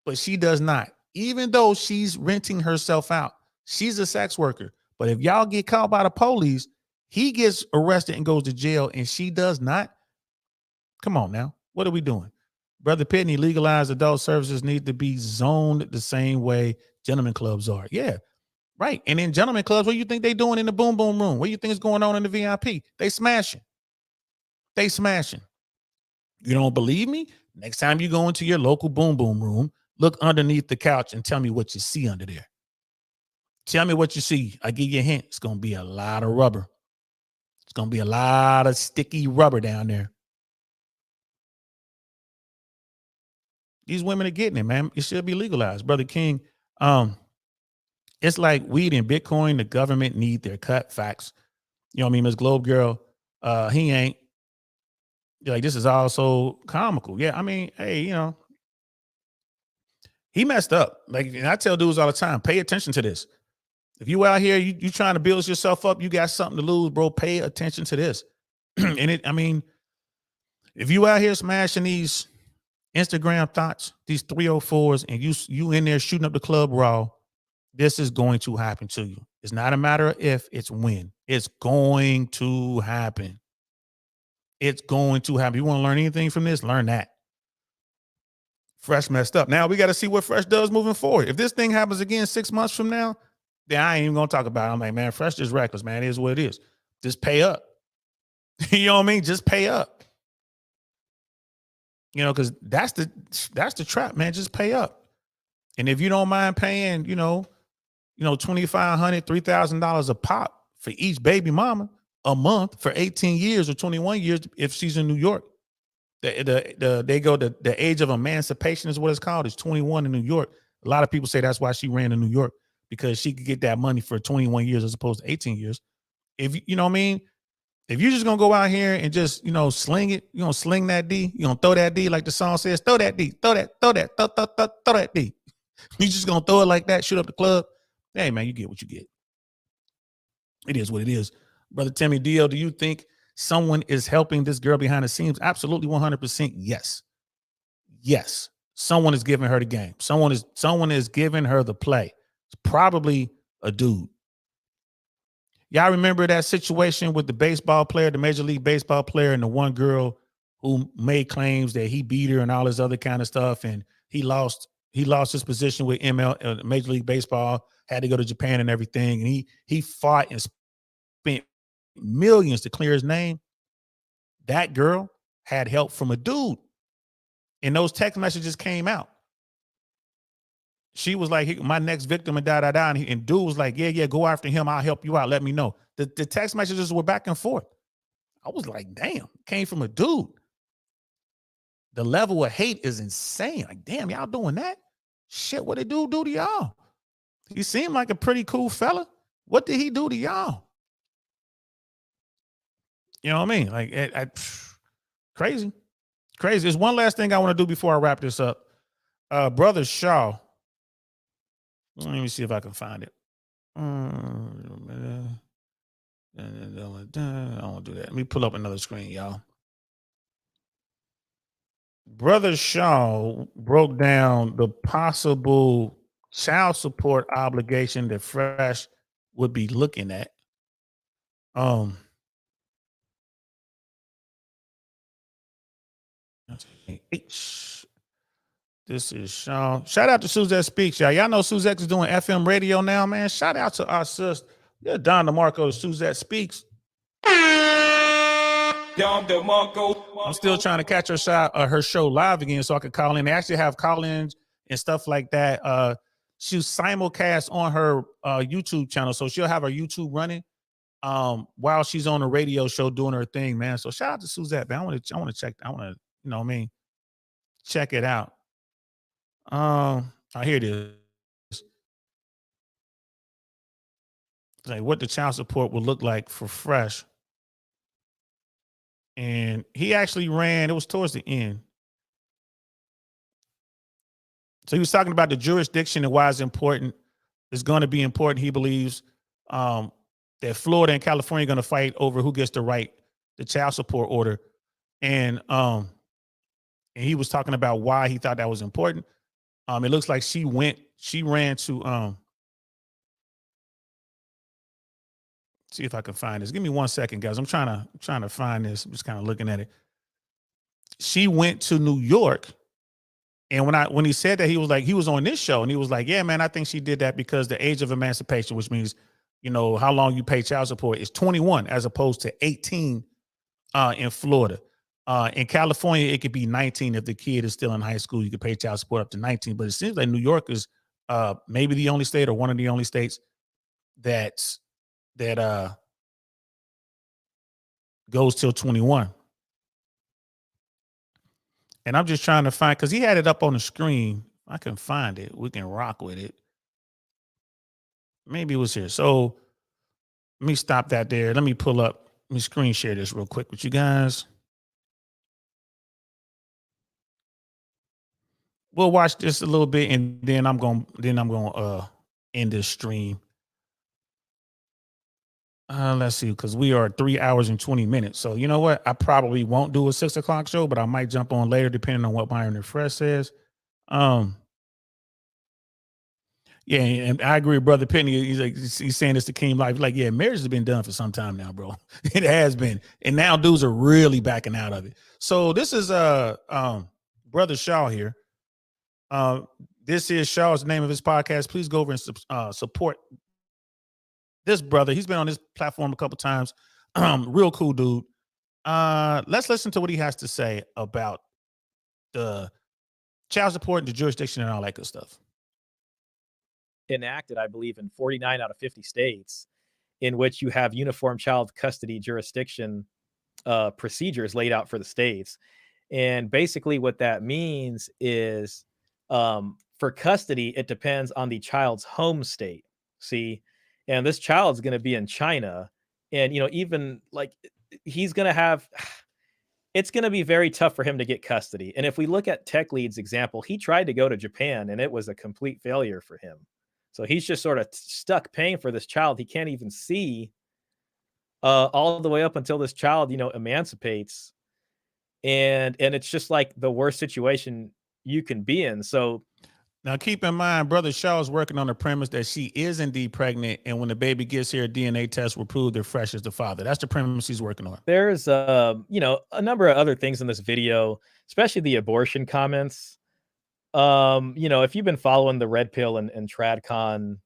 but she does not. Even though she's renting herself out, she's a sex worker. But if y'all get caught by the police, he gets arrested and goes to jail, and she does not. Come on now. What are we doing? Brother Pitney, legalized adult services need to be zoned the same way gentlemen clubs are. Yeah, right. And in gentlemen clubs, what do you think they doing in the boom boom room? What do you think is going on in the VIP? They smashing. They smashing. You don't believe me? Next time you go into your local boom boom room, look underneath the couch and tell me what you see under there. Tell me what you see. I give you a hint. It's going to be a lot of rubber. It's going to be a lot of sticky rubber down there. These women are getting it, man. It should be legalized. Brother King, it's like weed and Bitcoin. The government need their cut. Facts. You know what I mean? Ms. Globe Girl, he ain't. Like, this is all so comical. Yeah, I mean, hey, you know, he messed up. Like, and I tell dudes all the time, pay attention to this. If you out here, you trying to build yourself up, you got something to lose, bro. Pay attention to this. And I mean, if you out here smashing these Instagram thoughts, these 304s, and you in there shooting up the club raw, this is going to happen to you. It's not a matter of if, it's when. It's going to happen. It's going to happen. You want to learn anything from this? Learn that. Fresh messed up. Now we got to see what Fresh does moving forward. If this thing happens again 6 months from now, then I ain't even gonna talk about it. I'm like, man, Fresh is reckless, man. It is what it is. Just pay up. You know what I mean? Just pay up. You know, because that's the trap, man. Just pay up. And if you don't mind paying, you know, $2,500, $3,000 a pop for each baby mama a month for 18 years or 21 years if she's in New York. The age of emancipation is what it's called. It's 21 in New York. A lot of people say that's why she ran to New York, because she could get that money for 21 years as opposed to 18 years. If you know what I mean, if you're just gonna go out here and just, you know, sling it, you know, sling that D, you know, throw that D like the song says, throw that D, throw that D. You just gonna throw it like that, shoot up the club. Hey man, you get what you get. It is what it is. Brother Timmy DL, do you think someone is helping this girl behind the scenes? Absolutely, 100%. Yes. Yes. Someone is giving her the game. Someone is giving her the play. It's probably a dude. Y'all remember that situation with the baseball player, the Major League Baseball player, and the one girl who made claims that he beat her and all this other kind of stuff, and he lost his position with Major League Baseball, had to go to Japan and everything, and he fought and spent millions to clear his name. That girl had help from a dude, and those text messages came out. She was like, my next victim and da. And dude was like, yeah, go after him. I'll help you out. Let me know. The text messages were back and forth. I was like, damn, came from a dude. The level of hate is insane. Like, damn, y'all doing that? Shit, what did dude do to y'all? He seemed like a pretty cool fella. What did he do to y'all? You know what I mean? Like, crazy. There's one last thing I want to do before I wrap this up. Brother Shaw. Let me see if I can find it. I don't want to do that. Let me pull up another screen, y'all. Brother Shaw broke down the possible child support obligation that Fresh would be looking at. This is Sean. Shout out to Suzette Speaks, y'all. Y'all know Suzette is doing FM radio now, man. Shout out to our sister, Don DeMarco to Suzette Speaks. I'm still trying to catch her show live again so I could call in. They actually have call-ins and stuff like that. She's simulcast on her YouTube channel, so she'll have her YouTube running while she's on a radio show doing her thing, man. So shout out to Suzette, man. I want to check. I want to, you know what I mean, check it out. Here it is. Like what the child support would look like for Fresh. And he actually ran, it was towards the end. So he was talking about the jurisdiction and why it's important. It's going to be important, he believes, that Florida and California are going to fight over who gets to write the child support order. And he was talking about why he thought that was important. It looks like she ran to see if I can find this. Give me 1 second, guys. I'm trying to find this. I'm just kind of looking at it. She went to New York, and when he said that, he was on this show, and he was like, yeah, man, I think she did that because the age of emancipation, which means, you know, how long you pay child support, is 21 as opposed to 18 in Florida. In California, it could be 19 if the kid is still in high school. You could pay child support up to 19, but it seems like New York is maybe the only state or one of the only states that goes till 21. And I'm just trying to find, because he had it up on the screen. I can find it. We can rock with it. Maybe it was here. So let me stop that there. Let me pull up. Let me screen share this real quick with you guys. We'll watch this a little bit, and then I'm going to end this stream. Let's see, because we are 3 hours and 20 minutes. So you know what? I probably won't do a 6 o'clock show, but I might jump on later depending on what Myron and Fresh says. Yeah, and I agree with Brother Penny. He's saying this to King Life. Like, yeah, marriage has been done for some time now, bro. It has been. And now dudes are really backing out of it. So this is Brother Shaw here. This is Shaw's name of his podcast. Please go over and support this brother. He's been on this platform a couple times. Real cool dude. Let's listen to what he has to say about the child support and the jurisdiction and all that good stuff. Enacted, I believe, in 49 out of 50 states, in which you have uniform child custody jurisdiction procedures laid out for the states. And basically what that means is for custody, it depends on the child's home state. See, and this child's going to be in China. And, you know, even like he's going to have, it's going to be very tough for him to get custody. And if we look at Tech Lead's example, he tried to go to Japan and it was a complete failure for him. So he's just sort of stuck paying for this child. He can't even see all the way up until this child, you know, emancipates. And it's just like the worst situation you can be in. So now keep in mind, Brother Shaw is working on the premise that she is indeed pregnant. And when the baby gets here, a DNA test will prove they're fresh as the father. That's the premise he's working on. There's, you know, a number of other things in this video, especially the abortion comments. You know, if you've been following the Red Pill and TradCon,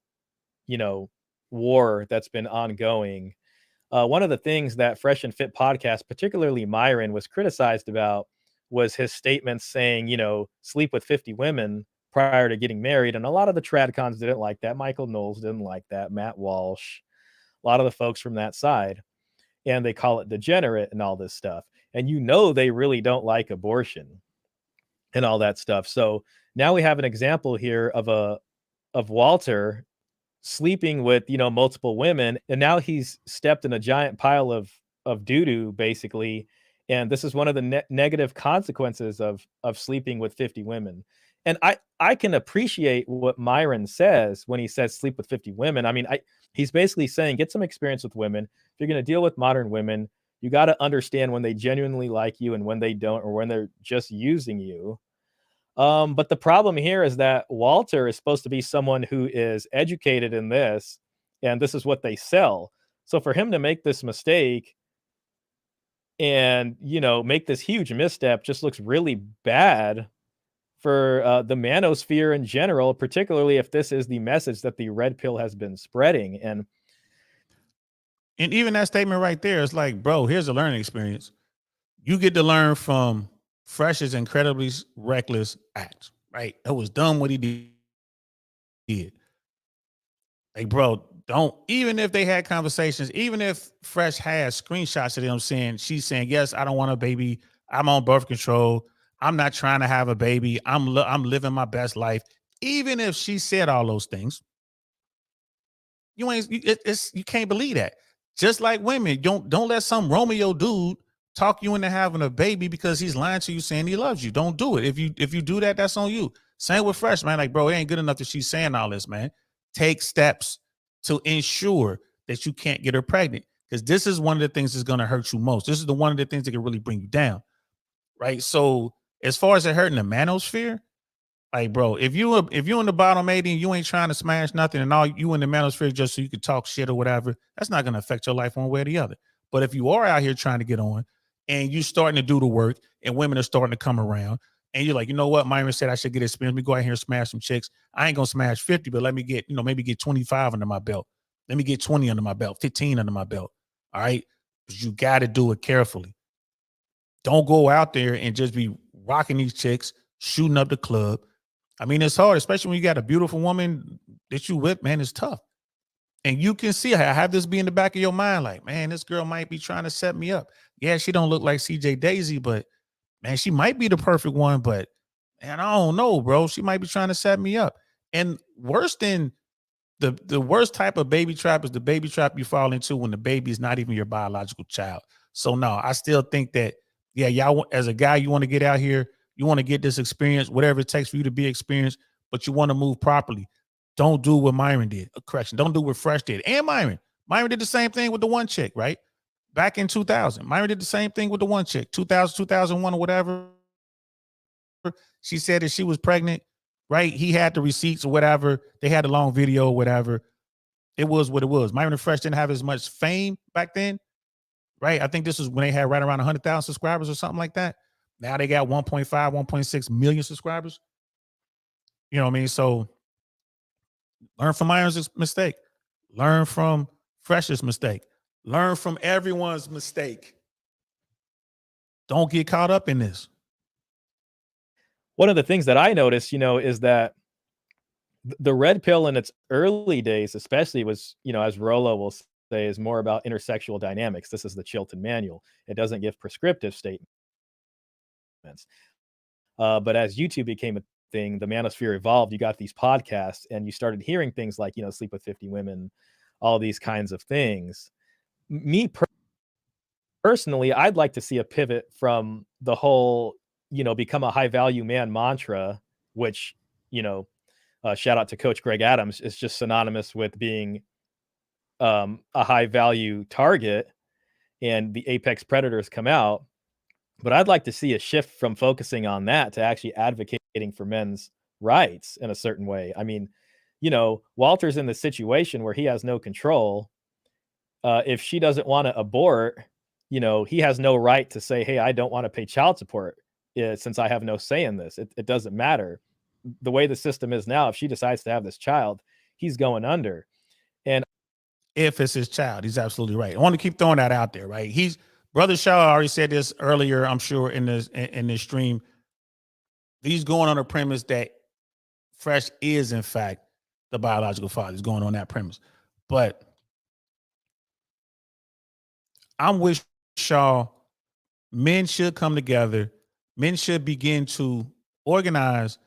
you know, war that's been ongoing, one of the things that Fresh and Fit podcast, particularly Myron, was criticized about was his statements saying, you know, sleep with 50 women prior to getting married. And a lot of the TradCons didn't like that. Michael Knowles didn't like that. Matt Walsh, a lot of the folks from that side. And they call it degenerate and all this stuff. And you know, they really don't like abortion and all that stuff. So now we have an example here of Walter sleeping with, you know, multiple women, and now he's stepped in a giant pile of doo-doo basically. And this is one of the negative consequences of sleeping with 50 women. And I can appreciate what Myron says when he says sleep with 50 women. I mean, he's basically saying get some experience with women. If you're going to deal with modern women, you got to understand when they genuinely like you and when they don't, or when they're just using you. But the problem here is that Walter is supposed to be someone who is educated in this, and this is what they sell. So for him to make this mistake and, you know, make this huge misstep just looks really bad for the manosphere in general, particularly if this is the message that the Red Pill has been spreading. And even that statement right there is like, bro, here's a learning experience. You get to learn from Fresh's incredibly reckless act, right? That was dumb what he did. Like, bro, don't, even if they had conversations, even if Fresh had screenshots of them saying, she's saying, yes, I don't want a baby. I'm on birth control. I'm not trying to have a baby. I'm living my best life. Even if she said all those things, you can't believe that. Just like women, don't let some Romeo dude talk you into having a baby because he's lying to you saying he loves you. Don't do it. If you do that, that's on you. Same with Fresh, man. Like, bro, it ain't good enough that she's saying all this, man. Take steps to ensure that you can't get her pregnant, because this is one of the things that's going to hurt you most. This is one of the things that can really bring you down, right? So as far as it hurting the manosphere, like, bro, if you in the bottom 80 and you ain't trying to smash nothing and all you in the manosphere just so you can talk shit or whatever, that's not going to affect your life one way or the other. But if you are out here trying to get on and you starting to do the work and women are starting to come around and you're like, you know what, Myron said I should get experience. Let me go out here and smash some chicks. I ain't going to smash 50, but let me get, maybe get 25 under my belt. Let me get 20 under my belt, 15 under my belt. All right. But you got to do it carefully. Don't go out there and just be rocking these chicks, shooting up the club. I mean, it's hard, especially when you got a beautiful woman that you with, man, it's tough. And you can see her. Have this be in the back of your mind, like, man, this girl might be trying to set me up. Yeah, she don't look like CJ Daisy, but man, she might be the perfect one, but man, I don't know, bro. She might be trying to set me up. And worse than the worst type of baby trap is the baby trap you fall into when the baby is not even your biological child. So no, I still think that, yeah, y'all, as a guy, you want to get out here, you want to get this experience, whatever it takes for you to be experienced, but you want to move properly. Don't do what Myron did. Correction, don't do what Fresh did. And Myron did the same thing with the one chick, right? Back in 2000, Myron did the same thing with the one chick, 2000, 2001 or whatever. She said that she was pregnant, right? He had the receipts or whatever. They had a long video or whatever. It was what it was. Myron and Fresh didn't have as much fame back then, right? I think this was when they had right around 100,000 subscribers or something like that. Now they got 1.5, 1.6 million subscribers. You know what I mean? So learn from Myron's mistake. Learn from Fresh's mistake. Learn from everyone's mistake. Don't get caught up in this. One of the things that I noticed, is that the red pill in its early days, especially, was, as Rollo will say, is more about intersexual dynamics. This is the Chilton Manual. It doesn't give prescriptive statements. But as YouTube became a thing, the manosphere evolved. You got these podcasts and you started hearing things like, sleep with 50 women, all these kinds of things. Me personally, I'd like to see a pivot from the whole, become a high value man mantra, which, shout out to Coach Greg Adams, is just synonymous with being a high value target, and the apex predators come out. But I'd like to see a shift from focusing on that to actually advocating for men's rights in a certain way. I mean, Walter's in the situation where he has no control. If she doesn't want to abort, he has no right to say, hey, I don't want to pay child support since I have no say in this. It doesn't matter. The way the system is now, if she decides to have this child, he's going under. And if it's his child, he's absolutely right. I want to keep throwing that out there, right? Brother Shaw already said this earlier, I'm sure, in this stream. He's going on a premise that Fresh is, in fact, the biological father. He's going on that premise. But I'm with Shaw. Men should come together. Men should begin to organize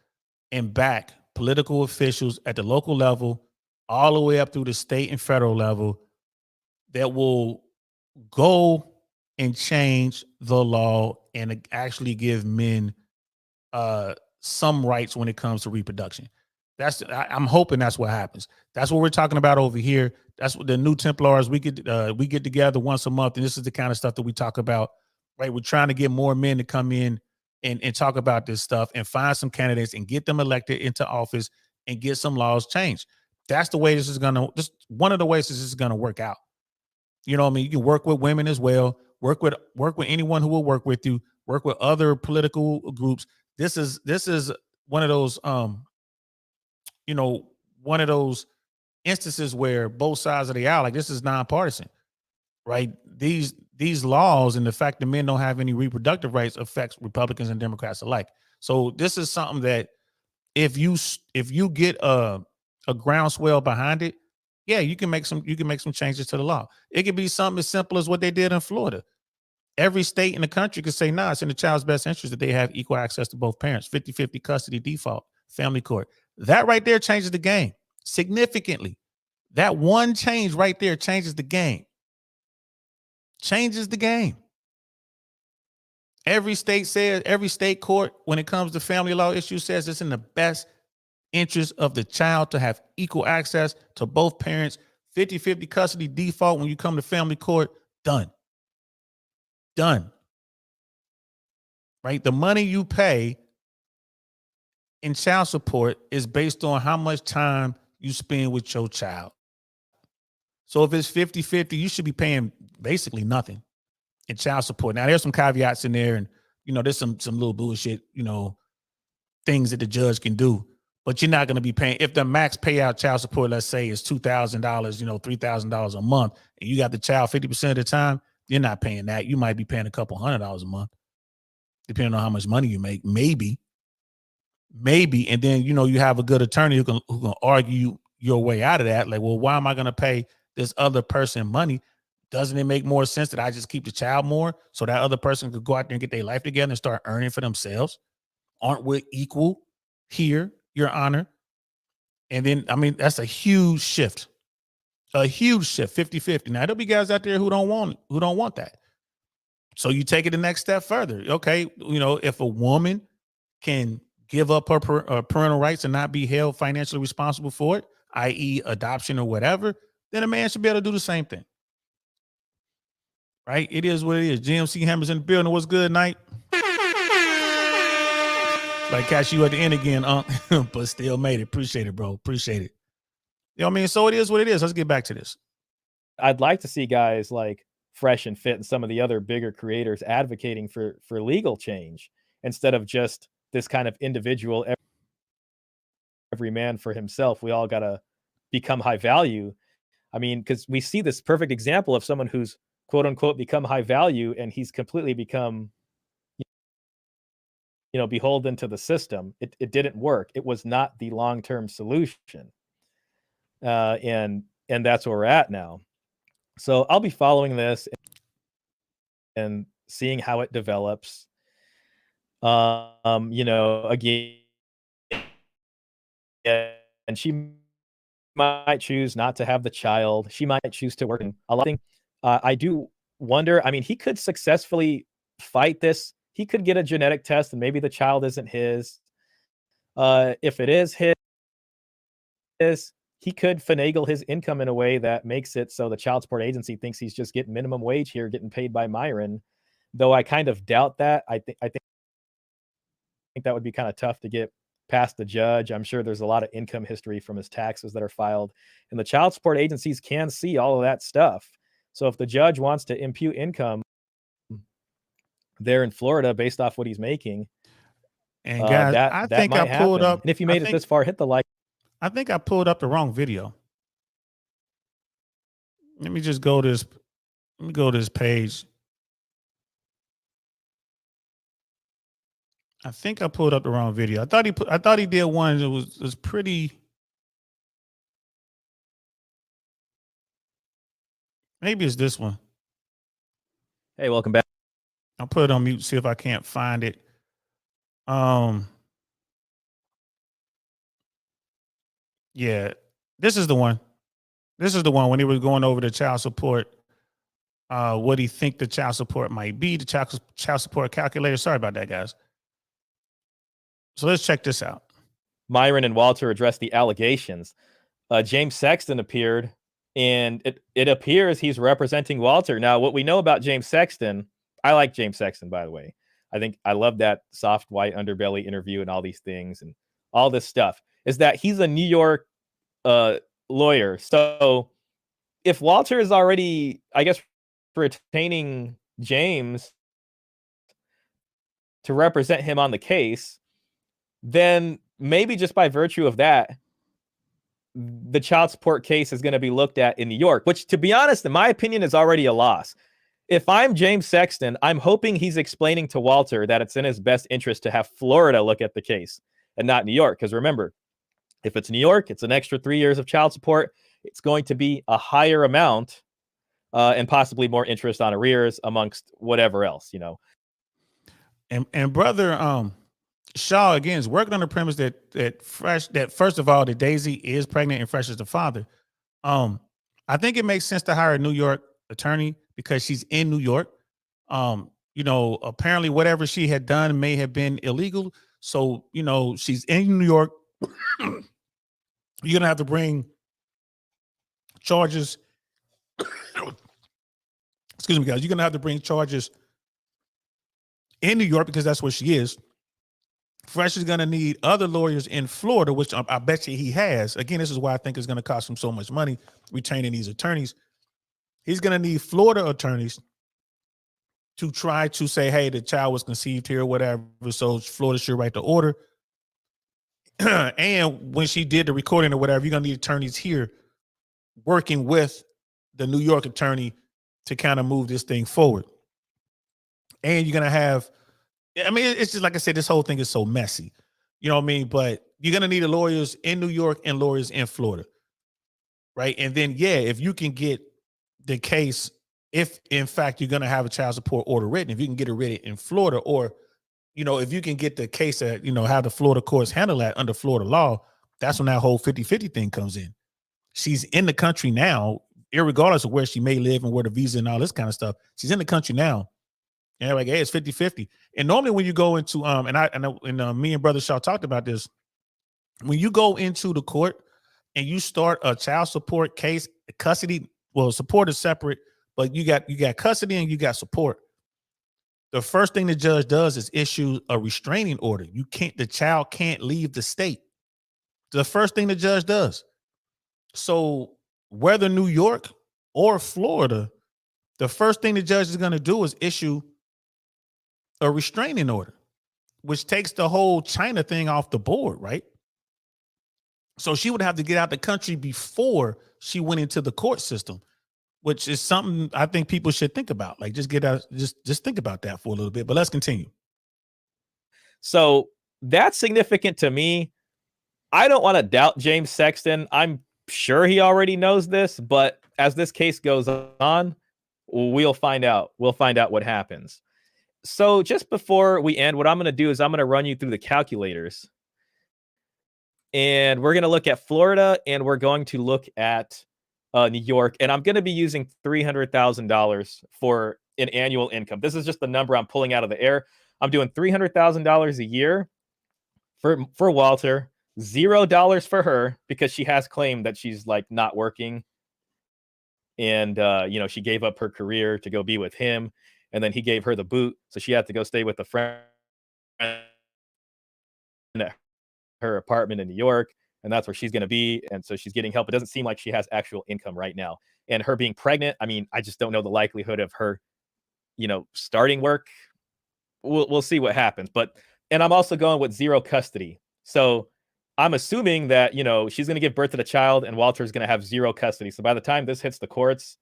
and back political officials at the local level, all the way up through the state and federal level, that will go and change the law and actually give men some rights when it comes to reproduction. I'm hoping that's what happens. That's what we're talking about over here. That's what the New Templars, we get together once a month, and this is the kind of stuff that we talk about, right? We're trying to get more men to come in and talk about this stuff and find some candidates and get them elected into office and get some laws changed. That's the way this is one of the ways this is gonna work out. You know what I mean? You can work with women as well. Work with anyone who will work with you. Work with other political groups. This is one of those one of those instances where both sides of the aisle, like, this is nonpartisan, right? These laws and the fact that men don't have any reproductive rights affects Republicans and Democrats alike. So this is something that if you get a groundswell behind it, yeah, you can make some changes to the law. It could be something as simple as what they did in Florida. Every state in the country could say, nah, it's in the child's best interest that they have equal access to both parents, 50-50 custody default, family court. That right there changes the game significantly. That one change right there changes the game. Changes the game. Every state court, when it comes to family law issues, says it's in the best interest of the child to have equal access to both parents. 50-50 custody default when you come to family court, done. Right? The money you pay in child support is based on how much time you spend with your child. So if it's 50-50, you should be paying basically nothing in child support. Now, there's some caveats in there, and there's some little bullshit, things that the judge can do. But you're not going to be paying, if the max payout child support, let's say, is $2,000, $3,000 a month, and you got the child 50% of the time, you're not paying that. You might be paying a couple $100 a month. depending on how much money you make, maybe. And then, you have a good attorney who can argue your way out of that. Like, well, why am I going to pay this other person money? Doesn't it make more sense that I just keep the child more so that other person could go out there and get their life together and start earning for themselves? Aren't we equal here, Your Honor? And then, that's a huge shift. 50-50. Now, there'll be guys out there who don't want that. So you take it the next step further. Okay, if a woman can give up her parental rights and not be held financially responsible for it, i.e. adoption or whatever, then a man should be able to do the same thing. Right? It is what it is. GMC Hammers in the building. What's good, Night? Like catch you at the end again, but still made it. Appreciate it, bro. Appreciate it. So it is what it is. Let's get back to this. I'd like to see guys like Fresh and Fit and some of the other bigger creators advocating for legal change instead of just this kind of individual, every man for himself. We all got to become high value. Because we see this perfect example of someone who's quote unquote become high value and he's completely become beholden to the system. It didn't work. It was not the long-term solution. And that's where we're at now. So I'll be following this and seeing how it develops. Again, and she might choose not to have the child. She might choose to work in a lot of things. I do wonder, he could successfully fight this. He could get a genetic test and maybe the child isn't his. If it is his, he could finagle his income in a way that makes it so the child support agency thinks he's just getting minimum wage here, getting paid by Myron. Though I kind of doubt that. I think that would be kind of tough to get past the judge. I'm sure there's a lot of income history from his taxes that are filed, and the child support agencies can see all of that stuff. So if the judge wants to impute income there in Florida based off what he's making, and guys, I think might I pulled happen. up. And if you made it this far, hit the like. I think I pulled up the wrong video. Let me just go this. Let me go to this page. I think I pulled up the wrong video. I thought he did one that was pretty. Maybe it's this one. Hey, welcome back. I'll put it on mute, see if I can't find it. Yeah, this is the one. This is the one when he was going over the child support. What he think the child support might be, the child support calculator. Sorry about that, guys. So let's check this out. Myron and Walter addressed the allegations. James Sexton appeared, and it appears he's representing Walter. Now, what we know about James Sexton, I like James Sexton, by the way. I think I love that soft white underbelly interview and all these things and all this stuff, is that he's a New York lawyer. So if Walter is already, I guess, retaining James to represent him on the case, then maybe just by virtue of that, the child support case is going to be looked at in New York, which, to be honest, in my opinion, is already a loss. If I'm James Sexton, I'm hoping he's explaining to Walter that it's in his best interest to have Florida look at the case and not New York. Because remember, if it's New York, it's an extra 3 years of child support. It's going to be a higher amount and possibly more interest on arrears amongst whatever else, And brother Shaw again is working on the premise that first of all, that Daisy is pregnant and Fresh is the father. I think it makes sense to hire a New York attorney because she's in New York. Apparently whatever she had done may have been illegal. So, she's in New York. You're gonna have to bring charges. Excuse me, guys. You're gonna have to bring charges in New York because that's where she is. Fresh is going to need other lawyers in Florida, which I bet you he has. Again, this is why I think it's going to cost him so much money retaining these attorneys. He's going to need Florida attorneys to try to say, hey, the child was conceived here or whatever, so Florida should write the order. And when she did the recording or whatever, you're going to need attorneys here working with the New York attorney to kind of move this thing forward. And you're going to have I mean, it's just like I said, this whole thing is so messy. You know what I mean? But you're gonna need lawyers in New York and lawyers in Florida, right? And then if you can get the case, if in fact you're gonna have a child support order written, if you can get it written in Florida, or if you can get the case that how the Florida courts handle that under Florida law, that's when that whole 50-50 thing comes in. She's in the country now, irregardless of where she may live and where the visa and all this kind of stuff. She's in the country now. And like, hey, it's 50-50. And normally when you go into me and Brother Shaw talked about this, when you go into the court and you start a child support case, custody, well, support is separate, but you got custody and you got support. The first thing the judge does is issue a restraining order. The child can't leave the state. The first thing the judge does. So whether New York or Florida, the first thing the judge is going to do is issue a restraining order, which takes the whole China thing off the board, right? So she would have to get out the country before she went into the court system, which is something I think people should think about. Like, just get out, just think about that for a little bit. But let's continue. So that's significant to me. I don't want to doubt James Sexton. I'm sure he already knows this, but as this case goes on, we'll find out. We'll find out what happens. So just before we end, what I'm going to do is I'm going to run you through the calculators. And we're going to look at Florida and we're going to look at New York. And I'm going to be using $300,000 for an annual income. This is just the number I'm pulling out of the air. I'm doing $300,000 a year for Walter, $0 for her because she has claimed that she's like not working. And, she gave up her career to go be with him. And then he gave her the boot. So she had to go stay with a friend at her apartment in New York. And that's where she's going to be. And so she's getting help. It doesn't seem like she has actual income right now. And her being pregnant, I mean, I just don't know the likelihood of her, starting work. We'll see what happens. And I'm also going with zero custody. So I'm assuming that, she's going to give birth to the child and Walter's going to have zero custody. So by the time this hits the courts,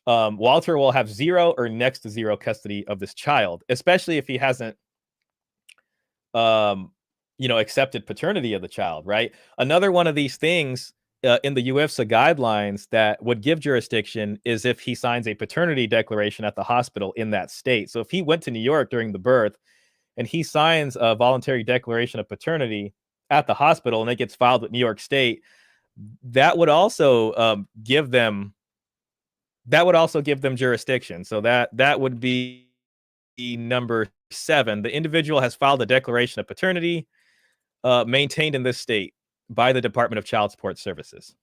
Walter will have zero or next to zero custody of this child, especially if he hasn't, accepted paternity of the child, right? Another one of these things in the UFSA guidelines that would give jurisdiction is if he signs a paternity declaration at the hospital in that state. So if he went to New York during the birth and he signs a voluntary declaration of paternity at the hospital and it gets filed with New York State, that would also give them jurisdiction. So that would be number 7. The individual has filed a declaration of paternity maintained in this state by the Department of Child Support Services.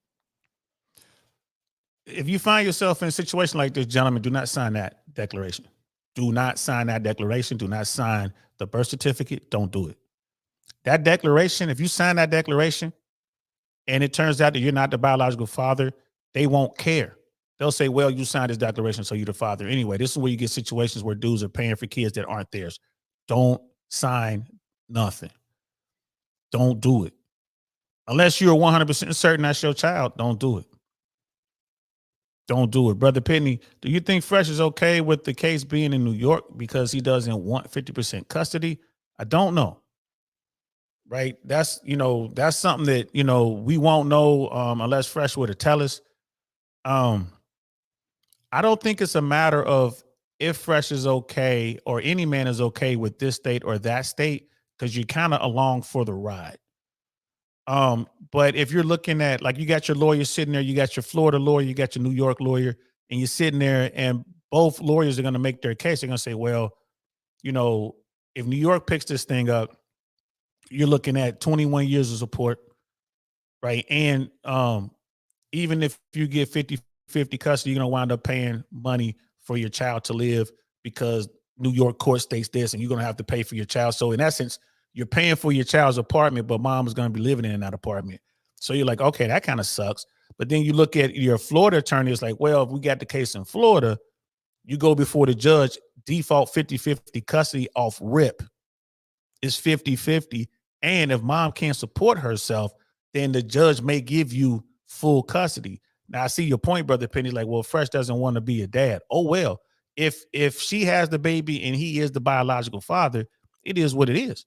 If you find yourself in a situation like this, gentlemen, do not sign that declaration. Do not sign that declaration. Do not sign the birth certificate. Don't do it. That declaration, if you sign that declaration and it turns out that you're not the biological father, they won't care. They'll say, well, you signed this declaration, so you're the father. Anyway, this is where you get situations where dudes are paying for kids that aren't theirs. Don't sign nothing. Don't do it. Unless you're 100% certain that's your child, don't do it. Don't do it. Brother Pitney, do you think Fresh is okay with the case being in New York because he doesn't want 50% custody? I don't know. Right? That's something that, we won't know unless Fresh were to tell us. I don't think it's a matter of if Fresh is okay or any man is okay with this state or that state, because you're kind of along for the ride. But if you're looking at, like, you got your lawyer sitting there, you got your Florida lawyer, you got your New York lawyer, and you're sitting there and both lawyers are going to make their case. They're going to say, well, if New York picks this thing up, you're looking at 21 years of support, right? And even if you get 50-50 custody, you're going to wind up paying money for your child to live because New York court states this, and you're going to have to pay for your child. So in essence, you're paying for your child's apartment, but mom is going to be living in that apartment. So you're like, okay, that kind of sucks. But then you look at your Florida attorney, it's like, well, if we got the case in Florida, you go before the judge, default 50-50 custody off rip is 50-50. And if mom can't support herself, then the judge may give you full custody. Now, I see your point, Brother Penny, like, well, Fresh doesn't want to be a dad. Oh, well, if she has the baby and he is the biological father, It is what it is.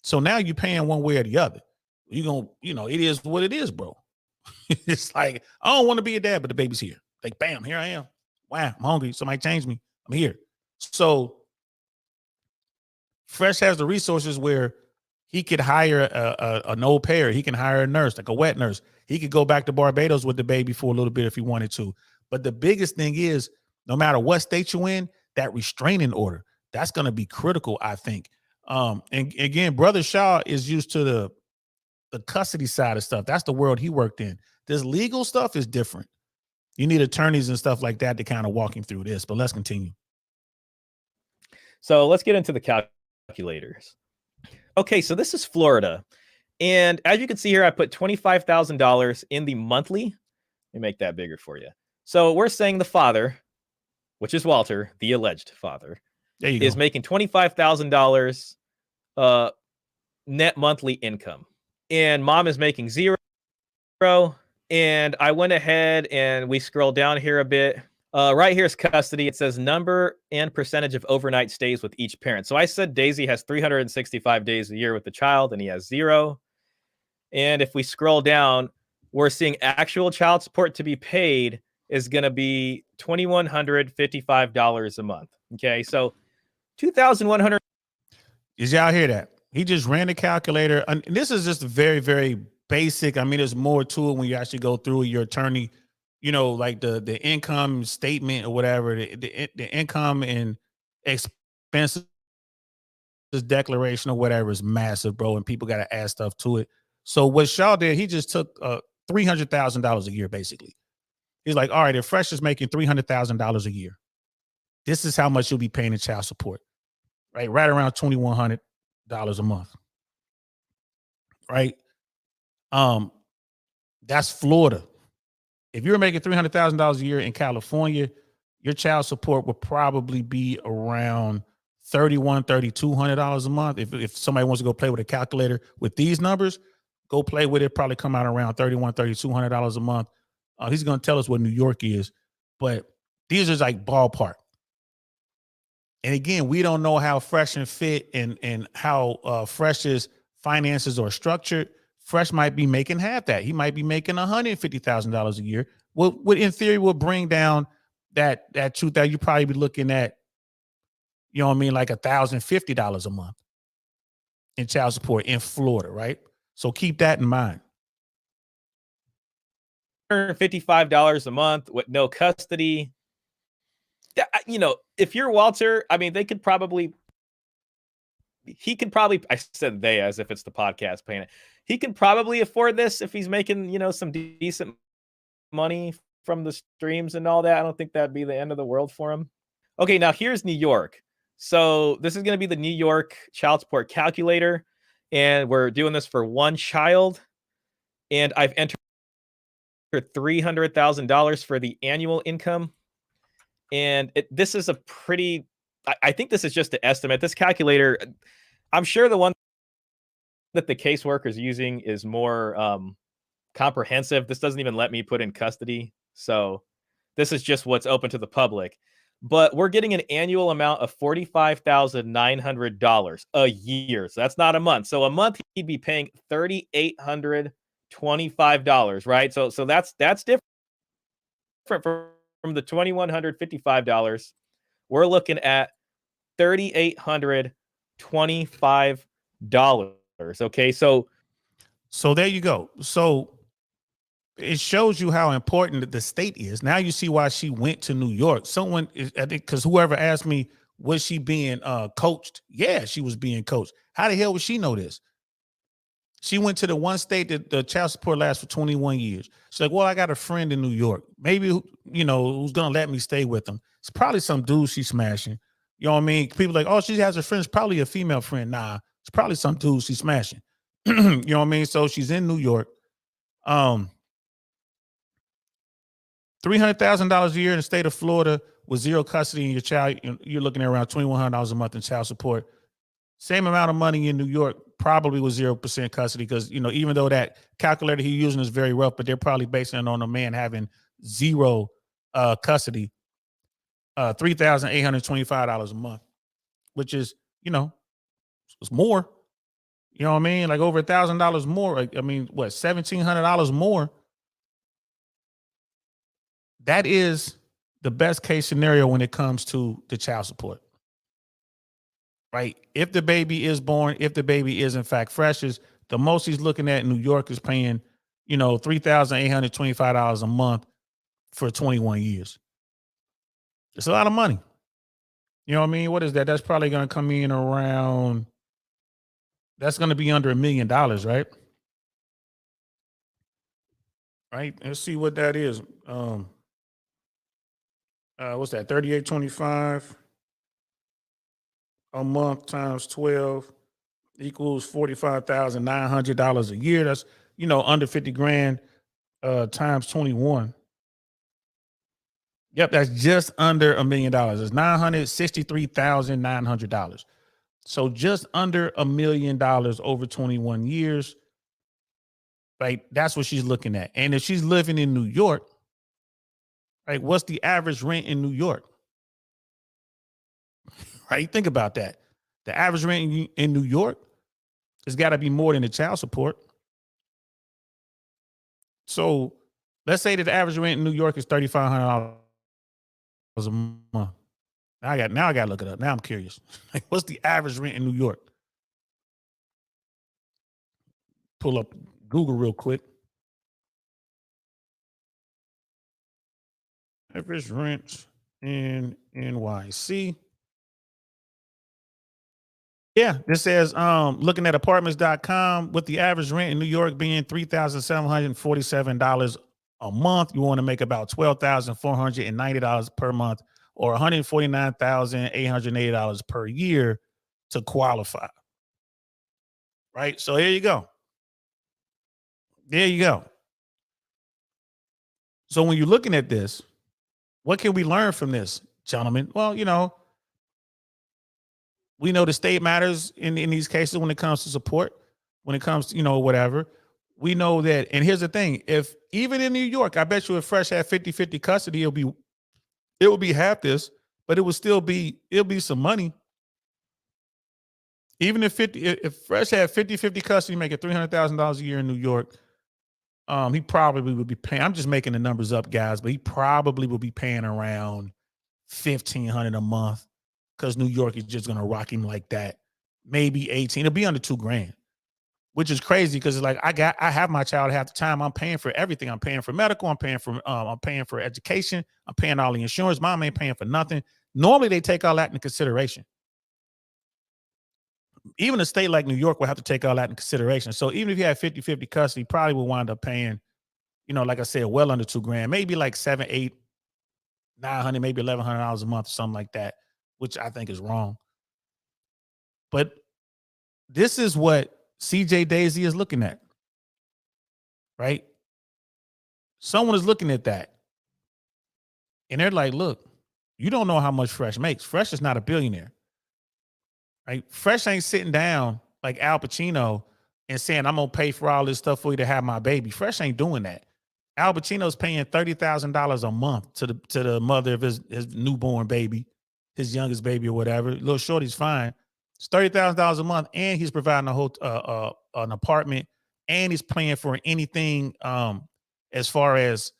So now you're paying one way or the other. You're going to, it is what it is, bro. It's like, I don't want to be a dad, but the baby's here. Like, bam, here I am. Wow, I'm hungry. Somebody change me. I'm here. So Fresh has the resources where he could hire an au pair. He can hire a nurse, like a wet nurse. He could go back to Barbados with the baby for a little bit if he wanted to. But the biggest thing is, no matter what state you're in, that restraining order, that's going to be critical, I think. And again, Brother Shaw is used to the custody side of stuff. That's the world he worked in. This legal stuff is different. You need attorneys and stuff like that to kind of walk him through this, but let's continue. So let's get into the calculators. Okay, so this is Florida. And as you can see here, I put $25,000 in the monthly. Let me make that bigger for you. So we're saying the father, which is Walter, the alleged father, is making $25,000 net monthly income. And mom is making $0. And I went ahead and we scrolled down here a bit. Right here's custody. It says number and percentage of overnight stays with each parent. So I said Daisy has 365 days a year with the child and he has 0. And if we scroll down, we're seeing actual child support to be paid is going to be $2,155 a month. Okay, so $2,100. Did y'all hear that? He just ran the calculator. And this is just very, very basic. I mean, there's more to it when you actually go through your attorney, like the income statement or whatever, the income and expenses declaration or whatever is massive, bro. And people got to add stuff to it. So what Shaw did, he just took $300,000 a year, basically. He's like, all right, if Fresh is making $300,000 a year, this is how much you'll be paying in child support, right? Right around $2,100 a month, right? That's Florida. If you're making $300,000 a year in California, your child support would probably be around $3,200 a month. If somebody wants to go play with a calculator with these numbers, go play with it. Probably come out around $3,200 a month. He's going to tell us what New York is, but these are like ballpark. And again, we don't know how Fresh and Fit and how Fresh's finances are structured. Fresh might be making half that. He might be making $150,000 a year. What in theory will bring down that truth that you probably be looking at, like $1,050 a month in child support in Florida, right? So keep that in mind. $155 a month with no custody. If you're Walter, I mean, he could probably, I said they as if it's the podcast paying it. He can probably afford this if he's making, some decent money from the streams and all that. I don't think that'd be the end of the world for him. Okay, now here's New York. So this is going to be the New York child support calculator. And we're doing this for one child. And I've entered $300,000 for the annual income. And this is a pretty, I think this is just an estimate. This calculator, I'm sure the one that the caseworker is using is more comprehensive. This doesn't even let me put in custody. So this is just what's open to the public. But we're getting an annual amount of $45,900 a year. So that's not a month. So a month he'd be paying $3,825, right? So that's different from the $2,155. We're looking at $3,825. Okay, so there you go. So it shows you how important the state is. Now you see why she went to New York. Someone, I think, because whoever asked me, was she being coached? Yeah, she was being coached. How the hell would she know this? She went to the one state that the child support lasts for 21 years. She's like, well, I got a friend in New York. Maybe, who's going to let me stay with them. It's probably some dude she's smashing. You know what I mean? People like, oh, she has a friend. It's probably a female friend. Nah, it's probably some dude she's smashing. You know what I mean? So she's in New York. $300,000 a year in the state of Florida with zero custody in your child. You're looking at around $2,100 a month in child support. Same amount of money in New York, probably with 0% custody, because even though that calculator he's using is very rough, but they're probably basing it on a man having zero custody. $3,825 a month, which is It's more. You know what I mean? Like over $1,000 more. I mean, what, $1,700 more? That is the best case scenario when it comes to the child support. Right? If the baby is born, if the baby is in fact fresh, is the most he's looking at in New York is paying, you know, $3,825 a month for 21 years. It's a lot of money. You know what I mean? What is that? That's probably going to come in around, that's going to be under $1 million, right? Right. Let's see what that is. What's that? 38.25 a month times 12 equals $45,900 a year. That's, you know, under 50 grand times 21. Yep, that's just under $1 million. It's $963,900. So just under $1 million over 21 years. Right, that's what she's looking at. And if she's living in New York, right, what's the average rent in New York? Right, think about that. The average rent in New York has got to be more than the child support. So let's say that the average rent in New York is $3,500 a month. Now I got to look it up. Now I'm curious. Like, what's the average rent in New York? Pull up Google real quick. Average rent in NYC. Yeah, this says looking at apartments.com with the average rent in New York being $3,747 a month, you want to make about $12,490 per month or $149,880 per year to qualify. Right? So here you go. There you go. So when you're looking at this, what can we learn from this, gentlemen? Well, you know, we know the state matters in these cases when it comes to support, when it comes to, you know, whatever. We know that, and here's the thing, if even in New York, I bet you if Fresh had 50-50 custody, it would be half this, but it'll be some money. Even if Fresh had 50-50 custody, making $300,000 a year in New York, he probably would be paying, I'm just making the numbers up, guys, but he probably will be paying around $1,500 a month because New York is just going to rock him like that. Maybe 18. It'll be under $2,000, which is crazy because it's like I have my child half the time. I'm paying for everything. I'm paying for medical. I'm paying for education. I'm paying all the insurance. Mom ain't paying for nothing. Normally they take all that into consideration. Even a state like New York will have to take all that in consideration. So even if you have 50-50 custody, you probably will wind up paying, you know, like I said, well under $2,000, maybe like $700, $800, $900, maybe $1,100 a month, something like that, which I think is wrong. But this is what CJ Daisy is looking at, right? Someone is looking at that. And they're like, look, you don't know how much Fresh makes. Fresh is not a billionaire. Right? Fresh ain't sitting down like Al Pacino and saying, I'm going to pay for all this stuff for you to have my baby. Fresh ain't doing that. Al Pacino's paying $30,000 a month to the mother of his newborn baby, his youngest baby or whatever. Little shorty's fine. It's $30,000 a month, and he's providing a whole an apartment, and he's paying for anything as far as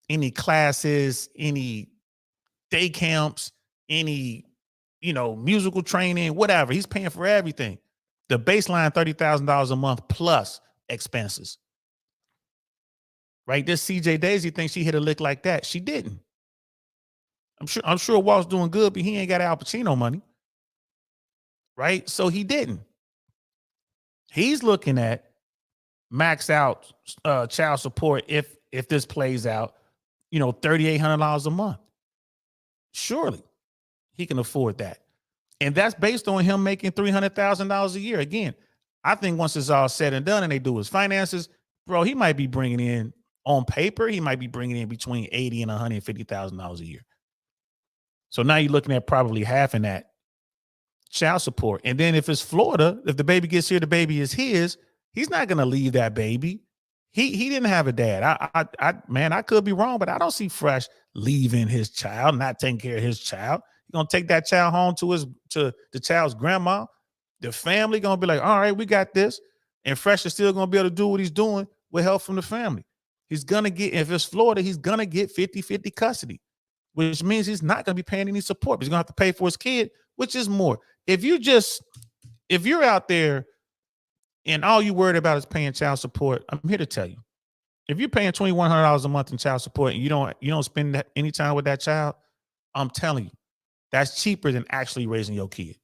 any classes, any day camps, any, you know, musical training, whatever. He's paying for everything. The baseline $30,000 a month plus expenses. Right? This CJ Daisy thinks she hit a lick like that. She didn't. I'm sure Walt's doing good, but he ain't got Al Pacino money. Right? So he didn't. He's looking at max out child support if this plays out, you know, $3,800 a month. Surely he can afford that. And that's based on him making $300,000 a year. Again, I think once it's all said and done and they do his finances, bro, he might be bringing in, on paper, he might be bringing in between $80,000 and $150,000 a year. So now you're looking at probably half in that child support. And then if it's Florida, if the baby gets here, the baby is his, he's not going to leave that baby. He didn't have a dad. I could be wrong, but I don't see Fresh leaving his child, not taking care of his child. He's gonna take that child home to the child's grandma. The family gonna be like, all right, we got this. And Fresh is still gonna be able to do what he's doing with help from the family. He's gonna get, if it's Florida, he's gonna get 50-50 custody, which means he's not gonna be paying any support. But he's gonna have to pay for his kid, which is more. If you're out there and all you worried about is paying child support, I'm here to tell you. If you're paying $2,100 a month in child support and you don't spend any time with that child, I'm telling you, that's cheaper than actually raising your kid.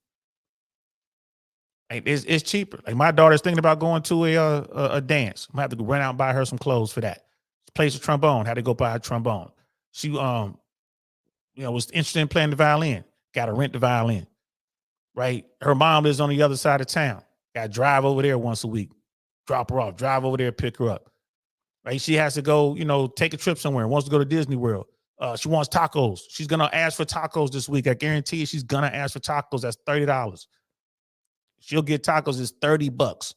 Like it's cheaper. Like my daughter's thinking about going to a dance. I'm gonna have to run out and buy her some clothes for that. She plays the trombone. Had to go buy a trombone. She was interested in playing the violin. Got to rent the violin. Right. Her mom lives on the other side of town. Got to drive over there once a week. Drop her off. Drive over there, pick her up. Right. She has to go. Take a trip somewhere. Wants to go to Disney World. She wants tacos. She's gonna ask for tacos this week. I guarantee you, she's gonna ask for tacos. That's $30. She'll get tacos. It's $30,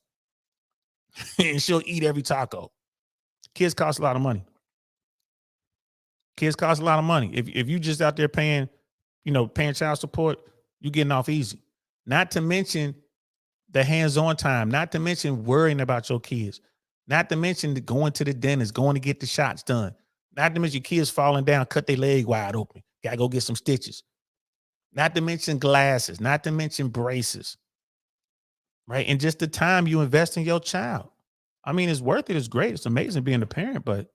and she'll eat every taco. Kids cost a lot of money. Kids cost a lot of money. If you just out there paying child support, you getting off easy. Not to mention the hands-on time. Not to mention worrying about your kids. Not to mention going to the dentist, going to get the shots done. Not to mention kids falling down, cut their leg wide open. Gotta go get some stitches. Not to mention glasses. Not to mention braces. Right? And just the time you invest in your child. I mean, it's worth it. It's great. It's amazing being a parent, but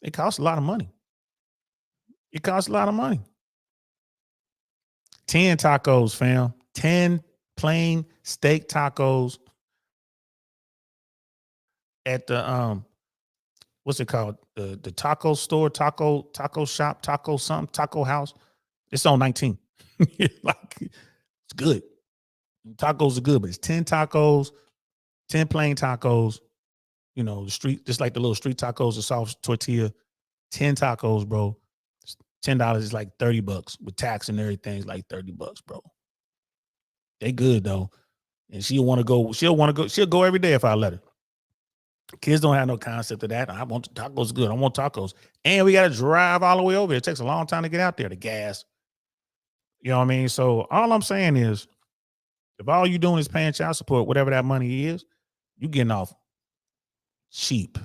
it costs a lot of money. It costs a lot of money. 10 tacos, fam. 10 plain steak tacos at the what's it called? The taco store, taco shop, taco something, taco house. It's on 19. Like, it's good. Tacos are good, but it's 10 tacos, 10 plain tacos. The street, just like the little street tacos, the soft tortilla. 10 tacos, bro. $10 is like $30 with tax and everything. It's like $30, bro. They good though, and she'll want to go. She'll go every day if I let her. Kids don't have no concept of that. I want tacos. Good. I want tacos, and we got to drive all the way over. It takes a long time to get out there. The gas. You know what I mean? So all I'm saying is, if all you doing is paying child support, whatever that money is, you getting off cheap.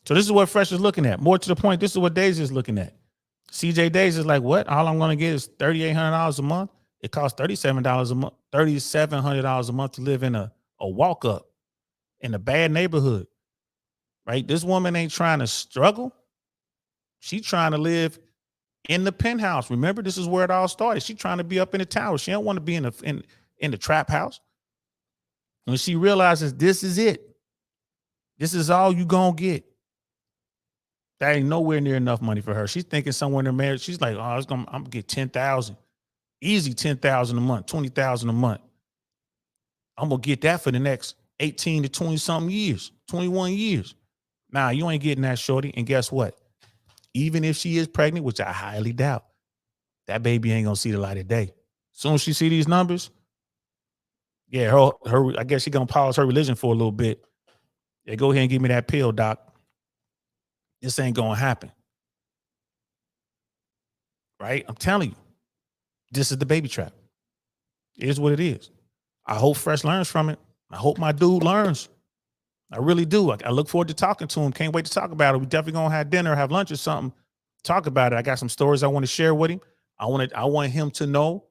So this is what Fresh is looking at. More to the point, this is what Daisy is looking at. CJ Daisy is like, what? All I'm going to get is $3,800 a month. It costs $3,700 a month, $3,700 a month to live in a walk up in a bad neighborhood. Right? This woman ain't trying to struggle. She's trying to live in the penthouse. Remember, this is where it all started. She's trying to be up in the tower. She don't want to be in the trap house. When she realizes this is it, this is all you gonna get. That ain't nowhere near enough money for her. She's thinking somewhere in her marriage. She's like, I'm gonna get 10,000, easy 10,000 a month, 20,000 a month. I'm gonna get that for the next 18 to 20 something years, 21 years. Nah, you ain't getting that, shorty. And guess what? Even if she is pregnant, which I highly doubt, that baby ain't gonna see the light of day. Soon as she see these numbers, yeah, her I guess she gonna pause her religion for a little bit. Yeah, go ahead and give me that pill, doc. This ain't gonna happen. Right? I'm telling you, this is the baby trap. It is what it is. I hope Fresh learns from it. I hope my dude learns. I really do. I look forward to talking to him. Can't wait to talk about it. We definitely gonna have dinner, have lunch or something. Talk about it. I got some stories I want to share with him. I want him to know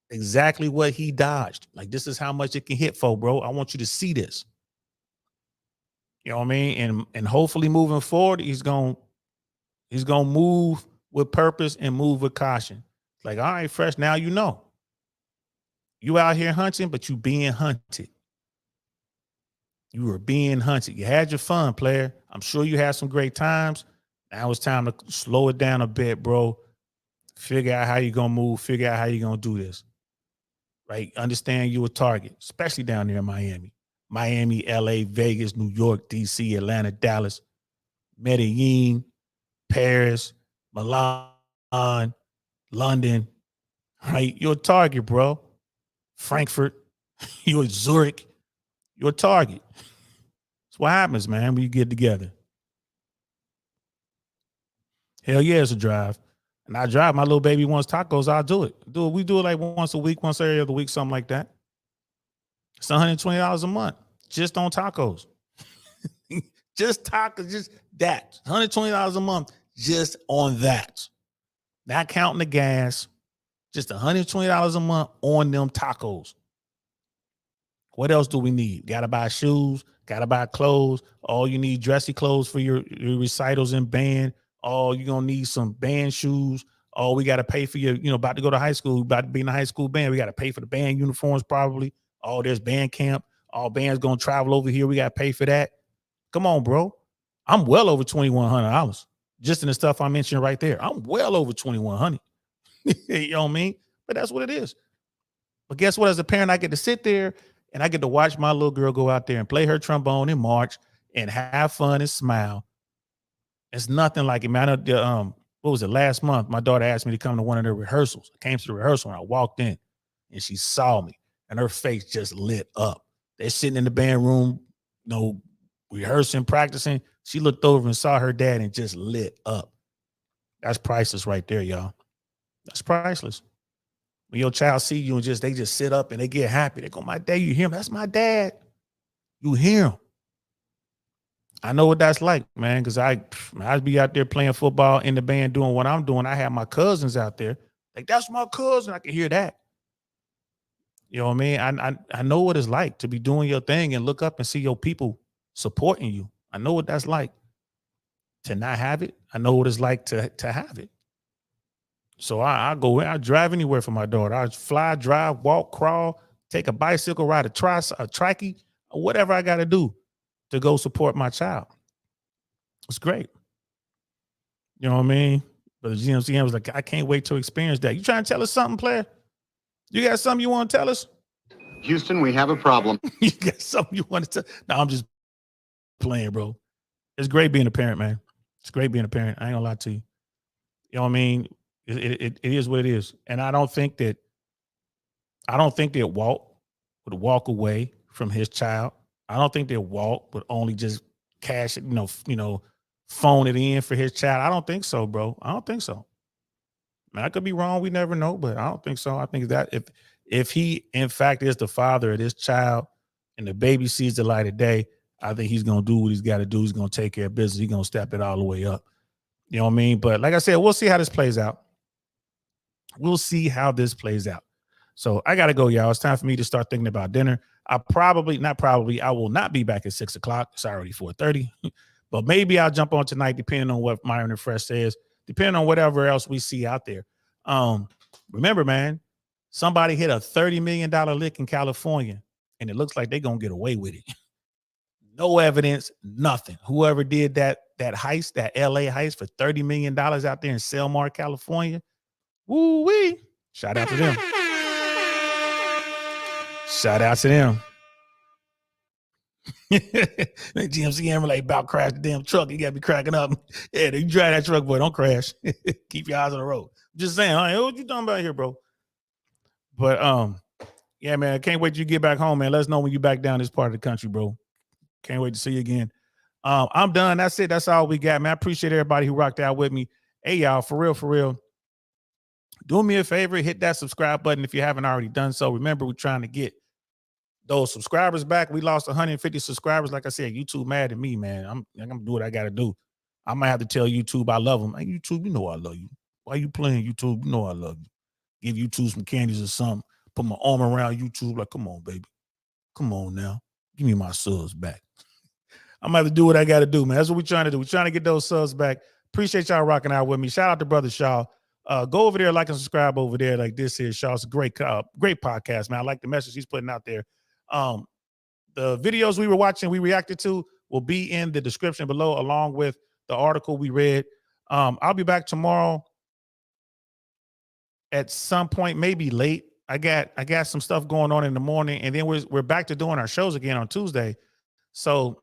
exactly what he dodged. Like, this is how much it can hit for, bro. I want you to see this. You know what I mean? And hopefully moving forward, he's gonna move with purpose and move with caution. Like, all right, Fresh, now you know. You out here hunting, but you being hunted. You were being hunted. You had your fun, player. I'm sure you had some great times. Now it's time to slow it down a bit, bro. Figure out how you're going to move. Figure out how you're going to do this. Right? Understand you a target, especially down there in Miami. Miami, LA, Vegas, New York, DC, Atlanta, Dallas, Medellin, Paris, Milan, London. Right? You're a target, bro. Frankfurt. You're Zurich. You're a target. That's what happens, man, when you get together. Hell yeah, it's a drive. And I drive my little baby wants tacos, I'll do it. We do it like once a week, once every other week, something like that. It's $120 a month just on tacos. Just tacos, just that. $120 a month just on that. Not counting the gas. Just $120 a month on them tacos. What else do we need? Gotta buy shoes, gotta buy clothes. Oh, you need dressy clothes for your recitals and band. Oh, you're gonna need some band shoes. Oh, we gotta pay for your, about to go to high school, about to be in the high school band. We gotta pay for the band uniforms probably. Oh, there's band camp. All bands gonna travel over here. We gotta pay for that. Come on, bro. I'm well over $2,100 just in the stuff I mentioned right there. I'm well over $2,100. You know what I mean? But that's what it is. But guess what? As a parent, I get to sit there and I get to watch my little girl go out there and play her trombone and march and have fun and smile. It's nothing like it, man. What was it? Last month, my daughter asked me to come to one of their rehearsals. I came to the rehearsal and I walked in and she saw me and her face just lit up. They're sitting in the band room, rehearsing, practicing. She looked over and saw her dad and just lit up. That's priceless right there, y'all. That's priceless. When your child see you and they just sit up and they get happy. They go, my dad, you hear him? That's my dad. You hear him. I know what that's like, man, because I'd be out there playing football in the band doing what I'm doing. I have my cousins out there. Like, that's my cousin. I can hear that. You know what I mean? I know what it's like to be doing your thing and look up and see your people supporting you. I know what that's like to not have it. I know what it's like to have it. So I drive anywhere for my daughter. I fly, drive, walk, crawl, take a bicycle, ride a trikey, or whatever I got to do to go support my child. It's great. You know what I mean? But the GMCM was like, I can't wait to experience that. You trying to tell us something, player? You got something you want to tell us? Houston, we have a problem. You got something you want to tell? No, I'm just playing, bro. It's great being a parent, man. It's great being a parent. I ain't gonna lie to you. You know what I mean? It is what it is. And I don't think that Walt would walk away from his child. I don't think that Walt would only just cash it, phone it in for his child. I don't think so, bro. I don't think so. I could be wrong. We never know, but I don't think so. I think that if he, in fact, is the father of this child and the baby sees the light of day, I think he's going to do what he's got to do. He's going to take care of business. He's going to step it all the way up. You know what I mean? But like I said, we'll see how this plays out. We'll see how this plays out. So I got to go, y'all. It's time for me to start thinking about dinner. I will not be back at 6 o'clock. It's already 4:30, but maybe I'll jump on tonight, depending on what Myron and Fresh says, depending on whatever else we see out there. Remember, man, somebody hit a $30 million lick in California, and it looks like they're going to get away with it. No evidence, nothing. Whoever did that heist, that LA heist for $30 million out there in Selmar, California, woo-wee. Shout out to them. Shout out to them. GMCM like about crash the damn truck. You got to be cracking up. Yeah, you drive that truck, boy. Don't crash. Keep your eyes on the road. Just saying, what you talking about here, bro? But yeah, man, I can't wait till you get back home, man. Let us know when you're back down this part of the country, bro. Can't wait to see you again. I'm done. That's it. That's all we got, man. I appreciate everybody who rocked out with me. Hey, y'all, for real. Do me a favor, hit that subscribe button if you haven't already done so. Remember, we're trying to get those subscribers back. We lost 150 subscribers. Like I said, YouTube mad at me, man. I'm gonna do what I gotta do. I might have to tell YouTube I love them. Hey, YouTube, you know I love you. Why you playing YouTube? You know I love you. Give YouTube some candies or something. Put my arm around YouTube. Like, come on, baby. Come on now. Give me my subs back. I'm gonna have to do what I gotta do, man. That's what we're trying to do. We're trying to get those subs back. Appreciate y'all rocking out with me. Shout out to Brother Shaw. Go over there, like and subscribe over there. Like this is Shaw. It's a great podcast, man. I like the message he's putting out there. The videos we were watching, we reacted to, will be in the description below, along with the article we read. I'll be back tomorrow at some point, maybe late. I got some stuff going on in the morning, and then we're back to doing our shows again on Tuesday. So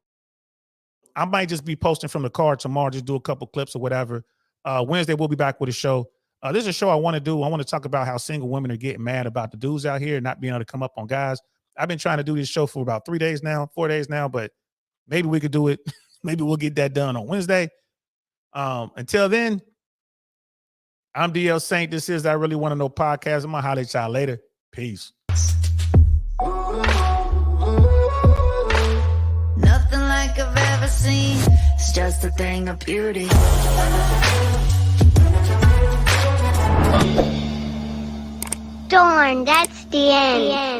I might just be posting from the car tomorrow, just do a couple clips or whatever. Wednesday, we'll be back with a show. This is a show I want to do. I want to talk about how single women are getting mad about the dudes out here not being able to come up on guys. I've been trying to do this show for about 4 days now, but maybe we could do it. Maybe we'll get that done on Wednesday. Until then, I'm DL Saint. This is I Really Want to Know podcast. I'm going to holler at y'all later. Peace. Nothing like I've ever seen. It's just a thing of beauty. Darn, that's the end.